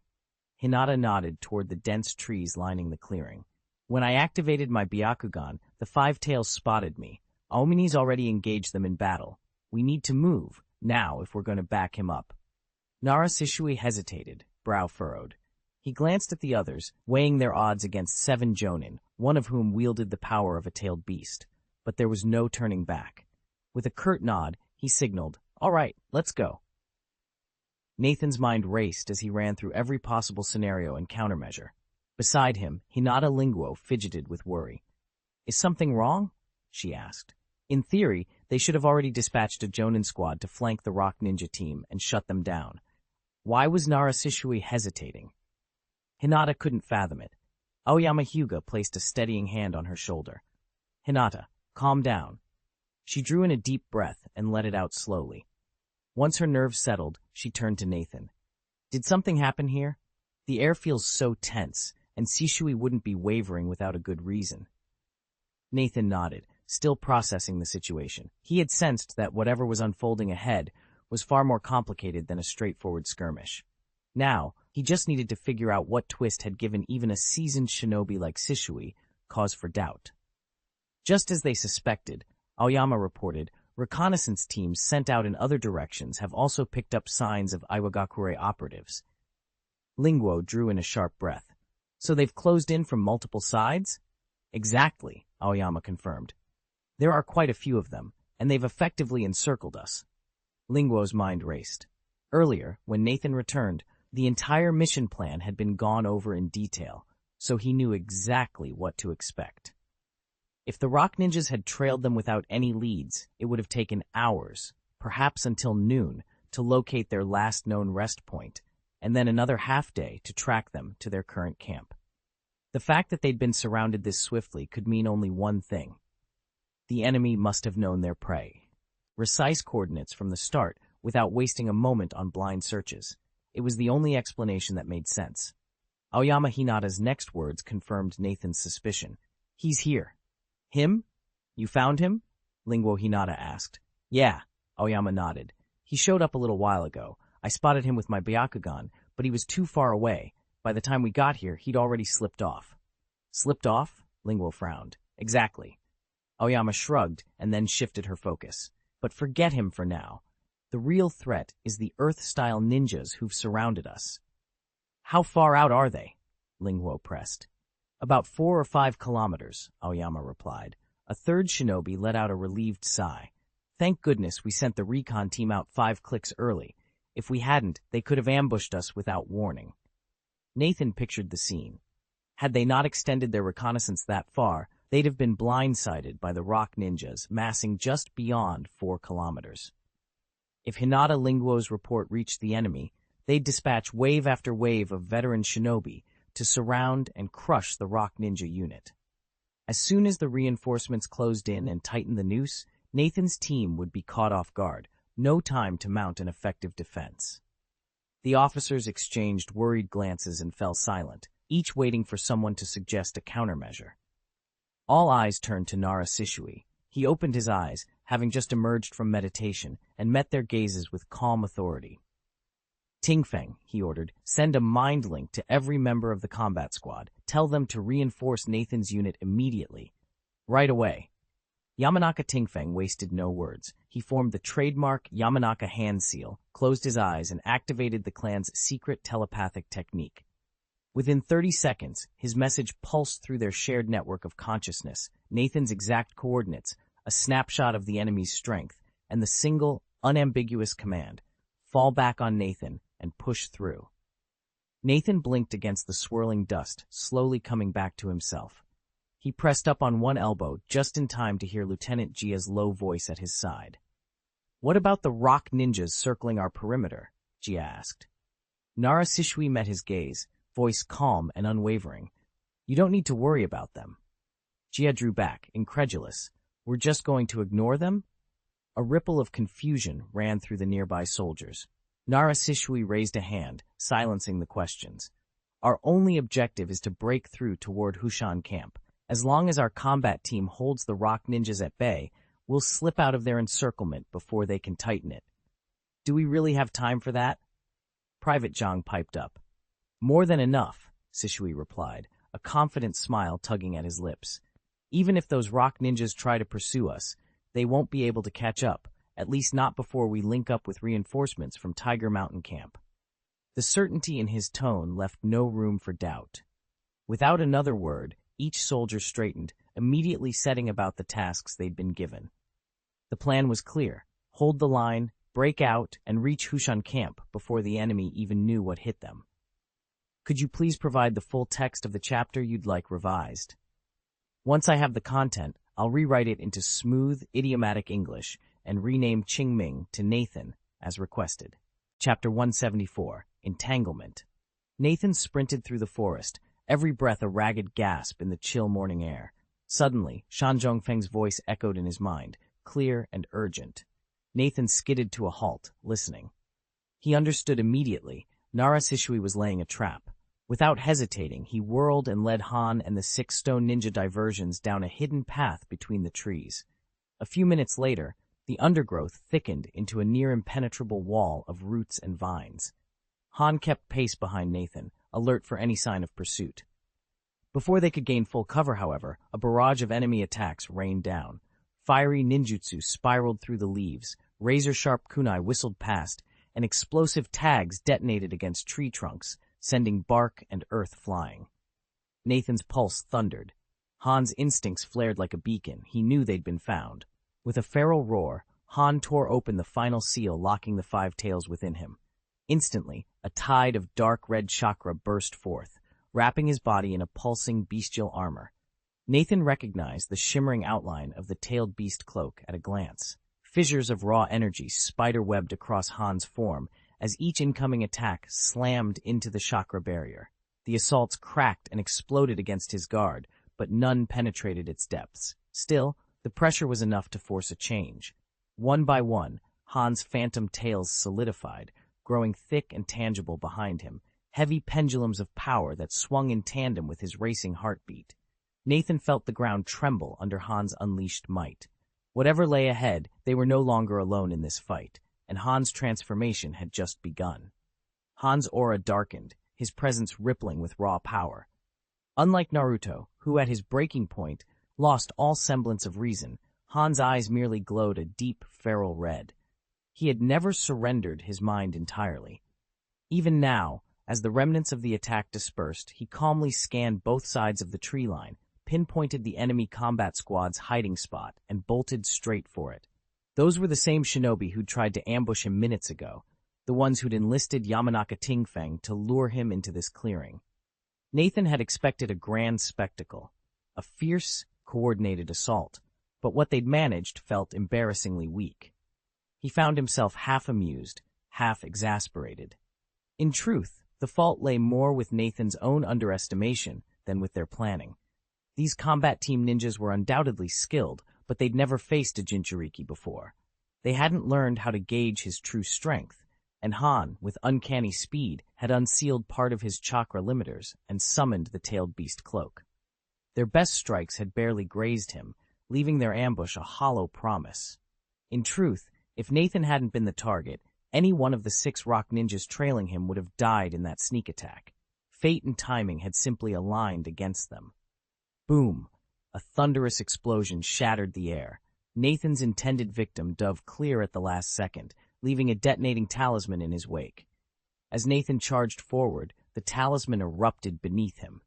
Hinata nodded toward the dense trees lining the clearing. "When I activated my Byakugan, the Five-Tails spotted me. Aomini's already engaged them in battle. We need to move, now, if we're going to back him up." Nara Shishui hesitated, brow furrowed. He glanced at the others, weighing their odds against 7 jonin, one of whom wielded the power of a tailed beast. But there was no turning back. With a curt nod, he signaled, "All right, let's go." Nathan's mind raced as he ran through every possible scenario and countermeasure. Beside him, Hinata Linguo fidgeted with worry. "Is something wrong?" she asked. In theory, they should have already dispatched a jonin squad to flank the rock ninja team and shut them down. Why was Nara Shishui hesitating? Hinata couldn't fathom it. Aoyama Hyuga placed a steadying hand on her shoulder. "Hinata, calm down." She drew in a deep breath and let it out slowly. Once her nerves settled, she turned to Nathan. "Did something happen here? The air feels so tense, and Shishui wouldn't be wavering without a good reason." Nathan nodded, still processing the situation. He had sensed that whatever was unfolding ahead was far more complicated than a straightforward skirmish. Now, he just needed to figure out what twist had given even a seasoned shinobi like Shishui cause for doubt. Just as they suspected, Aoyama reported, reconnaissance teams sent out in other directions have also picked up signs of Iwagakure operatives. Linguo drew in a sharp breath. "So they've closed in from multiple sides?" "Exactly," Aoyama confirmed. "There are quite a few of them, and they've effectively encircled us." Linguo's mind raced. Earlier, when Nathan returned, the entire mission plan had been gone over in detail, so he knew exactly what to expect. If the rock ninjas had trailed them without any leads, it would have taken hours, perhaps until noon, to locate their last known rest point, and then another half-day to track them to their current camp. The fact that they'd been surrounded this swiftly could mean only one thing. The enemy must have known their prey. Precise coordinates from the start, without wasting a moment on blind searches. It was the only explanation that made sense. Aoyama Hinata's next words confirmed Nathan's suspicion. "He's here." "Him? You found him?" Linguo Hinata asked. "Yeah," Aoyama nodded. "He showed up a little while ago. I spotted him with my Byakugan, but he was too far away. By the time we got here, he'd already slipped off." "Slipped off?" Linguo frowned. "Exactly." Aoyama shrugged and then shifted her focus. "But forget him for now. The real threat is the Earth-style ninjas who've surrounded us." "How far out are they?" Linguo pressed. "About 4 or 5 kilometers," Aoyama replied. A third shinobi let out a relieved sigh. "Thank goodness we sent the recon team out 5 clicks early. If we hadn't, they could have ambushed us without warning." Nathan pictured the scene. Had they not extended their reconnaissance that far, they'd have been blindsided by the rock ninjas massing just beyond 4 kilometers. If Hinata Linguo's report reached the enemy, they'd dispatch wave after wave of veteran shinobi to surround and crush the rock ninja unit. As soon as the reinforcements closed in and tightened the noose, Nathan's team would be caught off guard, no time to mount an effective defense. The officers exchanged worried glances and fell silent. each waiting for someone to suggest a countermeasure. All eyes turned to Narashishui. He opened his eyes, having just emerged from meditation, and met their gazes with calm authority. Tingfeng, he ordered, send a mind link to every member of the combat squad. Tell them to reinforce Nathan's unit immediately. Right away. Yamanaka Tingfeng wasted no words. He formed the trademark Yamanaka hand seal, closed his eyes, and activated the clan's secret telepathic technique. Within 30 seconds, his message pulsed through their shared network of consciousness, Nathan's exact coordinates, a snapshot of the enemy's strength, and the single, unambiguous command, fall back on Nathan and push through. Nathan blinked against the swirling dust, slowly coming back to himself. He pressed up on one elbow just in time to hear Lieutenant Jia's low voice at his side. What about the rock ninjas circling our perimeter? Jia asked. Narashishui met his gaze, voice calm and unwavering. You don't need to worry about them. Jia drew back, incredulous. We're just going to ignore them? A ripple of confusion ran through the nearby soldiers. Narashishui raised a hand, silencing the questions. Our only objective is to break through toward Hushan camp. As long as our combat team holds the rock ninjas at bay, we'll slip out of their encirclement before they can tighten it. Do we really have time for that? Private Zhang piped up. More than enough, Shishui replied, a confident smile tugging at his lips. Even if those rock ninjas try to pursue us, they won't be able to catch up, at least not before we link up with reinforcements from Tiger Mountain Camp. The certainty in his tone left no room for doubt. Without another word, each soldier straightened, immediately setting about the tasks they'd been given. The plan was clear. Hold the line, break out, and reach Hushan camp before the enemy even knew what hit them. Could you please provide the full text of the chapter you'd like revised? Once I have the content, I'll rewrite it into smooth, idiomatic English and rename Qingming to Nathan, as requested. Chapter 174, Entanglement. Nathan sprinted through the forest, every breath a ragged gasp in the chill morning air. Suddenly, Shan Zhongfeng's voice echoed in his mind, clear and urgent. Nathan skidded to a halt, listening. He understood immediately. Narashishui was laying a trap. Without hesitating, he whirled and led Han and the 6 stone ninja diversions down a hidden path between the trees. A few minutes later, the undergrowth thickened into a near-impenetrable wall of roots and vines. Han kept pace behind Nathan, alert for any sign of pursuit. Before they could gain full cover, however, a barrage of enemy attacks rained down. Fiery ninjutsu spiraled through the leaves, razor-sharp kunai whistled past, and explosive tags detonated against tree trunks, sending bark and earth flying. Nathan's pulse thundered. Han's instincts flared like a beacon. He knew they'd been found. With a feral roar, Han tore open the final seal, locking the 5 tails within him. Instantly, a tide of dark red chakra burst forth, wrapping his body in a pulsing bestial armor. Nathan recognized the shimmering outline of the tailed beast cloak at a glance. Fissures of raw energy spider-webbed across Han's form as each incoming attack slammed into the chakra barrier. The assaults cracked and exploded against his guard, but none penetrated its depths. Still, the pressure was enough to force a change. One by one, Han's phantom tails solidified, growing thick and tangible behind him, heavy pendulums of power that swung in tandem with his racing heartbeat. Nathan felt the ground tremble under Han's unleashed might. Whatever lay ahead, they were no longer alone in this fight, and Han's transformation had just begun. Han's aura darkened, his presence rippling with raw power. Unlike Naruto, who at his breaking point lost all semblance of reason, Han's eyes merely glowed a deep, feral red. He had never surrendered his mind entirely. Even now, as the remnants of the attack dispersed, he calmly scanned both sides of the tree line, pinpointed the enemy combat squad's hiding spot, and bolted straight for it. Those were the same shinobi who'd tried to ambush him minutes ago, the ones who'd enlisted Yamanaka Tingfeng to lure him into this clearing. Nathan had expected a grand spectacle, a fierce, coordinated assault, but what they'd managed felt embarrassingly weak. He found himself half amused, half exasperated. In truth, the fault lay more with Nathan's own underestimation than with their planning. These combat team ninjas were undoubtedly skilled, but they'd never faced a Jinchuriki before. They hadn't learned how to gauge his true strength, and Han, with uncanny speed, had unsealed part of his chakra limiters and summoned the tailed beast cloak. Their best strikes had barely grazed him, leaving their ambush a hollow promise. In truth, if Nathan hadn't been the target, any one of the 6 rock ninjas trailing him would have died in that sneak attack. Fate and timing had simply aligned against them. Boom! A thunderous explosion shattered the air. Nathan's intended victim dove clear at the last second, leaving a detonating talisman in his wake. As Nathan charged forward, the talisman erupted beneath him.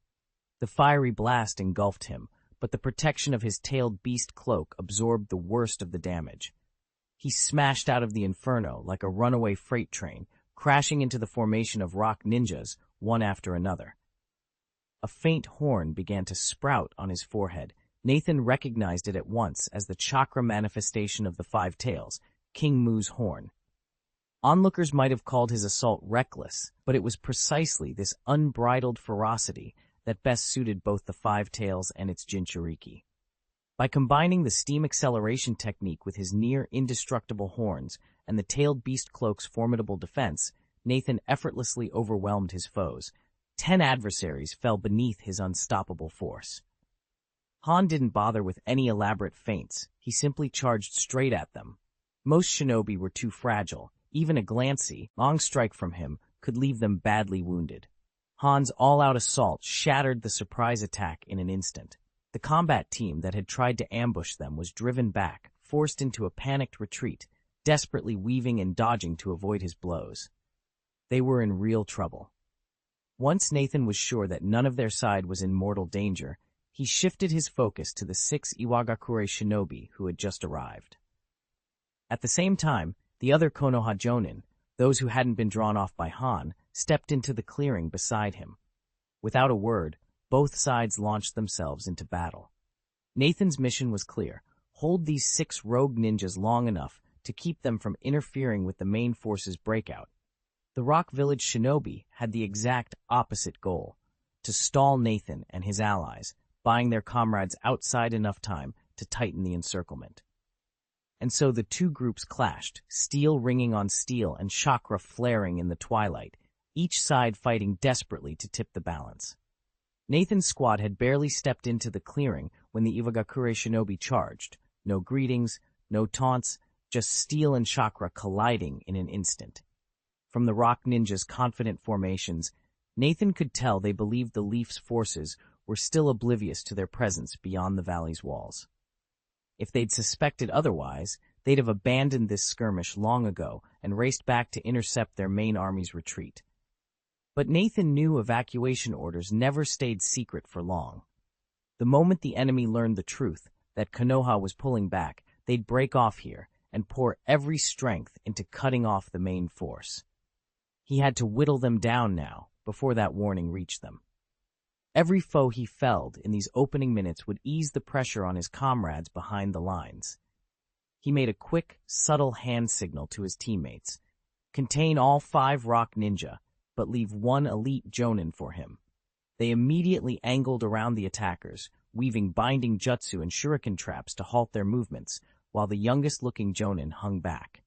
The fiery blast engulfed him, but the protection of his tailed beast cloak absorbed the worst of the damage. He smashed out of the inferno like a runaway freight train, crashing into the formation of rock ninjas, one after another. A faint horn began to sprout on his forehead. Nathan recognized it at once as the chakra manifestation of the 5 tails, King Mu's horn. Onlookers might have called his assault reckless, but it was precisely this unbridled ferocity that best suited both the 5 tails and its Jinchuriki. By combining the steam acceleration technique with his near-indestructible horns and the tailed beast cloak's formidable defense, Nathan effortlessly overwhelmed his foes. 10 adversaries fell beneath his unstoppable force. Han didn't bother with any elaborate feints. He simply charged straight at them. Most shinobi were too fragile. Even a glancey, long strike from him could leave them badly wounded. Han's all-out assault shattered the surprise attack in an instant. The combat team that had tried to ambush them was driven back, forced into a panicked retreat, desperately weaving and dodging to avoid his blows. They were in real trouble. Once Nathan was sure that none of their side was in mortal danger, he shifted his focus to the 6 Iwagakure shinobi who had just arrived. At the same time, the other Konoha Jonin, those who hadn't been drawn off by Han, stepped into the clearing beside him. Without a word, both sides launched themselves into battle. Nathan's mission was clear: hold these 6 rogue ninjas long enough to keep them from interfering with the main force's breakout. The Rock Village shinobi had the exact opposite goal: to stall Nathan and his allies, buying their comrades outside enough time to tighten the encirclement. And so the 2 groups clashed, steel ringing on steel and chakra flaring in the twilight, each side fighting desperately to tip the balance. Nathan's squad had barely stepped into the clearing when the Iwagakure shinobi charged. No greetings, no taunts, just steel and chakra colliding in an instant. From the rock ninjas' confident formations, Nathan could tell they believed the Leaf's forces were still oblivious to their presence beyond the valley's walls. If they'd suspected otherwise, they'd have abandoned this skirmish long ago and raced back to intercept their main army's retreat. But Nathan knew evacuation orders never stayed secret for long. The moment the enemy learned the truth, that Konoha was pulling back, they'd break off here and pour every strength into cutting off the main force. He had to whittle them down now, before that warning reached them. Every foe he felled in these opening minutes would ease the pressure on his comrades behind the lines. He made a quick, subtle hand signal to his teammates. Contain all 5 rock ninja, but leave 1 elite jonin for him. They immediately angled around the attackers, weaving binding jutsu and shuriken traps to halt their movements, while the youngest-looking jonin hung back.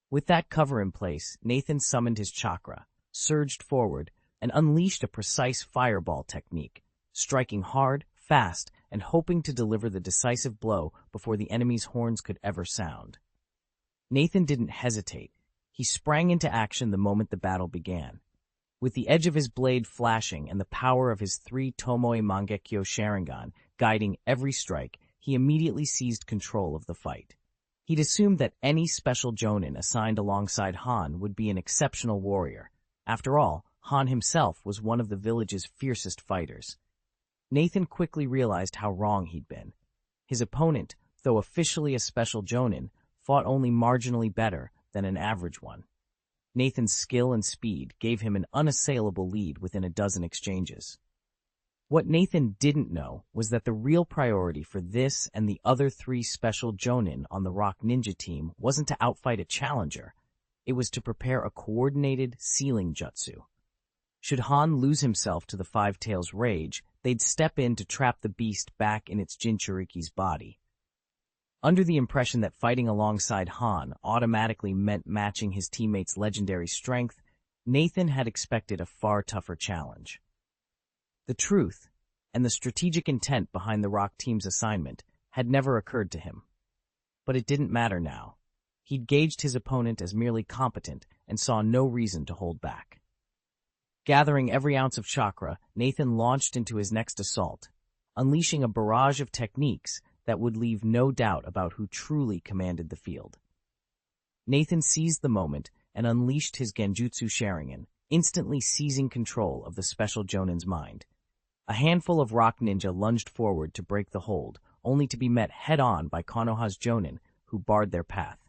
With that cover in place, Nathan summoned his chakra, surged forward, and unleashed a precise fireball technique, striking hard, fast, and hoping to deliver the decisive blow before the enemy's horns could ever sound. Nathan didn't hesitate. He sprang into action the moment the battle began. With the edge of his blade flashing and the power of his 3 Tomoe Mangekyo Sharingan guiding every strike, he immediately seized control of the fight. He'd assumed that any special jonin assigned alongside Han would be an exceptional warrior. After all, Han himself was one of the village's fiercest fighters. Nathan quickly realized how wrong he'd been. His opponent, though officially a special jonin, fought only marginally better than an average one. Nathan's skill and speed gave him an unassailable lead within a dozen exchanges. What Nathan didn't know was that the real priority for this and the other 3 special jonin on the Rock Ninja team wasn't to outfight a challenger. It was to prepare a coordinated sealing jutsu. Should Han lose himself to the 5 Tails' rage, they'd step in to trap the beast back in its Jinchuriki's body. Under the impression that fighting alongside Han automatically meant matching his teammates' legendary strength, Nathan had expected a far tougher challenge. The truth, and the strategic intent behind the Rock team's assignment, had never occurred to him. But it didn't matter now. He'd gauged his opponent as merely competent and saw no reason to hold back. Gathering every ounce of chakra, Nathan launched into his next assault, unleashing a barrage of techniques that would leave no doubt about who truly commanded the field. Nathan seized the moment and unleashed his Genjutsu Sharingan, instantly seizing control of the special Jonin's mind. A handful of rock ninja lunged forward to break the hold, only to be met head-on by Konoha's Jonin, who barred their path.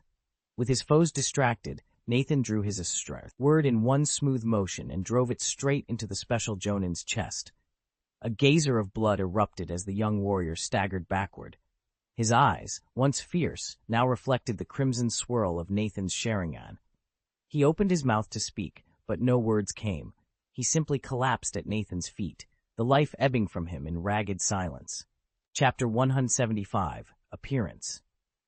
With his foes distracted, Nathan drew his sword in one smooth motion and drove it straight into the special Jonin's chest. A geyser of blood erupted as the young warrior staggered backward. His eyes, once fierce, now reflected the crimson swirl of Nathan's Sharingan. He opened his mouth to speak, but no words came. He simply collapsed at Nathan's feet, the life ebbing from him in ragged silence. Chapter 175, Appearance.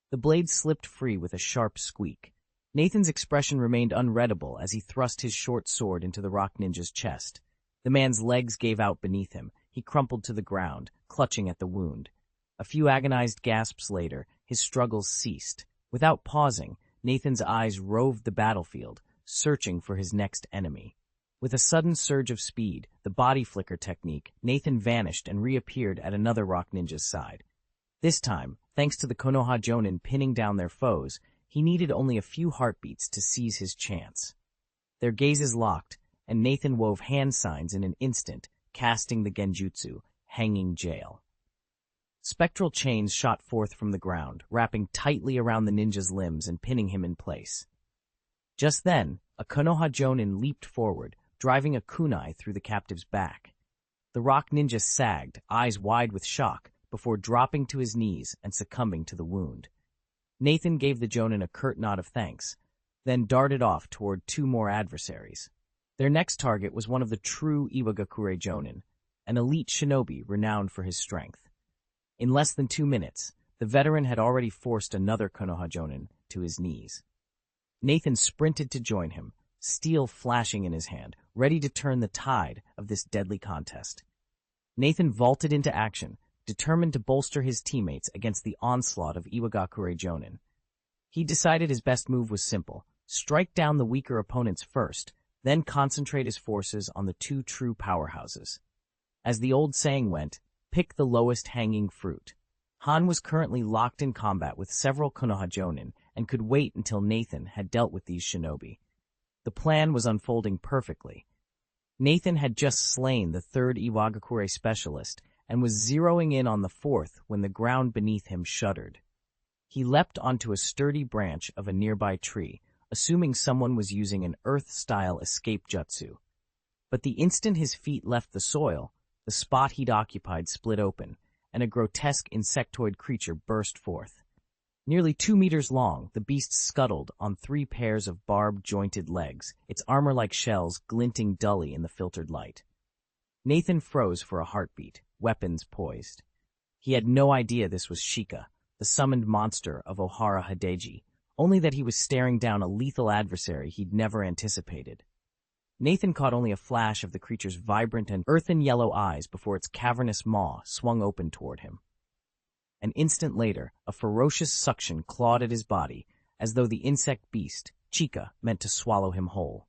The blade slipped free with a sharp squeak. Nathan's expression remained unreadable as he thrust his short sword into the rock ninja's chest. The man's legs gave out beneath him. He crumpled to the ground, clutching at the wound. A few agonized gasps later, his struggles ceased. Without pausing, Nathan's eyes roved the battlefield, searching for his next enemy. With a sudden surge of speed, the body flicker technique, Nathan vanished and reappeared at another rock ninja's side. This time, thanks to the Konoha Jonin pinning down their foes, he needed only a few heartbeats to seize his chance. Their gazes locked, and Nathan wove hand signs in an instant, casting the Genjutsu, hanging jail. Spectral chains shot forth from the ground, wrapping tightly around the ninja's limbs and pinning him in place. Just then, a Konoha Jonin leaped forward, driving a kunai through the captive's back. The rock ninja sagged, eyes wide with shock, before dropping to his knees and succumbing to the wound. Nathan gave the Jonin a curt nod of thanks, then darted off toward two more adversaries. Their next target was one of the true Iwagakure Jonin, an elite shinobi renowned for his strength. In less than 2 minutes, the veteran had already forced another Konoha Jonin to his knees. Nathan sprinted to join him, steel flashing in his hand, ready to turn the tide of this deadly contest. Nathan vaulted into action, determined to bolster his teammates against the onslaught of Iwagakure Jonin. He decided his best move was simple: strike down the weaker opponents first, then concentrate his forces on the two true powerhouses. As the old saying went, pick the lowest hanging fruit. Han was currently locked in combat with several Konoha Jonin and could wait until Nathan had dealt with these shinobi. The plan was unfolding perfectly. Nathan had just slain the third Iwagakure specialist and was zeroing in on the fourth when the ground beneath him shuddered. He leapt onto a sturdy branch of a nearby tree, assuming someone was using an Earth-style escape jutsu. But the instant his feet left the soil, the spot he'd occupied split open, and a grotesque insectoid creature burst forth. Nearly 2 meters long, the beast scuttled on 3 pairs of barbed, jointed legs, its armor like shells glinting dully in the filtered light. Nathan froze for a heartbeat, weapons poised. He had no idea this was Shika, the summoned monster of Ohara Hideji, only that he was staring down a lethal adversary he'd never anticipated. Nathan caught only a flash of the creature's vibrant and earthen yellow eyes before its cavernous maw swung open toward him. An instant later, a ferocious suction clawed at his body, as though the insect beast, Chika, meant to swallow him whole.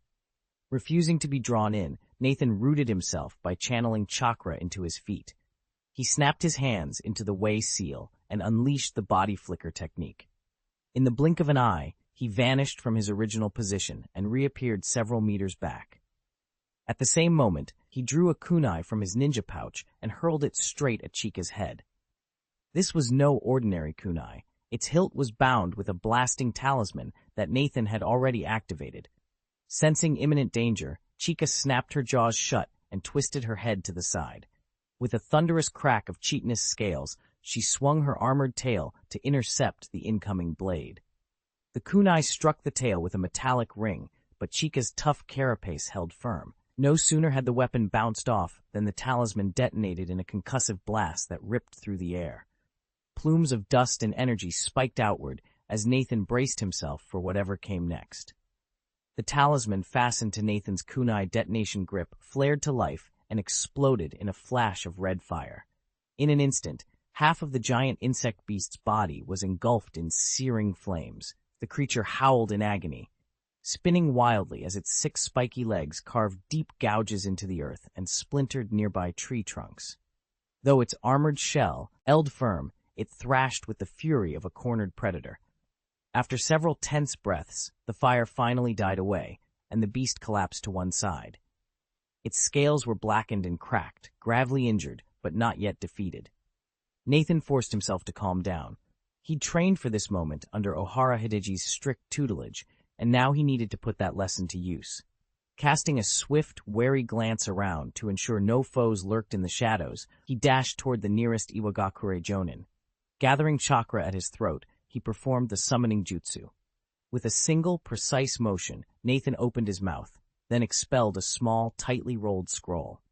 Refusing to be drawn in, Nathan rooted himself by channeling chakra into his feet. He snapped his hands into the Wei seal and unleashed the body flicker technique. In the blink of an eye, he vanished from his original position and reappeared several meters back. At the same moment, he drew a kunai from his ninja pouch and hurled it straight at Chika's head. This was no ordinary kunai. Its hilt was bound with a blasting talisman that Nathan had already activated. Sensing imminent danger, Chika snapped her jaws shut and twisted her head to the side. With a thunderous crack of chitinous scales, she swung her armored tail to intercept the incoming blade. The kunai struck the tail with a metallic ring, but Chika's tough carapace held firm. No sooner had the weapon bounced off than the talisman detonated in a concussive blast that ripped through the air. Plumes of dust and energy spiked outward as Nathan braced himself for whatever came next. The talisman fastened to Nathan's kunai detonation grip flared to life and exploded in a flash of red fire. In an instant, half of the giant insect beast's body was engulfed in searing flames. The creature howled in agony, spinning wildly as its 6 spiky legs carved deep gouges into the earth and splintered nearby tree trunks. Though its armored shell held firm, it thrashed with the fury of a cornered predator. After several tense breaths, the fire finally died away, and the beast collapsed to one side. Its scales were blackened and cracked, gravely injured, but not yet defeated. Nathan forced himself to calm down. He'd trained for this moment under Ohara Hideji's strict tutelage, and now he needed to put that lesson to use. Casting a swift, wary glance around to ensure no foes lurked in the shadows, he dashed toward the nearest Iwagakure Jonin. Gathering chakra at his throat, he performed the summoning jutsu. With a single, precise motion, Nathan opened his mouth, then expelled a small, tightly rolled scroll.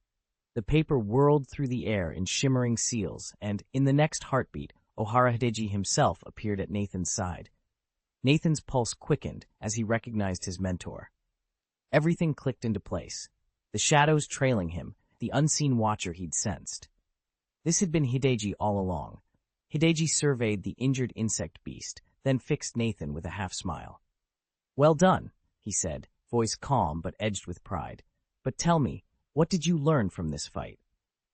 The paper whirled through the air in shimmering seals, and, in the next heartbeat, Ohara Hideji himself appeared at Nathan's side. Nathan's pulse quickened as he recognized his mentor. Everything clicked into place. The shadows trailing him, the unseen watcher he'd sensed. This had been Hideji all along. Hideji surveyed the injured insect beast, then fixed Nathan with a half-smile. "Well done," he said, voice calm but edged with pride. "But tell me, what did you learn from this fight?"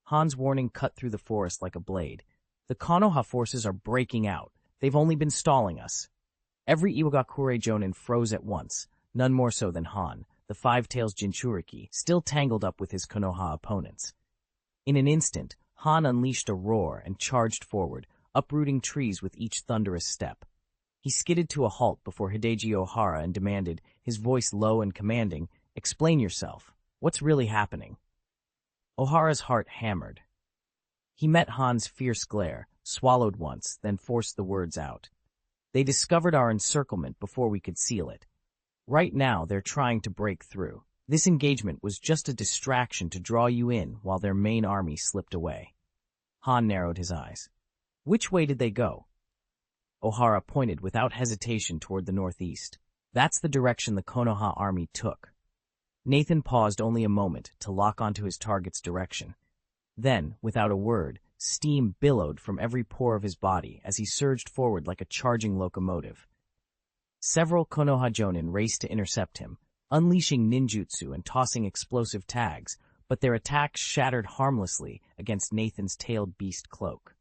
Han's warning cut through the forest like a blade. "The Konoha forces are breaking out. They've only been stalling us." Every Iwagakure Jonin froze at once, none more so than Han, the Five-Tails Jinchuriki, still tangled up with his Konoha opponents. In an instant, Han unleashed a roar and charged forward, uprooting trees with each thunderous step. He skidded to a halt before Hideji Ohara and demanded, his voice low and commanding, "Explain yourself. What's really happening?" Ohara's heart hammered. He met Han's fierce glare, swallowed once, then forced the words out. "They discovered our encirclement before we could seal it. Right now, they're trying to break through. This engagement was just a distraction to draw you in while their main army slipped away." Han narrowed his eyes. "Which way did they go?" Ohara pointed without hesitation toward the northeast. "That's the direction the Konoha army took." Nathan paused only a moment to lock onto his target's direction. Then, without a word, steam billowed from every pore of his body as he surged forward like a charging locomotive. Several Konoha Jonin raced to intercept him, unleashing ninjutsu and tossing explosive tags, but their attacks shattered harmlessly against Nathan's tailed beast cloak.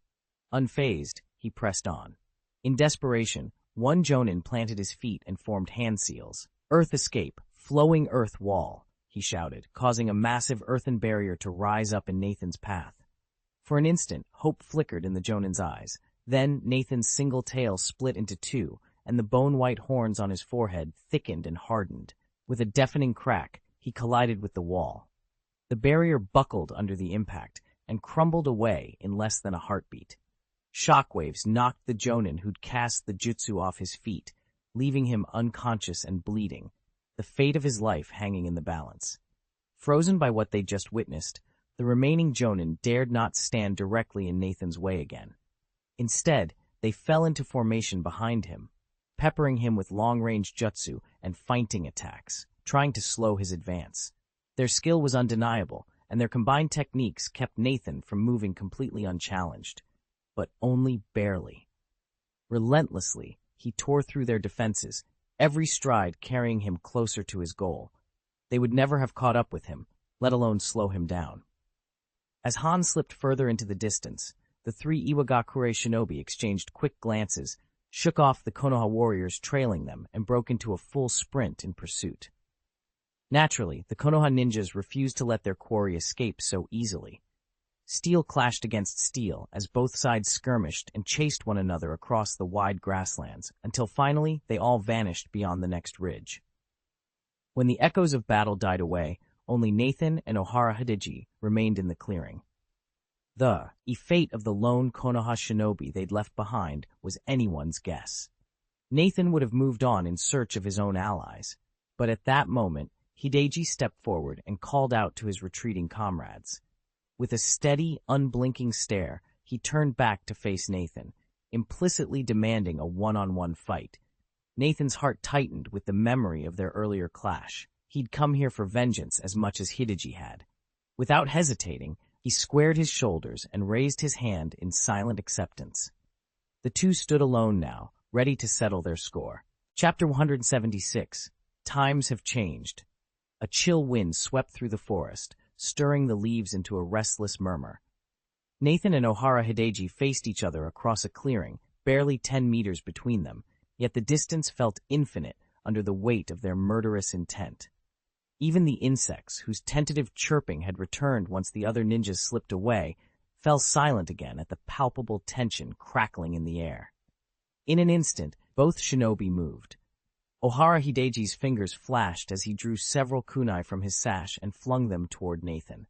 Unfazed, he pressed on. In desperation, one Jonin planted his feet and formed hand seals. "Earth escape, flowing earth wall," he shouted, causing a massive earthen barrier to rise up in Nathan's path. For an instant, hope flickered in the Jonin's eyes. Then Nathan's single tail split into two, and the bone-white horns on his forehead thickened and hardened. With a deafening crack, he collided with the wall. The barrier buckled under the impact and crumbled away in less than a heartbeat. Shockwaves knocked the Jonin who'd cast the jutsu off his feet, leaving him unconscious and bleeding, the fate of his life hanging in the balance. Frozen by what they'd just witnessed, the remaining Jonin dared not stand directly in Nathan's way again. Instead, they fell into formation behind him, peppering him with long-range jutsu and feinting attacks, trying to slow his advance. Their skill was undeniable, and their combined techniques kept Nathan from moving completely unchallenged. But only barely. Relentlessly, he tore through their defenses, every stride carrying him closer to his goal. They would never have caught up with him, let alone slow him down. As Han slipped further into the distance, the 3 Iwagakure shinobi exchanged quick glances, shook off the Konoha warriors trailing them, and broke into a full sprint in pursuit. Naturally, the Konoha ninjas refused to let their quarry escape so easily. Steel clashed against steel as both sides skirmished and chased one another across the wide grasslands, until finally they all vanished beyond the next ridge. When the echoes of battle died away, only Nathan and Ohara Hideji remained in the clearing. The fate of the lone Konoha shinobi they'd left behind was anyone's guess. Nathan would have moved on in search of his own allies, but at that moment, Hideji stepped forward and called out to his retreating comrades. With a steady, unblinking stare, he turned back to face Nathan, implicitly demanding a one-on-one fight. Nathan's heart tightened with the memory of their earlier clash. He'd come here for vengeance as much as Hideji had. Without hesitating, he squared his shoulders and raised his hand in silent acceptance. The two stood alone now, ready to settle their score. Chapter 176. Times have changed. A chill wind swept through the forest, stirring the leaves into a restless murmur. Nathan and Ohara Hideji faced each other across a clearing, barely 10 meters between them, yet the distance felt infinite under the weight of their murderous intent. Even the insects, whose tentative chirping had returned once the other ninjas slipped away, fell silent again at the palpable tension crackling in the air. In an instant, both shinobi moved. Ohara Hideji's fingers flashed as he drew several kunai from his sash and flung them toward Nathan.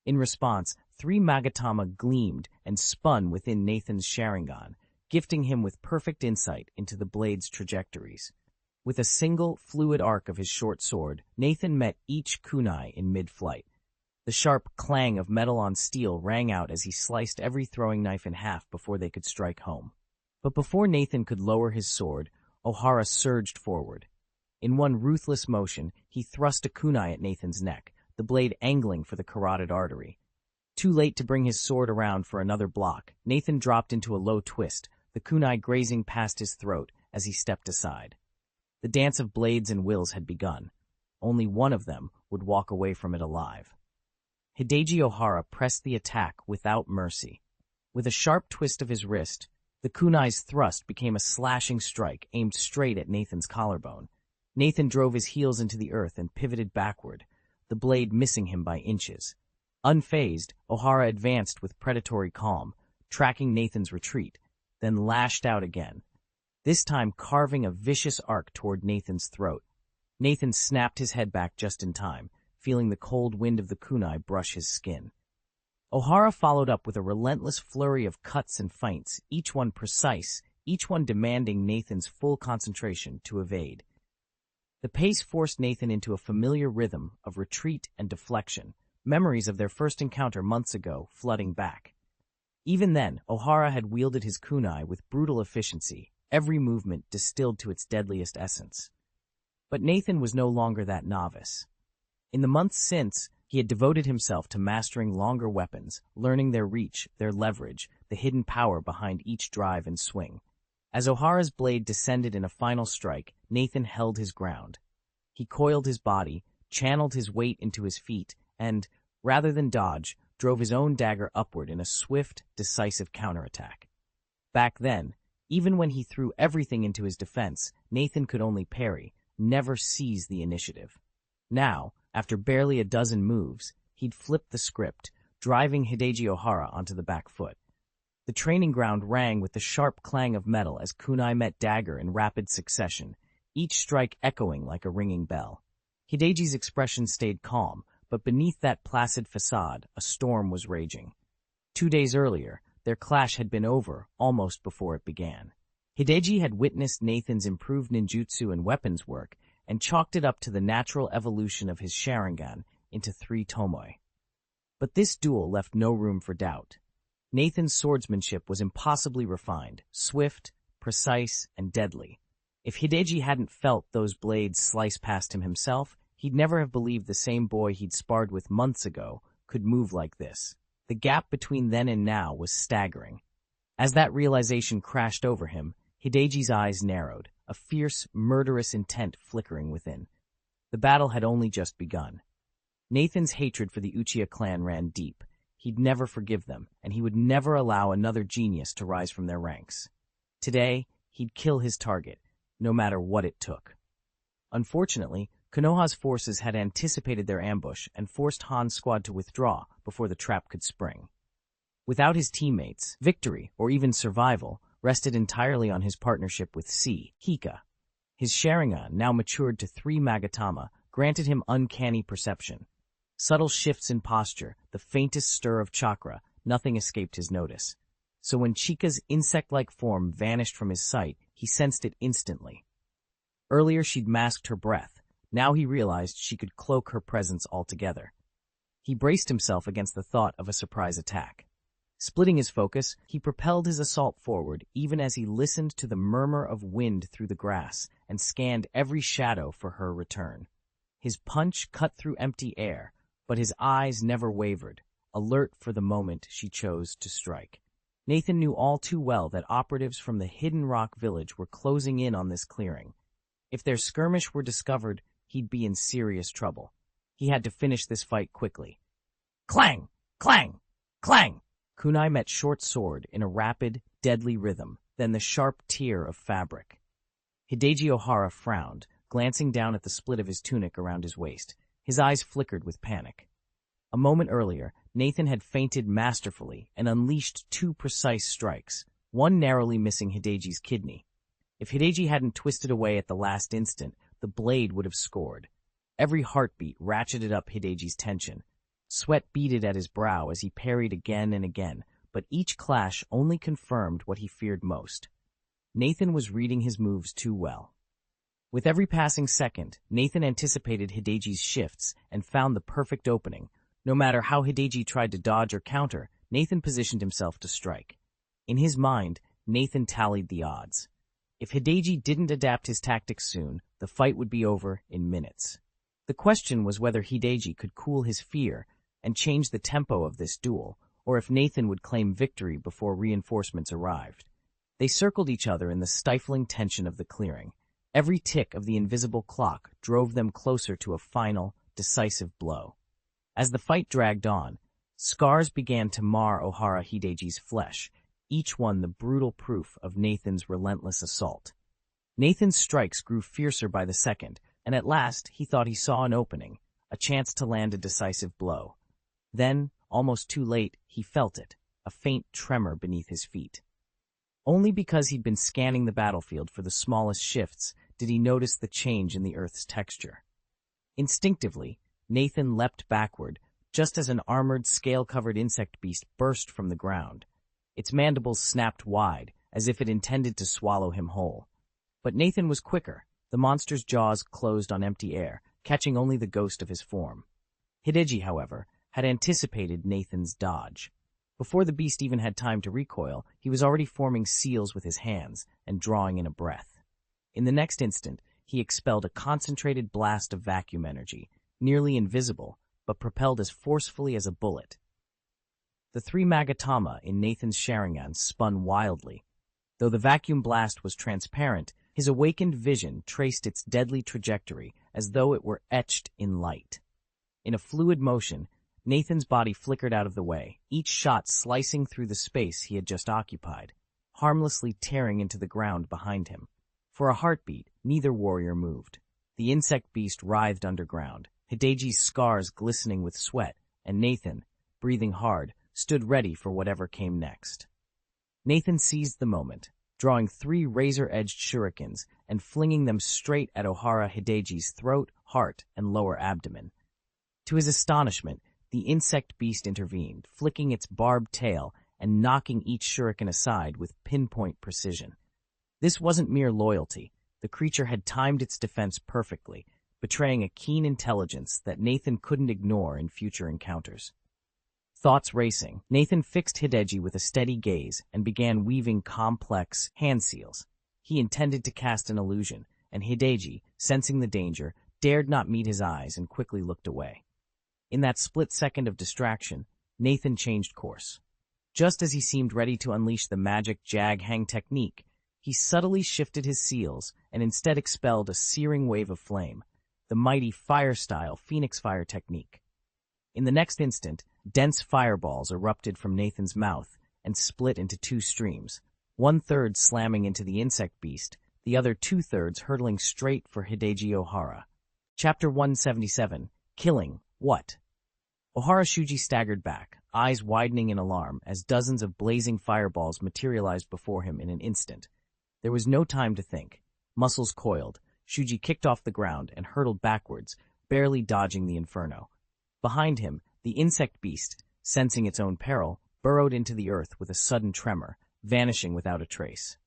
In response, 3 magatama gleamed and spun within Nathan's Sharingan, gifting him with perfect insight into the blade's trajectories. With a single, fluid arc of his short sword, Nathan met each kunai in mid-flight. The sharp clang of metal on steel rang out as he sliced every throwing knife in half before they could strike home. But before Nathan could lower his sword, Ohara surged forward. In one ruthless motion, he thrust a kunai at Nathan's neck, the blade angling for the carotid artery. Too late to bring his sword around for another block, Nathan dropped into a low twist, the kunai grazing past his throat as he stepped aside. The dance of blades and wills had begun. Only one of them would walk away from it alive. Hideji Ohara pressed the attack without mercy. With a sharp twist of his wrist, the kunai's thrust became a slashing strike aimed straight at Nathan's collarbone. Nathan drove his heels into the earth and pivoted backward, the blade missing him by inches. Unfazed, Ohara advanced with predatory calm, tracking Nathan's retreat, then lashed out again, this time carving a vicious arc toward Nathan's throat. Nathan snapped his head back just in time, feeling the cold wind of the kunai brush his skin. Ohara followed up with a relentless flurry of cuts and feints, each one precise, each one demanding Nathan's full concentration to evade. The pace forced Nathan into a familiar rhythm of retreat and deflection, memories of their first encounter months ago flooding back. Even then, Ohara had wielded his kunai with brutal efficiency, every movement distilled to its deadliest essence. But Nathan was no longer that novice. In the months since, he had devoted himself to mastering longer weapons, learning their reach, their leverage, the hidden power behind each drive and swing. As Ohara's blade descended in a final strike, Nathan held his ground. He coiled his body, channeled his weight into his feet, and, rather than dodge, drove his own dagger upward in a swift, decisive counterattack. Back then, even when he threw everything into his defense, Nathan could only parry, never seize the initiative. Now, after barely a dozen moves, he'd flipped the script, driving Hideji Ohara onto the back foot. The training ground rang with the sharp clang of metal as kunai met dagger in rapid succession, each strike echoing like a ringing bell. Hideji's expression stayed calm, but beneath that placid facade, a storm was raging. 2 days earlier, their clash had been over almost before it began. Hideji had witnessed Nathan's improved ninjutsu and weapons work and chalked it up to the natural evolution of his Sharingan into 3 tomoe. But this duel left no room for doubt. Nathan's swordsmanship was impossibly refined, swift, precise, and deadly. If Hideji hadn't felt those blades slice past him himself, he'd never have believed the same boy he'd sparred with months ago could move like this. The gap between then and now was staggering. As that realization crashed over him, Hideji's eyes narrowed, a fierce, murderous intent flickering within. The battle had only just begun. Nathan's hatred for the Uchiha clan ran deep. He'd never forgive them, and he would never allow another genius to rise from their ranks. Today, he'd kill his target, no matter what it took. Unfortunately, Konoha's forces had anticipated their ambush and forced Han's squad to withdraw before the trap could spring. Without his teammates, victory, or even survival, rested entirely on his partnership with Hika. His Sharingan, now matured to 3 magatama, granted him uncanny perception. Subtle shifts in posture, the faintest stir of chakra, nothing escaped his notice. So when Chika's insect-like form vanished from his sight, he sensed it instantly. Earlier she'd masked her breath. Now he realized she could cloak her presence altogether. He braced himself against the thought of a surprise attack. Splitting his focus, he propelled his assault forward even as he listened to the murmur of wind through the grass and scanned every shadow for her return. His punch cut through empty air, but his eyes never wavered, alert for the moment she chose to strike. Nathan knew all too well that operatives from the Hidden Rock village were closing in on this clearing. If their skirmish were discovered, he'd be in serious trouble. He had to finish this fight quickly. Clang! Clang! Clang! Kunai met short sword in a rapid, deadly rhythm, then the sharp tear of fabric. Hideji Ohara frowned, glancing down at the split of his tunic around his waist. His eyes flickered with panic. A moment earlier, Nathan had feinted masterfully and unleashed 2 precise strikes, one narrowly missing Hideji's kidney. If Hideji hadn't twisted away at the last instant, the blade would have scored. Every heartbeat ratcheted up Hideji's tension. Sweat beaded at his brow as he parried again and again, but each clash only confirmed what he feared most. Nathan was reading his moves too well. With every passing second, Nathan anticipated Hideji's shifts and found the perfect opening. No matter how Hideji tried to dodge or counter, Nathan positioned himself to strike. In his mind, Nathan tallied the odds. If Hideji didn't adapt his tactics soon, the fight would be over in minutes. The question was whether Hideji could cool his fear and change the tempo of this duel, or if Nathan would claim victory before reinforcements arrived. They circled each other in the stifling tension of the clearing. Every tick of the invisible clock drove them closer to a final, decisive blow. As the fight dragged on, scars began to mar Ohara Hideji's flesh, each one the brutal proof of Nathan's relentless assault. Nathan's strikes grew fiercer by the second, and at last he thought he saw an opening, a chance to land a decisive blow. Then, almost too late, he felt it, a faint tremor beneath his feet. Only because he'd been scanning the battlefield for the smallest shifts did he notice the change in the earth's texture. Instinctively, Nathan leapt backward, just as an armored, scale-covered insect beast burst from the ground. Its mandibles snapped wide, as if it intended to swallow him whole. But Nathan was quicker. The monster's jaws closed on empty air, catching only the ghost of his form. Hideji, however, had anticipated Nathan's dodge. Before the beast even had time to recoil, he was already forming seals with his hands and drawing in a breath. In the next instant, he expelled a concentrated blast of vacuum energy, nearly invisible, but propelled as forcefully as a bullet. The 3 Magatama in Nathan's Sharingan spun wildly. Though the vacuum blast was transparent, his awakened vision traced its deadly trajectory as though it were etched in light. In a fluid motion, Nathan's body flickered out of the way, each shot slicing through the space he had just occupied, harmlessly tearing into the ground behind him. For a heartbeat, neither warrior moved. The insect beast writhed underground, Hideji's scars glistening with sweat, and Nathan, breathing hard, stood ready for whatever came next. Nathan seized the moment, drawing 3 razor-edged shurikens and flinging them straight at Ohara Hideji's throat, heart, and lower abdomen. To his astonishment, the insect beast intervened, flicking its barbed tail and knocking each shuriken aside with pinpoint precision. This wasn't mere loyalty. The creature had timed its defense perfectly, betraying a keen intelligence that Nathan couldn't ignore in future encounters. Thoughts racing, Nathan fixed Hideji with a steady gaze and began weaving complex hand seals. He intended to cast an illusion, and Hideji, sensing the danger, dared not meet his eyes and quickly looked away. In that split second of distraction, Nathan changed course. Just as he seemed ready to unleash the magic jag-hang technique, he subtly shifted his seals and instead expelled a searing wave of flame, the mighty fire-style Phoenix Fire technique. In the next instant, dense fireballs erupted from Nathan's mouth and split into 2 streams, 1/3 slamming into the insect beast, the other 2/3 hurtling straight for Hideji Ohara. Chapter 177, Killing What? Ohara Shuji staggered back, eyes widening in alarm as dozens of blazing fireballs materialized before him in an instant. There was no time to think. Muscles coiled, Shuji kicked off the ground and hurtled backwards, barely dodging the inferno. Behind him, the insect beast, sensing its own peril, burrowed into the earth with a sudden tremor, vanishing without a trace.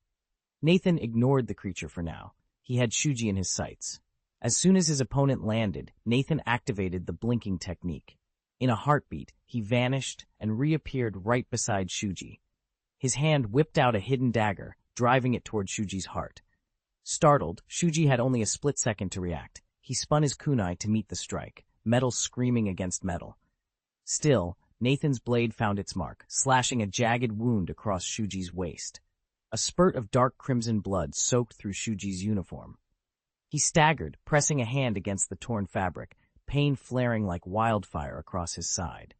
Nathan ignored the creature for now. He had Shuji in his sights. As soon as his opponent landed, Nathan activated the blinking technique. In a heartbeat, he vanished and reappeared right beside Shuji. His hand whipped out a hidden dagger, driving it toward Shuji's heart. Startled, Shuji had only a split second to react. He spun his kunai to meet the strike, metal screaming against metal. Still, Nathan's blade found its mark, slashing a jagged wound across Shuji's waist. A spurt of dark crimson blood soaked through Shuji's uniform. He staggered, pressing a hand against the torn fabric, pain flaring like wildfire across his side.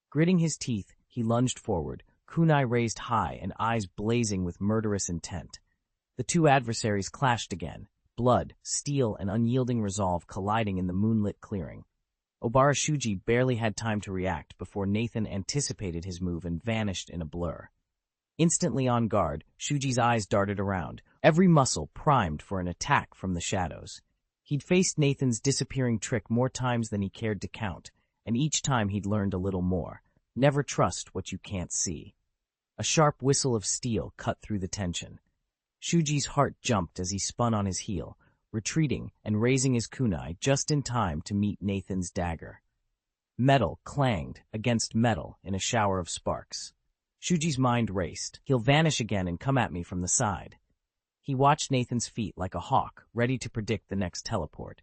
Gritting his teeth, he lunged forward, kunai raised high and eyes blazing with murderous intent. The two adversaries clashed again, blood, steel, and unyielding resolve colliding in the moonlit clearing. Obara Shuji barely had time to react before Nathan anticipated his move and vanished in a blur. Instantly on guard, Shuji's eyes darted around, every muscle primed for an attack from the shadows. He'd faced Nathan's disappearing trick more times than he cared to count, and each time he'd learned a little more. Never trust what you can't see. A sharp whistle of steel cut through the tension. Shuji's heart jumped as he spun on his heel, retreating and raising his kunai just in time to meet Nathan's dagger. Metal clanged against metal in a shower of sparks. Shuji's mind raced. He'll vanish again and come at me from the side. He watched Nathan's feet like a hawk, ready to predict the next teleport.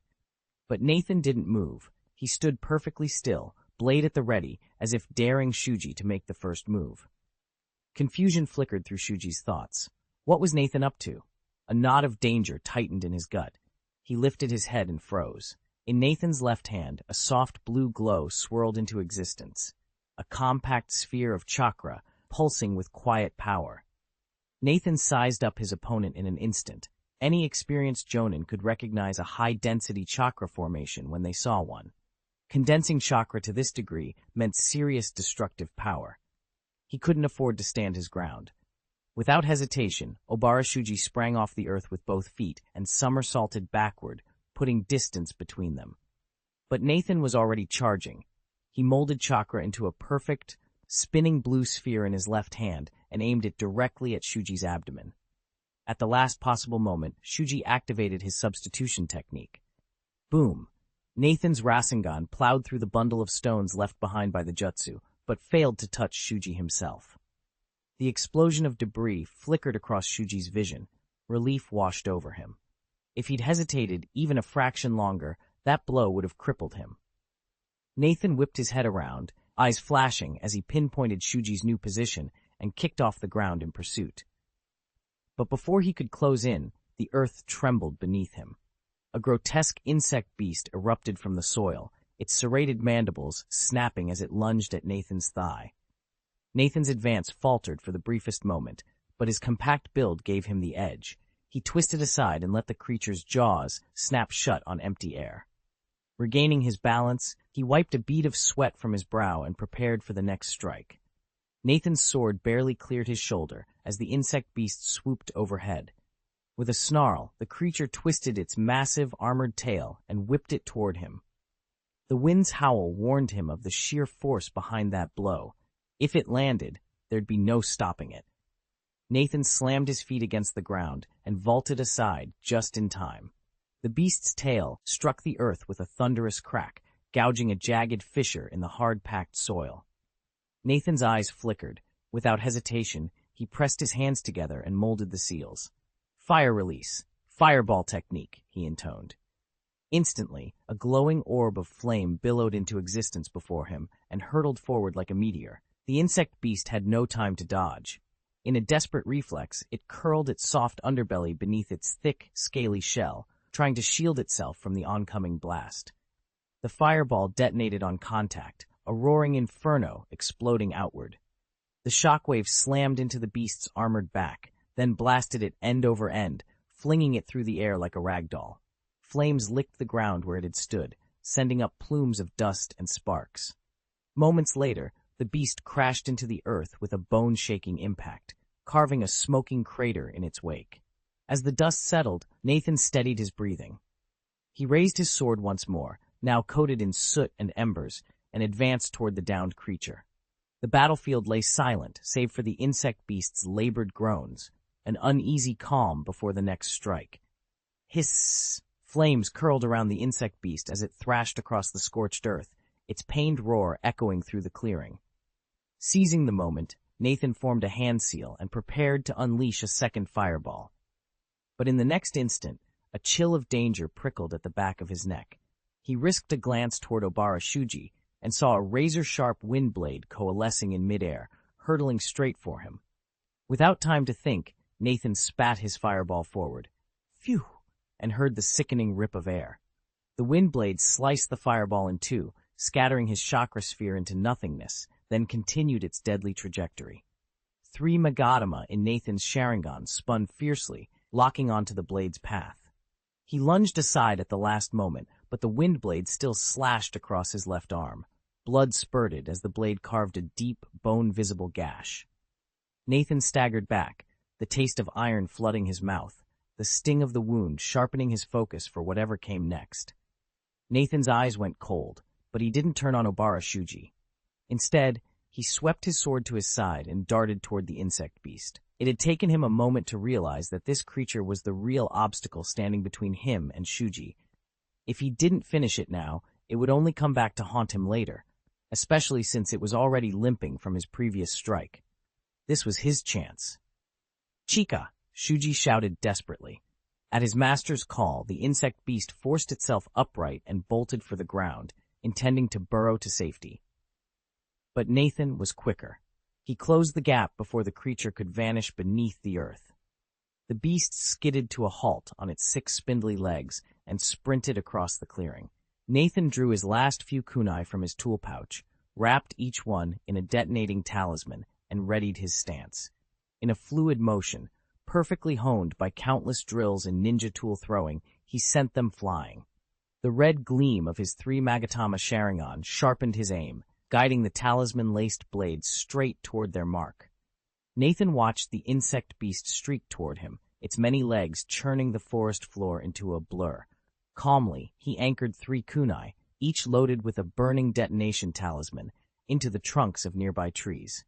But Nathan didn't move. He stood perfectly still, blade at the ready, as if daring Shuji to make the first move. Confusion flickered through Shuji's thoughts. What was Nathan up to? A knot of danger tightened in his gut. He lifted his head and froze. In Nathan's left hand, a soft blue glow swirled into existence. A compact sphere of chakra, pulsing with quiet power. Nathan sized up his opponent in an instant. Any experienced Jonin could recognize a high-density chakra formation when they saw one. Condensing chakra to this degree meant serious destructive power. He couldn't afford to stand his ground. Without hesitation, Obara Shuji sprang off the earth with both feet and somersaulted backward, putting distance between them. But Nathan was already charging. He molded chakra into a perfect, spinning blue sphere in his left hand and aimed it directly at Shuji's abdomen. At the last possible moment, Shuji activated his substitution technique. Boom! Nathan's Rasengan plowed through the bundle of stones left behind by the jutsu, but failed to touch Shuji himself. The explosion of debris flickered across Shuji's vision. Relief washed over him. If he'd hesitated even a fraction longer, that blow would have crippled him. Nathan whipped his head around, eyes flashing as he pinpointed Shuji's new position and kicked off the ground in pursuit. But before he could close in, the earth trembled beneath him. A grotesque insect beast erupted from the soil, its serrated mandibles snapping as it lunged at Nathan's thigh. Nathan's advance faltered for the briefest moment, but his compact build gave him the edge. He twisted aside and let the creature's jaws snap shut on empty air. Regaining his balance, he wiped a bead of sweat from his brow and prepared for the next strike. Nathan's sword barely cleared his shoulder as the insect beast swooped overhead. With a snarl, the creature twisted its massive, armored tail and whipped it toward him. The wind's howl warned him of the sheer force behind that blow. If it landed, there'd be no stopping it. Nathan slammed his feet against the ground and vaulted aside just in time. The beast's tail struck the earth with a thunderous crack, gouging a jagged fissure in the hard-packed soil. Nathan's eyes flickered. Without hesitation, he pressed his hands together and molded the seals. Fire release, fireball technique, he intoned. Instantly, a glowing orb of flame billowed into existence before him and hurtled forward like a meteor. The insect beast had no time to dodge. In a desperate reflex, it curled its soft underbelly beneath its thick, scaly shell, trying to shield itself from the oncoming blast. The fireball detonated on contact, a roaring inferno exploding outward. The shockwave slammed into the beast's armored back, then blasted it end over end, flinging it through the air like a rag doll. Flames licked the ground where it had stood, sending up plumes of dust and sparks. Moments later, the beast crashed into the earth with a bone-shaking impact, carving a smoking crater in its wake. As the dust settled, Nathan steadied his breathing. He raised his sword once more, now coated in soot and embers, and advanced toward the downed creature. The battlefield lay silent, save for the insect beast's labored groans, an uneasy calm before the next strike. Hiss! Flames curled around the insect beast as it thrashed across the scorched earth, its pained roar echoing through the clearing. Seizing the moment, Nathan formed a hand seal and prepared to unleash a second fireball. But in the next instant, a chill of danger prickled at the back of his neck. He risked a glance toward Obara Shuji and saw a razor-sharp wind blade coalescing in midair, hurtling straight for him. Without time to think, Nathan spat his fireball forward. Phew! And heard the sickening rip of air. The wind blade sliced the fireball in two, scattering his chakra sphere into nothingness, then continued its deadly trajectory. 3 Magatama in Nathan's Sharingan spun fiercely, locking onto the blade's path. He lunged aside at the last moment, but the wind blade still slashed across his left arm. Blood spurted as the blade carved a deep, bone-visible gash. Nathan staggered back, the taste of iron flooding his mouth, the sting of the wound sharpening his focus for whatever came next. Nathan's eyes went cold, but he didn't turn on Obara Shuji. Instead, he swept his sword to his side and darted toward the insect beast. It had taken him a moment to realize that this creature was the real obstacle standing between him and Shuji. If he didn't finish it now, it would only come back to haunt him later, especially since it was already limping from his previous strike. This was his chance. Chika! Shuji shouted desperately. At his master's call, the insect beast forced itself upright and bolted for the ground, intending to burrow to safety. But Nathan was quicker. He closed the gap before the creature could vanish beneath the earth. The beast skidded to a halt on its 6 spindly legs and sprinted across the clearing. Nathan drew his last few kunai from his tool pouch, wrapped each one in a detonating talisman, and readied his stance. In a fluid motion, perfectly honed by countless drills in ninja tool throwing, he sent them flying. The red gleam of his 3 Magatama Sharingan sharpened his aim, guiding the talisman-laced blades straight toward their mark. Nathan watched the insect beast streak toward him, its many legs churning the forest floor into a blur. Calmly, he anchored 3 kunai, each loaded with a burning detonation talisman, into the trunks of nearby trees.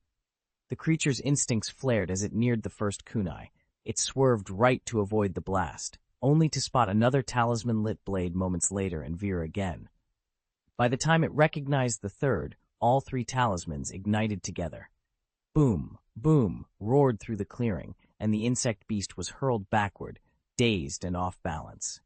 The creature's instincts flared as it neared the first kunai. It swerved right to avoid the blast, only to spot another talisman-lit blade moments later and veer again. By the time it recognized the third, all 3 talismans ignited together. Boom, boom, roared through the clearing, and the insect beast was hurled backward, dazed and off balance.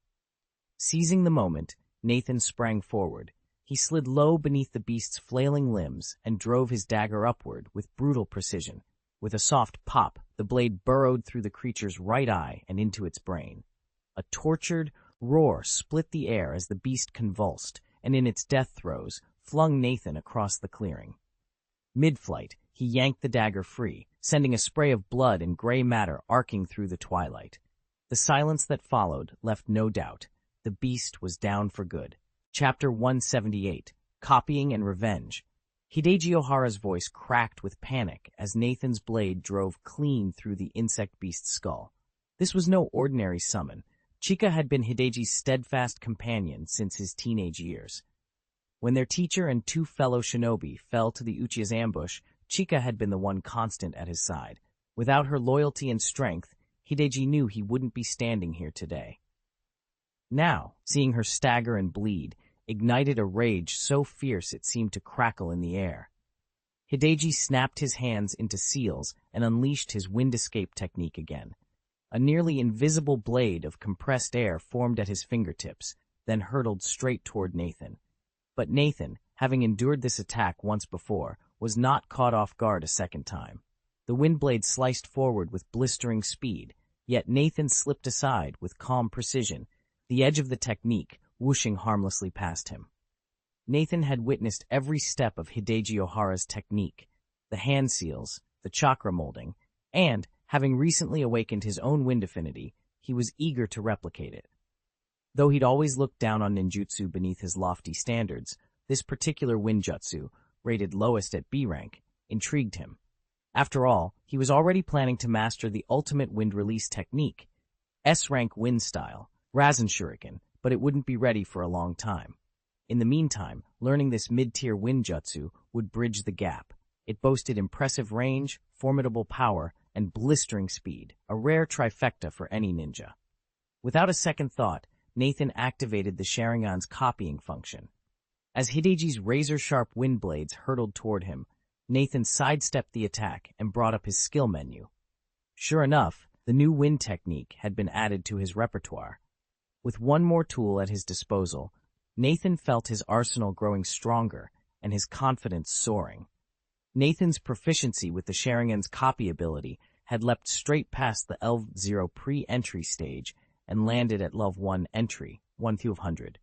Seizing the moment, Nathan sprang forward. He slid low beneath the beast's flailing limbs and drove his dagger upward with brutal precision. With a soft pop, the blade burrowed through the creature's right eye and into its brain. A tortured roar split the air as the beast convulsed, and in its death throes, flung Nathan across the clearing. Mid-flight, he yanked the dagger free, sending a spray of blood and gray matter arcing through the twilight. The silence that followed left no doubt. The beast was down for good. Chapter 178, Copying and Revenge. Hideji Ohara's voice cracked with panic as Nathan's blade drove clean through the insect beast's skull. This was no ordinary summon. Chika had been Hideji's steadfast companion since his teenage years. When their teacher and 2 fellow shinobi fell to the Uchiha's ambush, Chika had been the one constant at his side. Without her loyalty and strength, Hideji knew he wouldn't be standing here today. Now, seeing her stagger and bleed, ignited a rage so fierce it seemed to crackle in the air. Hideji snapped his hands into seals and unleashed his wind escape technique again. A nearly invisible blade of compressed air formed at his fingertips, then hurtled straight toward Nathan. But Nathan, having endured this attack once before, was not caught off guard a second time. The wind blade sliced forward with blistering speed, yet Nathan slipped aside with calm precision, the edge of the technique whooshing harmlessly past him. Nathan had witnessed every step of Hideji Ohara's technique, the hand seals, the chakra molding, and, having recently awakened his own wind affinity, he was eager to replicate it. Though he'd always looked down on ninjutsu beneath his lofty standards, this particular windjutsu, rated lowest at B rank, intrigued him. After all, he was already planning to master the ultimate wind release technique, S-rank wind style, Rasen Shuriken, but it wouldn't be ready for a long time. In the meantime, learning this mid-tier windjutsu would bridge the gap. It boasted impressive range, formidable power, and blistering speed, a rare trifecta for any ninja. Without a second thought, Nathan activated the Sharingan's copying function. As Hideji's razor-sharp wind blades hurtled toward him, Nathan sidestepped the attack and brought up his skill menu. Sure enough, the new wind technique had been added to his repertoire. With one more tool at his disposal, Nathan felt his arsenal growing stronger and his confidence soaring. Nathan's proficiency with the Sharingan's copy ability had leapt straight past the L0 pre-entry stage and landed at Level 1 entry, 1 through 100.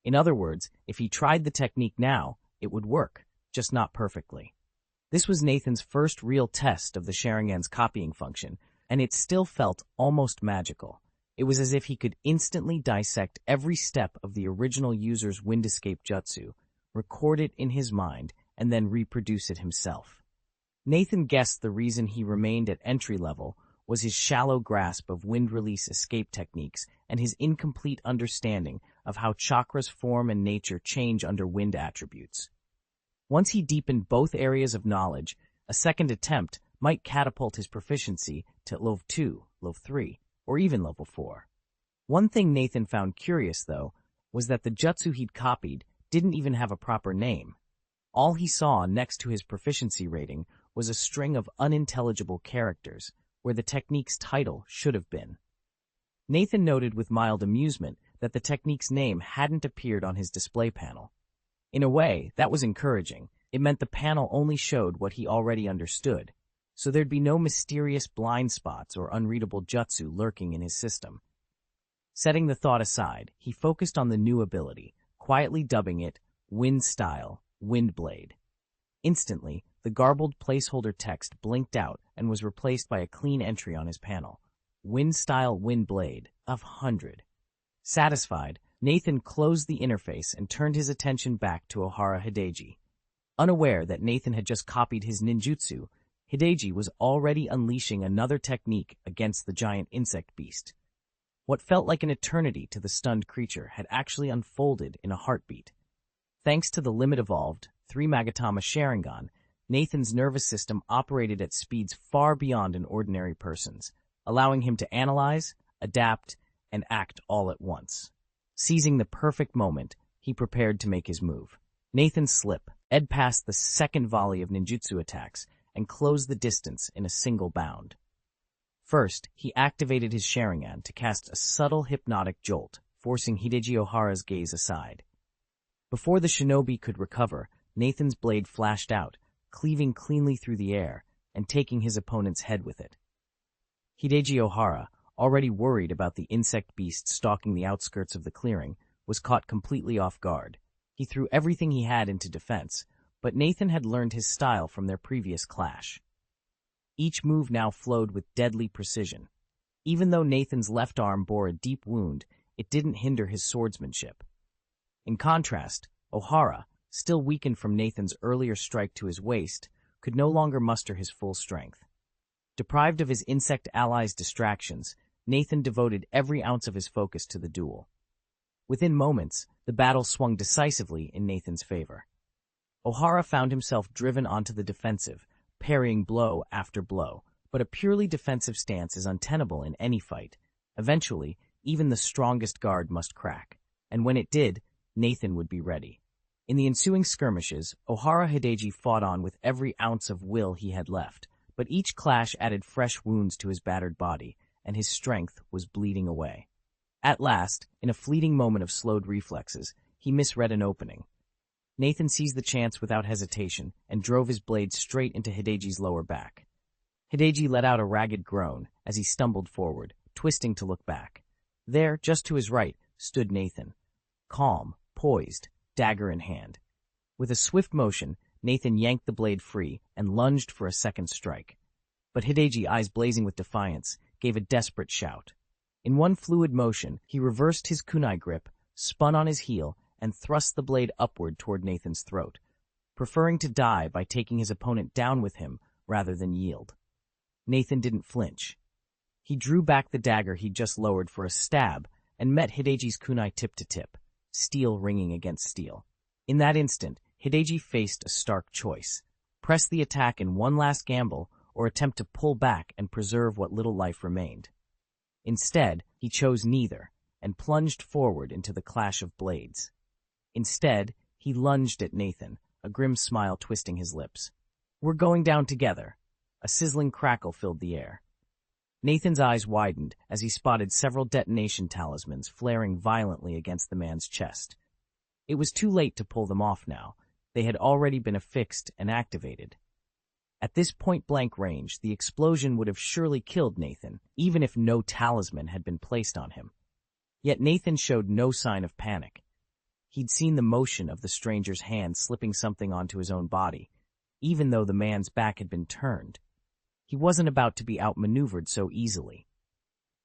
In other words, if he tried the technique now, it would work, just not perfectly. This was Nathan's first real test of the Sharingan's copying function, and it still felt almost magical. It was as if he could instantly dissect every step of the original user's wind escape jutsu, record it in his mind, and then reproduce it himself. Nathan guessed the reason he remained at entry level was his shallow grasp of wind release escape techniques and his incomplete understanding of how chakra's form and nature change under wind attributes. Once he deepened both areas of knowledge, a second attempt might catapult his proficiency to Level 2, Level 3, or even Level 4. One thing Nathan found curious, though, was that the jutsu he'd copied didn't even have a proper name. All he saw next to his proficiency rating was a string of unintelligible characters, where the technique's title should have been. Nathan noted with mild amusement that the technique's name hadn't appeared on his display panel. In a way, that was encouraging. It meant the panel only showed what he already understood, so there'd be no mysterious blind spots or unreadable jutsu lurking in his system. Setting the thought aside, he focused on the new ability, quietly dubbing it Wind Style, Wind Blade. Instantly, the garbled placeholder text blinked out and was replaced by a clean entry on his panel. Wind Style, Wind Blade, of 100. Satisfied, Nathan closed the interface and turned his attention back to Ohara Hideji. Unaware that Nathan had just copied his ninjutsu, Hideji was already unleashing another technique against the giant insect beast. What felt like an eternity to the stunned creature had actually unfolded in a heartbeat. Thanks to the limit-evolved 3 Magatama Sharingan, Nathan's nervous system operated at speeds far beyond an ordinary person's, allowing him to analyze, adapt, and act all at once. Seizing the perfect moment, he prepared to make his move. Nathan slip, edged past the second volley of ninjutsu attacks, and closed the distance in a single bound. First, he activated his Sharingan to cast a subtle hypnotic jolt, forcing Hideji Ohara's gaze aside. Before the shinobi could recover, Nathan's blade flashed out, cleaving cleanly through the air and taking his opponent's head with it. Hideji Ohara, already worried about the insect beast stalking the outskirts of the clearing, was caught completely off guard. He threw everything he had into defense, but Nathan had learned his style from their previous clash. Each move now flowed with deadly precision. Even though Nathan's left arm bore a deep wound, it didn't hinder his swordsmanship. In contrast, Ohara, still weakened from Nathan's earlier strike to his waist, could no longer muster his full strength. Deprived of his insect allies' distractions, Nathan devoted every ounce of his focus to the duel. Within moments, the battle swung decisively in Nathan's favor. Ohara found himself driven onto the defensive, parrying blow after blow, but a purely defensive stance is untenable in any fight. Eventually, even the strongest guard must crack, and when it did, Nathan would be ready. In the ensuing skirmishes, Ohara Hideji fought on with every ounce of will he had left, but each clash added fresh wounds to his battered body, and his strength was bleeding away. At last, in a fleeting moment of slowed reflexes, he misread an opening. Nathan seized the chance without hesitation and drove his blade straight into Hideji's lower back. Hideji let out a ragged groan as he stumbled forward, twisting to look back. There, just to his right, stood Nathan, calm, poised, dagger in hand. With a swift motion, Nathan yanked the blade free and lunged for a second strike. But Hideji, eyes blazing with defiance, gave a desperate shout. In one fluid motion, he reversed his kunai grip, spun on his heel, and thrust the blade upward toward Nathan's throat, preferring to die by taking his opponent down with him rather than yield. Nathan didn't flinch. He drew back the dagger he'd just lowered for a stab and met Hideji's kunai tip to tip, steel ringing against steel. In that instant, Hideji faced a stark choice: press the attack in one last gamble or attempt to pull back and preserve what little life remained. Instead, he chose neither and plunged forward into the clash of blades. Instead, He lunged at Nathan, a grim smile twisting his lips. "We're going down together." A sizzling crackle filled the air. Nathan's eyes widened as he spotted several detonation talismans flaring violently against the man's chest. It was too late to pull them off now. They had already been affixed and activated. At this point-blank range, the explosion would have surely killed Nathan, even if no talisman had been placed on him. Yet Nathan showed no sign of panic. He'd seen the motion of the stranger's hand slipping something onto his own body, even though the man's back had been turned. He wasn't about to be outmaneuvered so easily.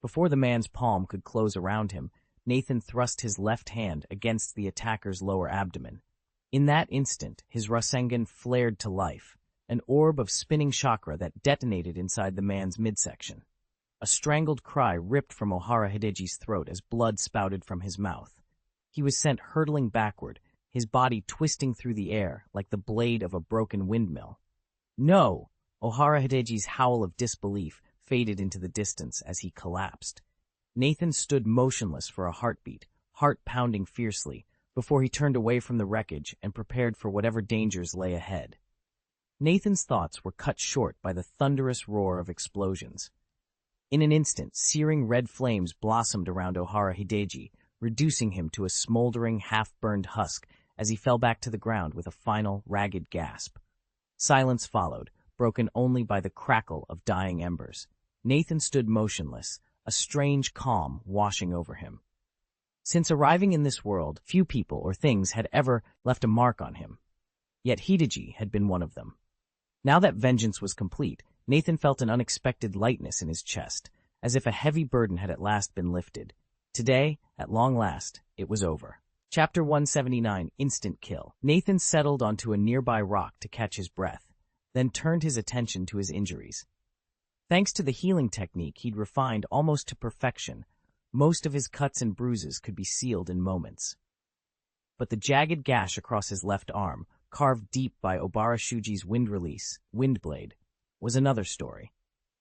Before the man's palm could close around him, Nathan thrust his left hand against the attacker's lower abdomen. In that instant, his Rasengan flared to life, an orb of spinning chakra that detonated inside the man's midsection. A strangled cry ripped from Ohara Hideji's throat as blood spouted from his mouth. He was sent hurtling backward, his body twisting through the air like the blade of a broken windmill. "No!" Ohara Hideji's howl of disbelief faded into the distance as he collapsed. Nathan stood motionless for a heartbeat, heart pounding fiercely, before he turned away from the wreckage and prepared for whatever dangers lay ahead. Nathan's thoughts were cut short by the thunderous roar of explosions. In an instant, searing red flames blossomed around Ohara Hideji, reducing him to a smoldering, half-burned husk as he fell back to the ground with a final, ragged gasp. Silence followed, broken only by the crackle of dying embers. Nathan stood motionless, a strange calm washing over him. Since arriving in this world, few people or things had ever left a mark on him. Yet Hideji had been one of them. Now that vengeance was complete, Nathan felt an unexpected lightness in his chest, as if a heavy burden had at last been lifted. Today, at long last, it was over. Chapter 179, Instant Kill. Nathan settled onto a nearby rock to catch his breath, then turned his attention to his injuries. Thanks to the healing technique he'd refined almost to perfection, most of his cuts and bruises could be sealed in moments. But the jagged gash across his left arm, carved deep by Obara Shuji's wind release, Windblade, was another story.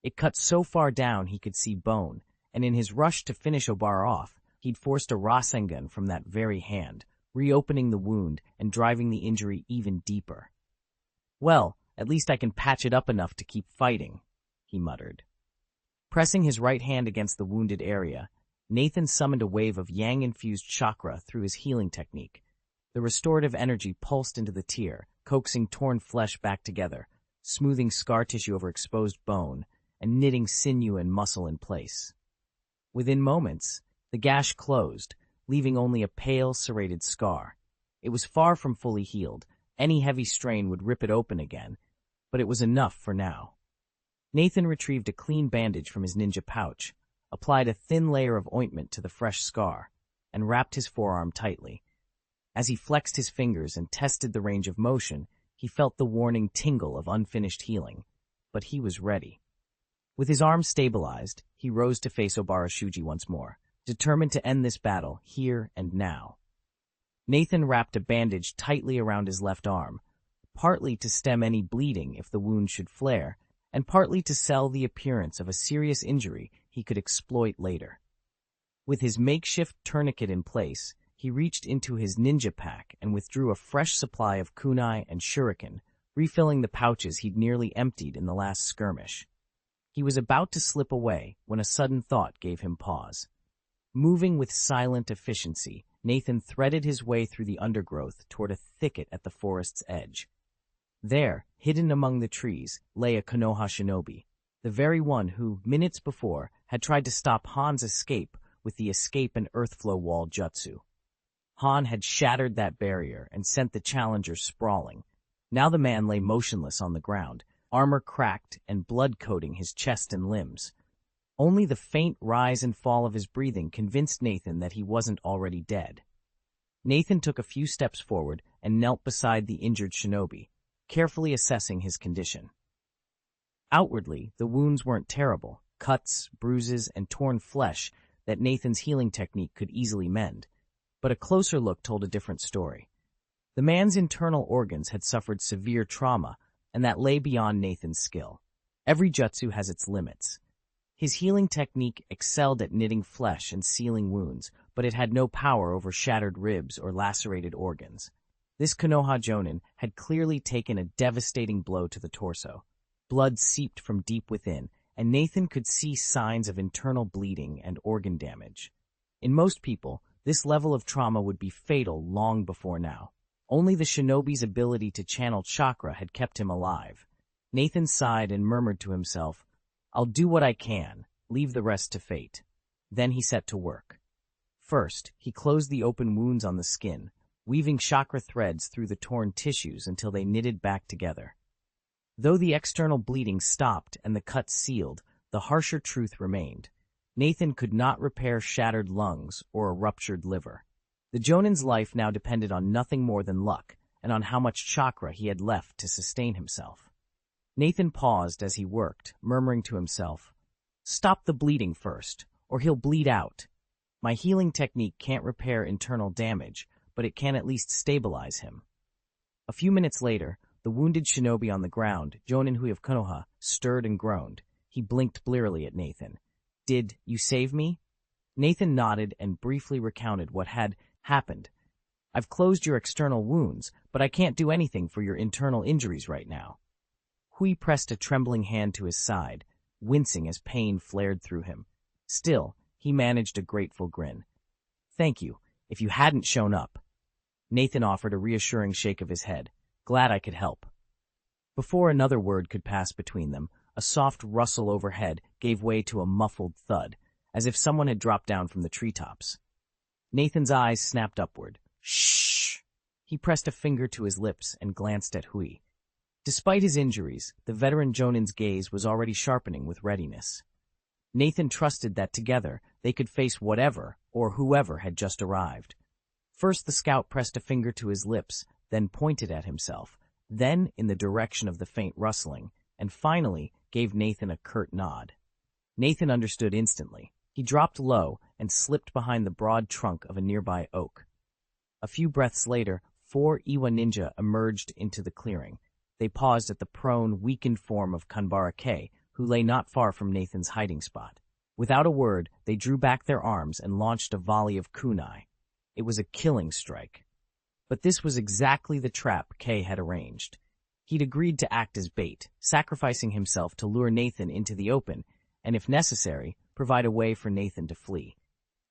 It cut so far down he could see bone, and in his rush to finish Obara off, he'd forced a Rasengan from that very hand, reopening the wound and driving the injury even deeper. "Well, at least I can patch it up enough to keep fighting," he muttered. Pressing his right hand against the wounded area, Nathan summoned a wave of yang-infused chakra through his healing technique. The restorative energy pulsed into the tear, coaxing torn flesh back together, smoothing scar tissue over exposed bone, and knitting sinew and muscle in place. Within moments, the gash closed, leaving only a pale, serrated scar. It was far from fully healed. Any heavy strain would rip it open again, but it was enough for now. Nathan retrieved a clean bandage from his ninja pouch, applied a thin layer of ointment to the fresh scar, and wrapped his forearm tightly. As he flexed his fingers and tested the range of motion, he felt the warning tingle of unfinished healing, but he was ready. With his arm stabilized, he rose to face Obara Shuji once more, determined to end this battle here and now. Nathan wrapped a bandage tightly around his left arm, partly to stem any bleeding if the wound should flare, and partly to sell the appearance of a serious injury he could exploit later. With his makeshift tourniquet in place, he reached into his ninja pack and withdrew a fresh supply of kunai and shuriken, refilling the pouches he'd nearly emptied in the last skirmish. He was about to slip away when a sudden thought gave him pause. Moving with silent efficiency, Nathan threaded his way through the undergrowth toward a thicket at the forest's edge. There, hidden among the trees, lay a Konoha Shinobi, the very one who, minutes before, had tried to stop Han's escape with the escape and earthflow wall jutsu. Han had shattered that barrier and sent the challenger sprawling. Now the man lay motionless on the ground, armor cracked and blood coating his chest and limbs. Only the faint rise and fall of his breathing convinced Nathan that he wasn't already dead. Nathan took a few steps forward and knelt beside the injured shinobi, carefully assessing his condition. Outwardly, the wounds weren't terrible, cuts, bruises, and torn flesh that Nathan's healing technique could easily mend. But a closer look told a different story. The man's internal organs had suffered severe trauma, and that lay beyond Nathan's skill. Every jutsu has its limits. His healing technique excelled at knitting flesh and sealing wounds, but it had no power over shattered ribs or lacerated organs. This Konoha Jonin had clearly taken a devastating blow to the torso. Blood seeped from deep within, and Nathan could see signs of internal bleeding and organ damage. In most people, this level of trauma would be fatal long before now. Only the shinobi's ability to channel chakra had kept him alive. Nathan sighed and murmured to himself, "I'll do what I can, leave the rest to fate." Then he set to work. First, he closed the open wounds on the skin, weaving chakra threads through the torn tissues until they knitted back together. Though the external bleeding stopped and the cuts sealed, the harsher truth remained. Nathan could not repair shattered lungs or a ruptured liver. The Jonin's life now depended on nothing more than luck and on how much chakra he had left to sustain himself. Nathan paused as he worked, murmuring to himself, "Stop the bleeding first, or he'll bleed out. My healing technique can't repair internal damage, but it can at least stabilize him." A few minutes later, the wounded shinobi on the ground, Jonin Hui of Konoha, stirred and groaned. He blinked blearily at Nathan. "Did you save me?" Nathan nodded and briefly recounted what had happened. "I've closed your external wounds, but I can't do anything for your internal injuries right now." Hui pressed a trembling hand to his side, wincing as pain flared through him. Still, he managed a grateful grin. "Thank you. If you hadn't shown up." Nathan offered a reassuring shake of his head. "Glad I could help." Before another word could pass between them, a soft rustle overhead gave way to a muffled thud, as if someone had dropped down from the treetops. Nathan's eyes snapped upward. "Shh!" He pressed a finger to his lips and glanced at Hui. Despite his injuries, the veteran Jonin's gaze was already sharpening with readiness. Nathan trusted that together they could face whatever or whoever had just arrived. First the scout pressed a finger to his lips, then pointed at himself, then in the direction of the faint rustling, and finally gave Nathan a curt nod. Nathan understood instantly. He dropped low and slipped behind the broad trunk of a nearby oak. A few breaths later, 4 Iwa ninja emerged into the clearing. They paused at the prone, weakened form of Kanbara K, who lay not far from Nathan's hiding spot. Without a word, they drew back their arms and launched a volley of kunai. It was a killing strike. But this was exactly the trap K had arranged. He'd agreed to act as bait, sacrificing himself to lure Nathan into the open, and if necessary, provide a way for Nathan to flee.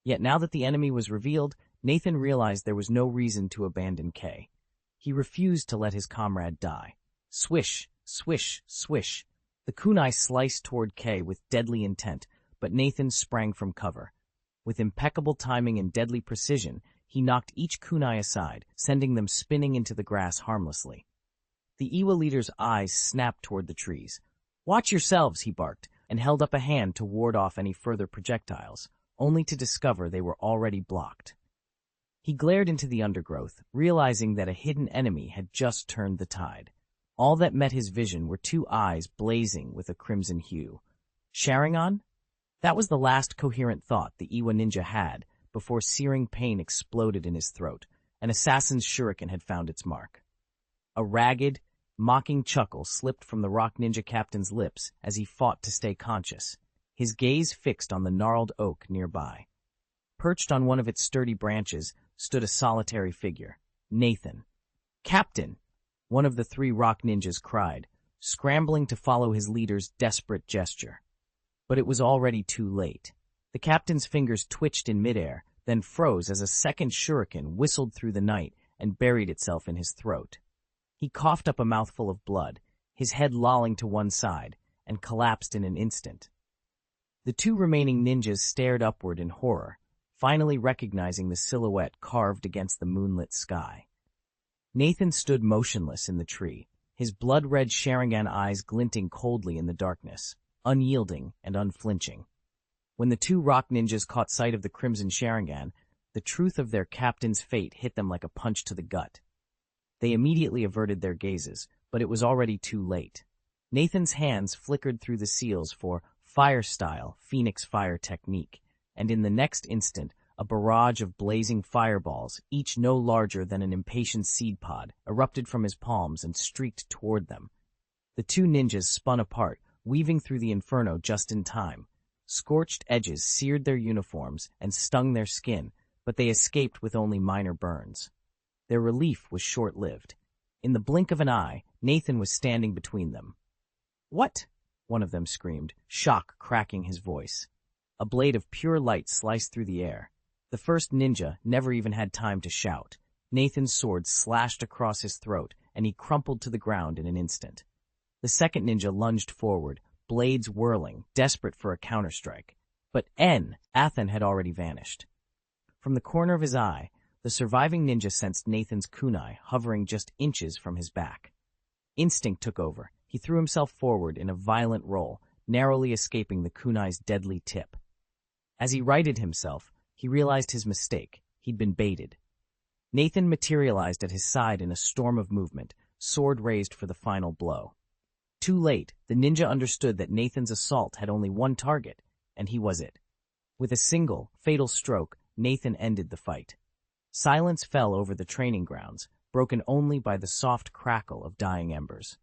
Yet now that the enemy was revealed, Nathan realized there was no reason to abandon K. He refused to let his comrade die. Swish, swish, swish. The kunai sliced toward K with deadly intent, but Nathan sprang from cover. With impeccable timing and deadly precision, he knocked each kunai aside, sending them spinning into the grass harmlessly. The Iwa leader's eyes snapped toward the trees. "Watch yourselves," he barked, and held up a hand to ward off any further projectiles, only to discover they were already blocked. He glared into the undergrowth, realizing that a hidden enemy had just turned the tide. All that met his vision were 2 eyes blazing with a crimson hue. Sharingan? That was the last coherent thought the Iwa ninja had before searing pain exploded in his throat. An assassin's shuriken had found its mark. A ragged, mocking chuckle slipped from the rock ninja captain's lips as he fought to stay conscious, his gaze fixed on the gnarled oak nearby. Perched on one of its sturdy branches stood a solitary figure, Nathan. "Captain!" one of the 3 rock ninjas cried, scrambling to follow his leader's desperate gesture. But it was already too late. The captain's fingers twitched in midair, then froze as a second shuriken whistled through the night and buried itself in his throat. He coughed up a mouthful of blood, his head lolling to one side, and collapsed in an instant. The 2 remaining ninjas stared upward in horror, finally recognizing the silhouette carved against the moonlit sky. Nathan stood motionless in the tree, his blood-red Sharingan eyes glinting coldly in the darkness, unyielding and unflinching. When the 2 rock ninjas caught sight of the crimson Sharingan, the truth of their captain's fate hit them like a punch to the gut. They immediately averted their gazes, but it was already too late. Nathan's hands flickered through the seals for fire-style Phoenix Fire technique, and in the next instant, a barrage of blazing fireballs, each no larger than an impatient seed pod, erupted from his palms and streaked toward them. The 2 ninjas spun apart, weaving through the inferno just in time. Scorched edges seared their uniforms and stung their skin, but they escaped with only minor burns. Their relief was short-lived. In the blink of an eye, Nathan was standing between them. "What?" one of them screamed, shock cracking his voice. A blade of pure light sliced through the air. The first ninja never even had time to shout. Nathan's sword slashed across his throat, and he crumpled to the ground in an instant. The second ninja lunged forward, blades whirling, desperate for a counterstrike. But Athen had already vanished. From the corner of his eye, the surviving ninja sensed Nathan's kunai hovering just inches from his back. Instinct took over. He threw himself forward in a violent roll, narrowly escaping the kunai's deadly tip. As he righted himself, he realized his mistake. He'd been baited. Nathan materialized at his side in a storm of movement, sword raised for the final blow. Too late, the ninja understood that Nathan's assault had only one target, and he was it. With a single, fatal stroke, Nathan ended the fight. Silence fell over the training grounds, broken only by the soft crackle of dying embers.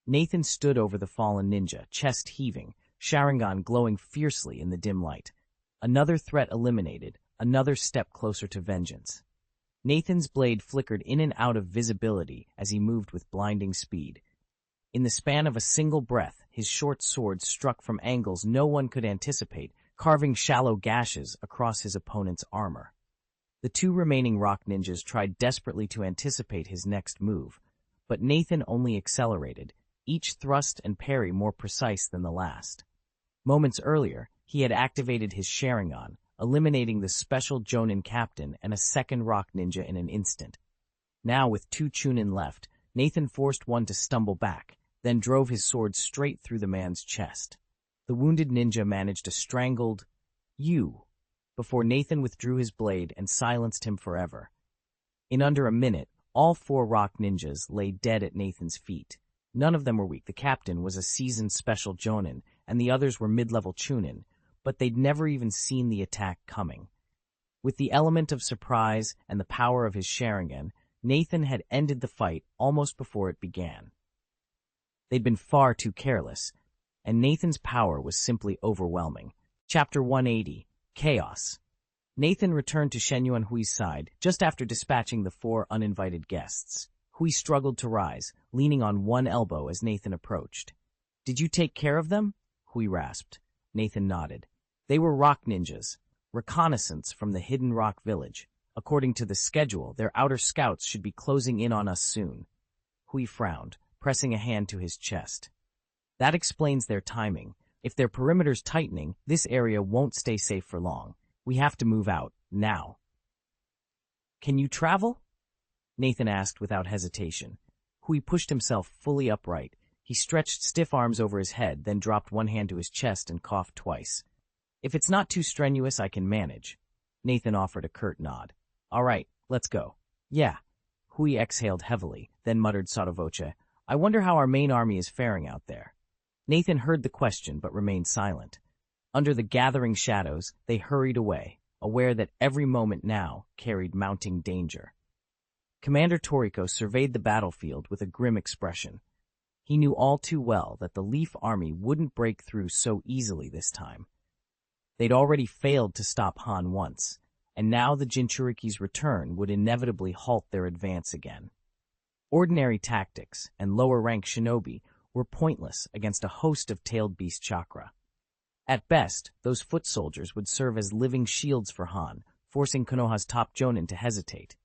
Nathan stood over the fallen ninja, chest heaving, Sharingan glowing fiercely in the dim light. Another threat eliminated, another step closer to vengeance. Nathan's blade flickered in and out of visibility as he moved with blinding speed. In the span of a single breath, his short sword struck from angles no one could anticipate, carving shallow gashes across his opponent's armor. The two remaining rock ninjas tried desperately to anticipate his next move, but Nathan only accelerated, each thrust and parry more precise than the last. Moments earlier, he had activated his Sharingan, eliminating the special Jonin captain and a second rock ninja in an instant. Now, with two Chunin left, Nathan forced one to stumble back, then drove his sword straight through the man's chest. The wounded ninja managed a strangled "you" before Nathan withdrew his blade and silenced him forever. In under a minute, all four rock ninjas lay dead at Nathan's feet. None of them were weak. The captain was a seasoned special Jonin, and the others were mid-level Chunin, but they'd never even seen the attack coming. With the element of surprise and the power of his Sharingan, Nathan had ended the fight almost before it began. They'd been far too careless, and Nathan's power was simply overwhelming. Chapter 180, Chaos. Nathan returned to Shen Yuanhui's side just after dispatching the four uninvited guests. Hui struggled to rise, leaning on one elbow as Nathan approached. "Did you take care of them?" Hui rasped. Nathan nodded. "They were rock ninjas, reconnaissance from the hidden rock village. According to the schedule, their outer scouts should be closing in on us soon." Hui frowned, pressing a hand to his chest. "That explains their timing. If their perimeter's tightening, this area won't stay safe for long. We have to move out, now." "Can you travel?" Nathan asked without hesitation. Hui pushed himself fully upright. He stretched stiff arms over his head, then dropped one hand to his chest and coughed twice. "If it's not too strenuous, I can manage." Nathan offered a curt nod. "All right, let's go." "Yeah." Hui exhaled heavily, then muttered sotto voce, "I wonder how our main army is faring out there." Nathan heard the question but remained silent. Under the gathering shadows, they hurried away, aware that every moment now carried mounting danger. Commander Toriko surveyed the battlefield with a grim expression. He knew all too well that the Leaf Army wouldn't break through so easily this time. They'd already failed to stop Han once, and now the Jinchuriki's return would inevitably halt their advance again. Ordinary tactics and lower-rank shinobi were pointless against a host of tailed beast chakra. At best, those foot soldiers would serve as living shields for Han, forcing Konoha's top Jonin to hesitate.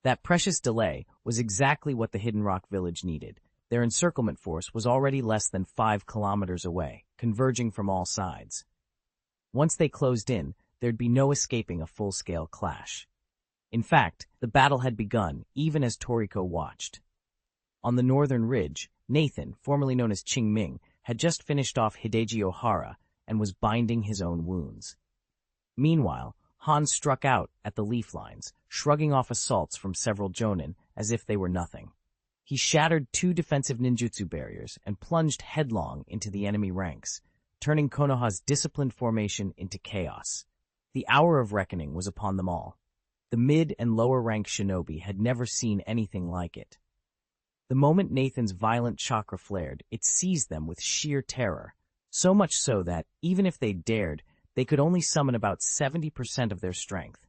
That precious delay was exactly what the Hidden Rock Village needed. Their encirclement force was already less than 5 kilometers away, converging from all sides. Once they closed in, there'd be no escaping a full-scale clash. In fact, the battle had begun, even as Toriko watched. On the northern ridge, Nathan, formerly known as Qing Ming, had just finished off Hideji Ohara and was binding his own wounds. Meanwhile, Han struck out at the leaf lines, shrugging off assaults from several Jonin as if they were nothing. He shattered 2 defensive ninjutsu barriers and plunged headlong into the enemy ranks, turning Konoha's disciplined formation into chaos. The hour of reckoning was upon them all. The mid- and lower-rank shinobi had never seen anything like it. The moment Nathan's violent chakra flared, it seized them with sheer terror, so much so that, even if they dared, they could only summon about 70% of their strength.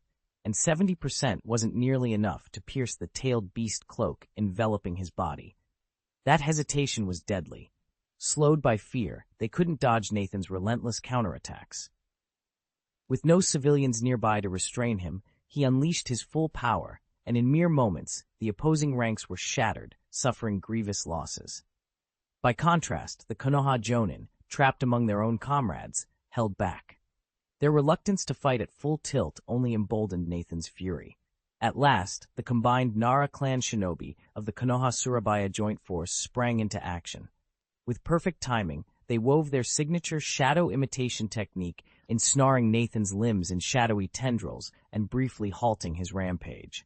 and 70% wasn't nearly enough to pierce the tailed beast cloak enveloping his body. That hesitation was deadly. Slowed by fear, they couldn't dodge Nathan's relentless counterattacks. With no civilians nearby to restrain him, he unleashed his full power, and in mere moments, the opposing ranks were shattered, suffering grievous losses. By contrast, the Konoha Jonin, trapped among their own comrades, held back. Their reluctance to fight at full tilt only emboldened Nathan's fury. At last, the combined Nara clan shinobi of the Konoha Surabaya Joint Force sprang into action. With perfect timing, they wove their signature shadow imitation technique, ensnaring Nathan's limbs in shadowy tendrils and briefly halting his rampage.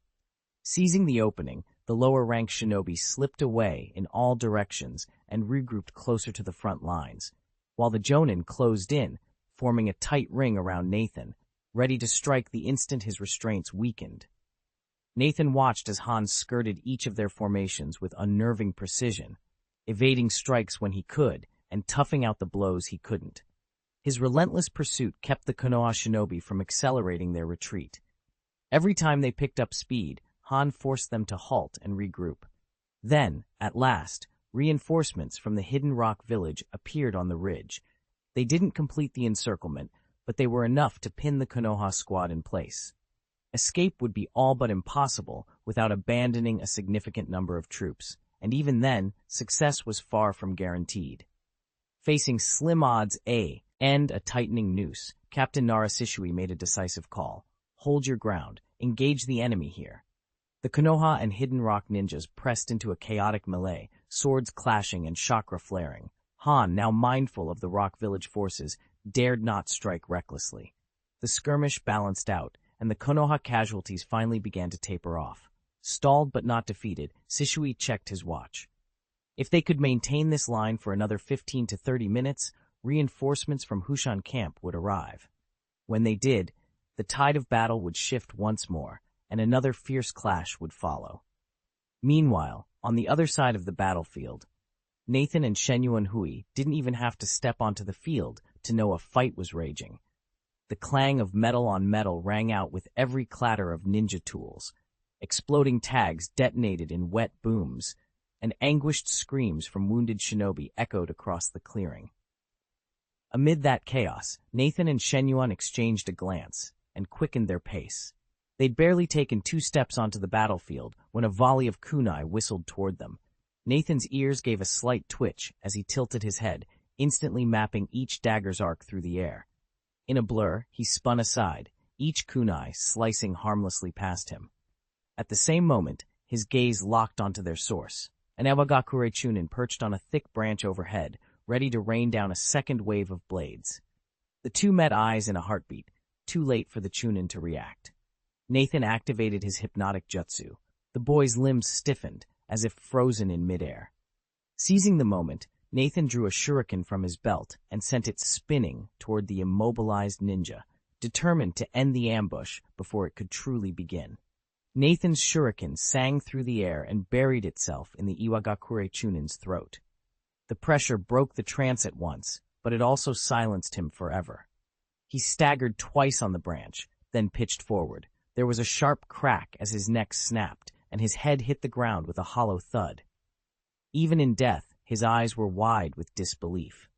Seizing the opening, the lower-ranked shinobi slipped away in all directions and regrouped closer to the front lines, while the Jonin closed in, forming a tight ring around Nathan, ready to strike the instant his restraints weakened. Nathan watched as Hans skirted each of their formations with unnerving precision, evading strikes when he could and toughing out the blows he couldn't. His relentless pursuit kept the Konoha shinobi from accelerating their retreat. Every time they picked up speed, Han forced them to halt and regroup. Then, at last, reinforcements from the hidden rock village appeared on the ridge. They didn't complete the encirclement, but they were enough to pin the Konoha squad in place. Escape would be all but impossible without abandoning a significant number of troops, and even then, success was far from guaranteed. Facing slim odds and a tightening noose, Captain Narashishui made a decisive call. Hold your ground. Engage the enemy here. The Konoha and Hidden Rock ninjas pressed into a chaotic melee, swords clashing and chakra flaring. Han, now mindful of the Rock Village forces, dared not strike recklessly. The skirmish balanced out, and the Konoha casualties finally began to taper off. Stalled but not defeated, Shishui checked his watch. If they could maintain this line for another 15 to 30 minutes, reinforcements from Hushan camp would arrive. When they did, the tide of battle would shift once more, and another fierce clash would follow. Meanwhile, on the other side of the battlefield, Nathan and Shenyuan Hui didn't even have to step onto the field to know a fight was raging. The clang of metal on metal rang out with every clatter of ninja tools. Exploding tags detonated in wet booms, and anguished screams from wounded shinobi echoed across the clearing. Amid that chaos, Nathan and Shenyuan exchanged a glance and quickened their pace. They'd barely taken 2 steps onto the battlefield when a volley of kunai whistled toward them. Nathan's ears gave a slight twitch as he tilted his head, instantly mapping each dagger's arc through the air. In a blur, he spun aside, each kunai slicing harmlessly past him. At the same moment, his gaze locked onto their source. An Awagakure Chunin perched on a thick branch overhead, ready to rain down a second wave of blades. The two met eyes in a heartbeat, too late for the Chunin to react. Nathan activated his hypnotic jutsu. The boy's limbs stiffened, as if frozen in midair. Seizing the moment, Nathan drew a shuriken from his belt and sent it spinning toward the immobilized ninja, determined to end the ambush before it could truly begin. Nathan's shuriken sang through the air and buried itself in the Iwagakure Chunin's throat. The pressure broke the trance at once, but it also silenced him forever. He staggered twice on the branch, then pitched forward. There was a sharp crack as his neck snapped, and his head hit the ground with a hollow thud. Even in death, his eyes were wide with disbelief.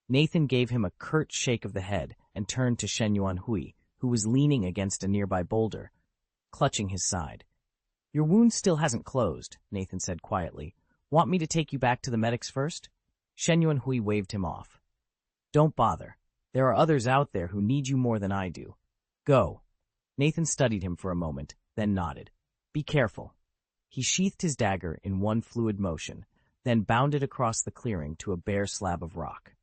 Nathan gave him a curt shake of the head and turned to Shenyuan Hui, who was leaning against a nearby boulder, clutching his side. "Your wound still hasn't closed," Nathan said quietly. "Want me to take you back to the medics first?" Shenyuan Hui waved him off. "Don't bother. There are others out there who need you more than I do. Go." Nathan studied him for a moment, then nodded. "Be careful." He sheathed his dagger in one fluid motion, then bounded across the clearing to a bare slab of rock.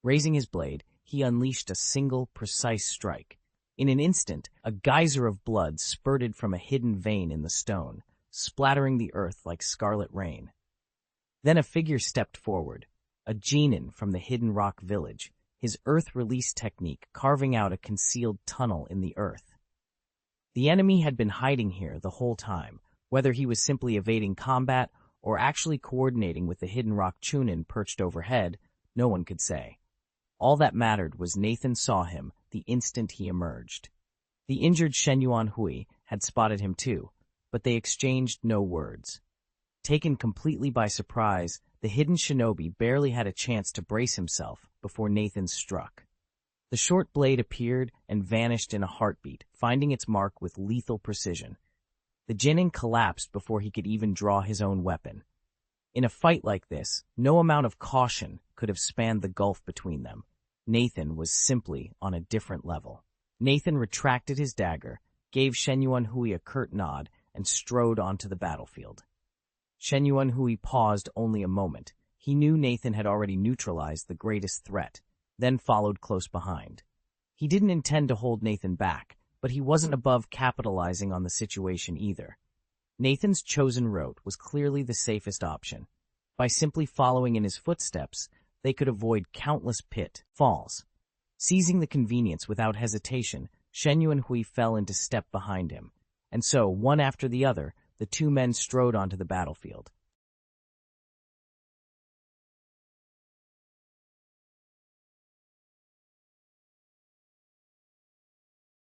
Raising his blade, he unleashed a single, precise strike. In an instant, a geyser of blood spurted from a hidden vein in the stone, splattering the earth like scarlet rain. Then a figure stepped forward, a genin from the Hidden Rock village, his earth release technique carving out a concealed tunnel in the earth. The enemy had been hiding here the whole time, whether he was simply evading combat or actually coordinating with the Hidden Rock Chunin perched overhead, no one could say. All that mattered was Nathan saw him the instant he emerged. The injured Shen Yuanhui had spotted him too, but they exchanged no words. Taken completely by surprise, the hidden shinobi barely had a chance to brace himself before Nathan struck. The short blade appeared and vanished in a heartbeat, finding its mark with lethal precision. The genin collapsed before he could even draw his own weapon. In a fight like this, no amount of caution could have spanned the gulf between them. Nathan was simply on a different level. Nathan retracted his dagger, gave Shen Yuanhui a curt nod, and strode onto the battlefield. Shen Yuanhui paused only a moment. He knew Nathan had already neutralized the greatest threat, then followed close behind. He didn't intend to hold Nathan back, but he wasn't above capitalizing on the situation either. Nathan's chosen route was clearly the safest option. By simply following in his footsteps, they could avoid countless pitfalls. Seizing the convenience without hesitation, Shen Yuanhui fell into step behind him, and so, one after the other, the two men strode onto the battlefield.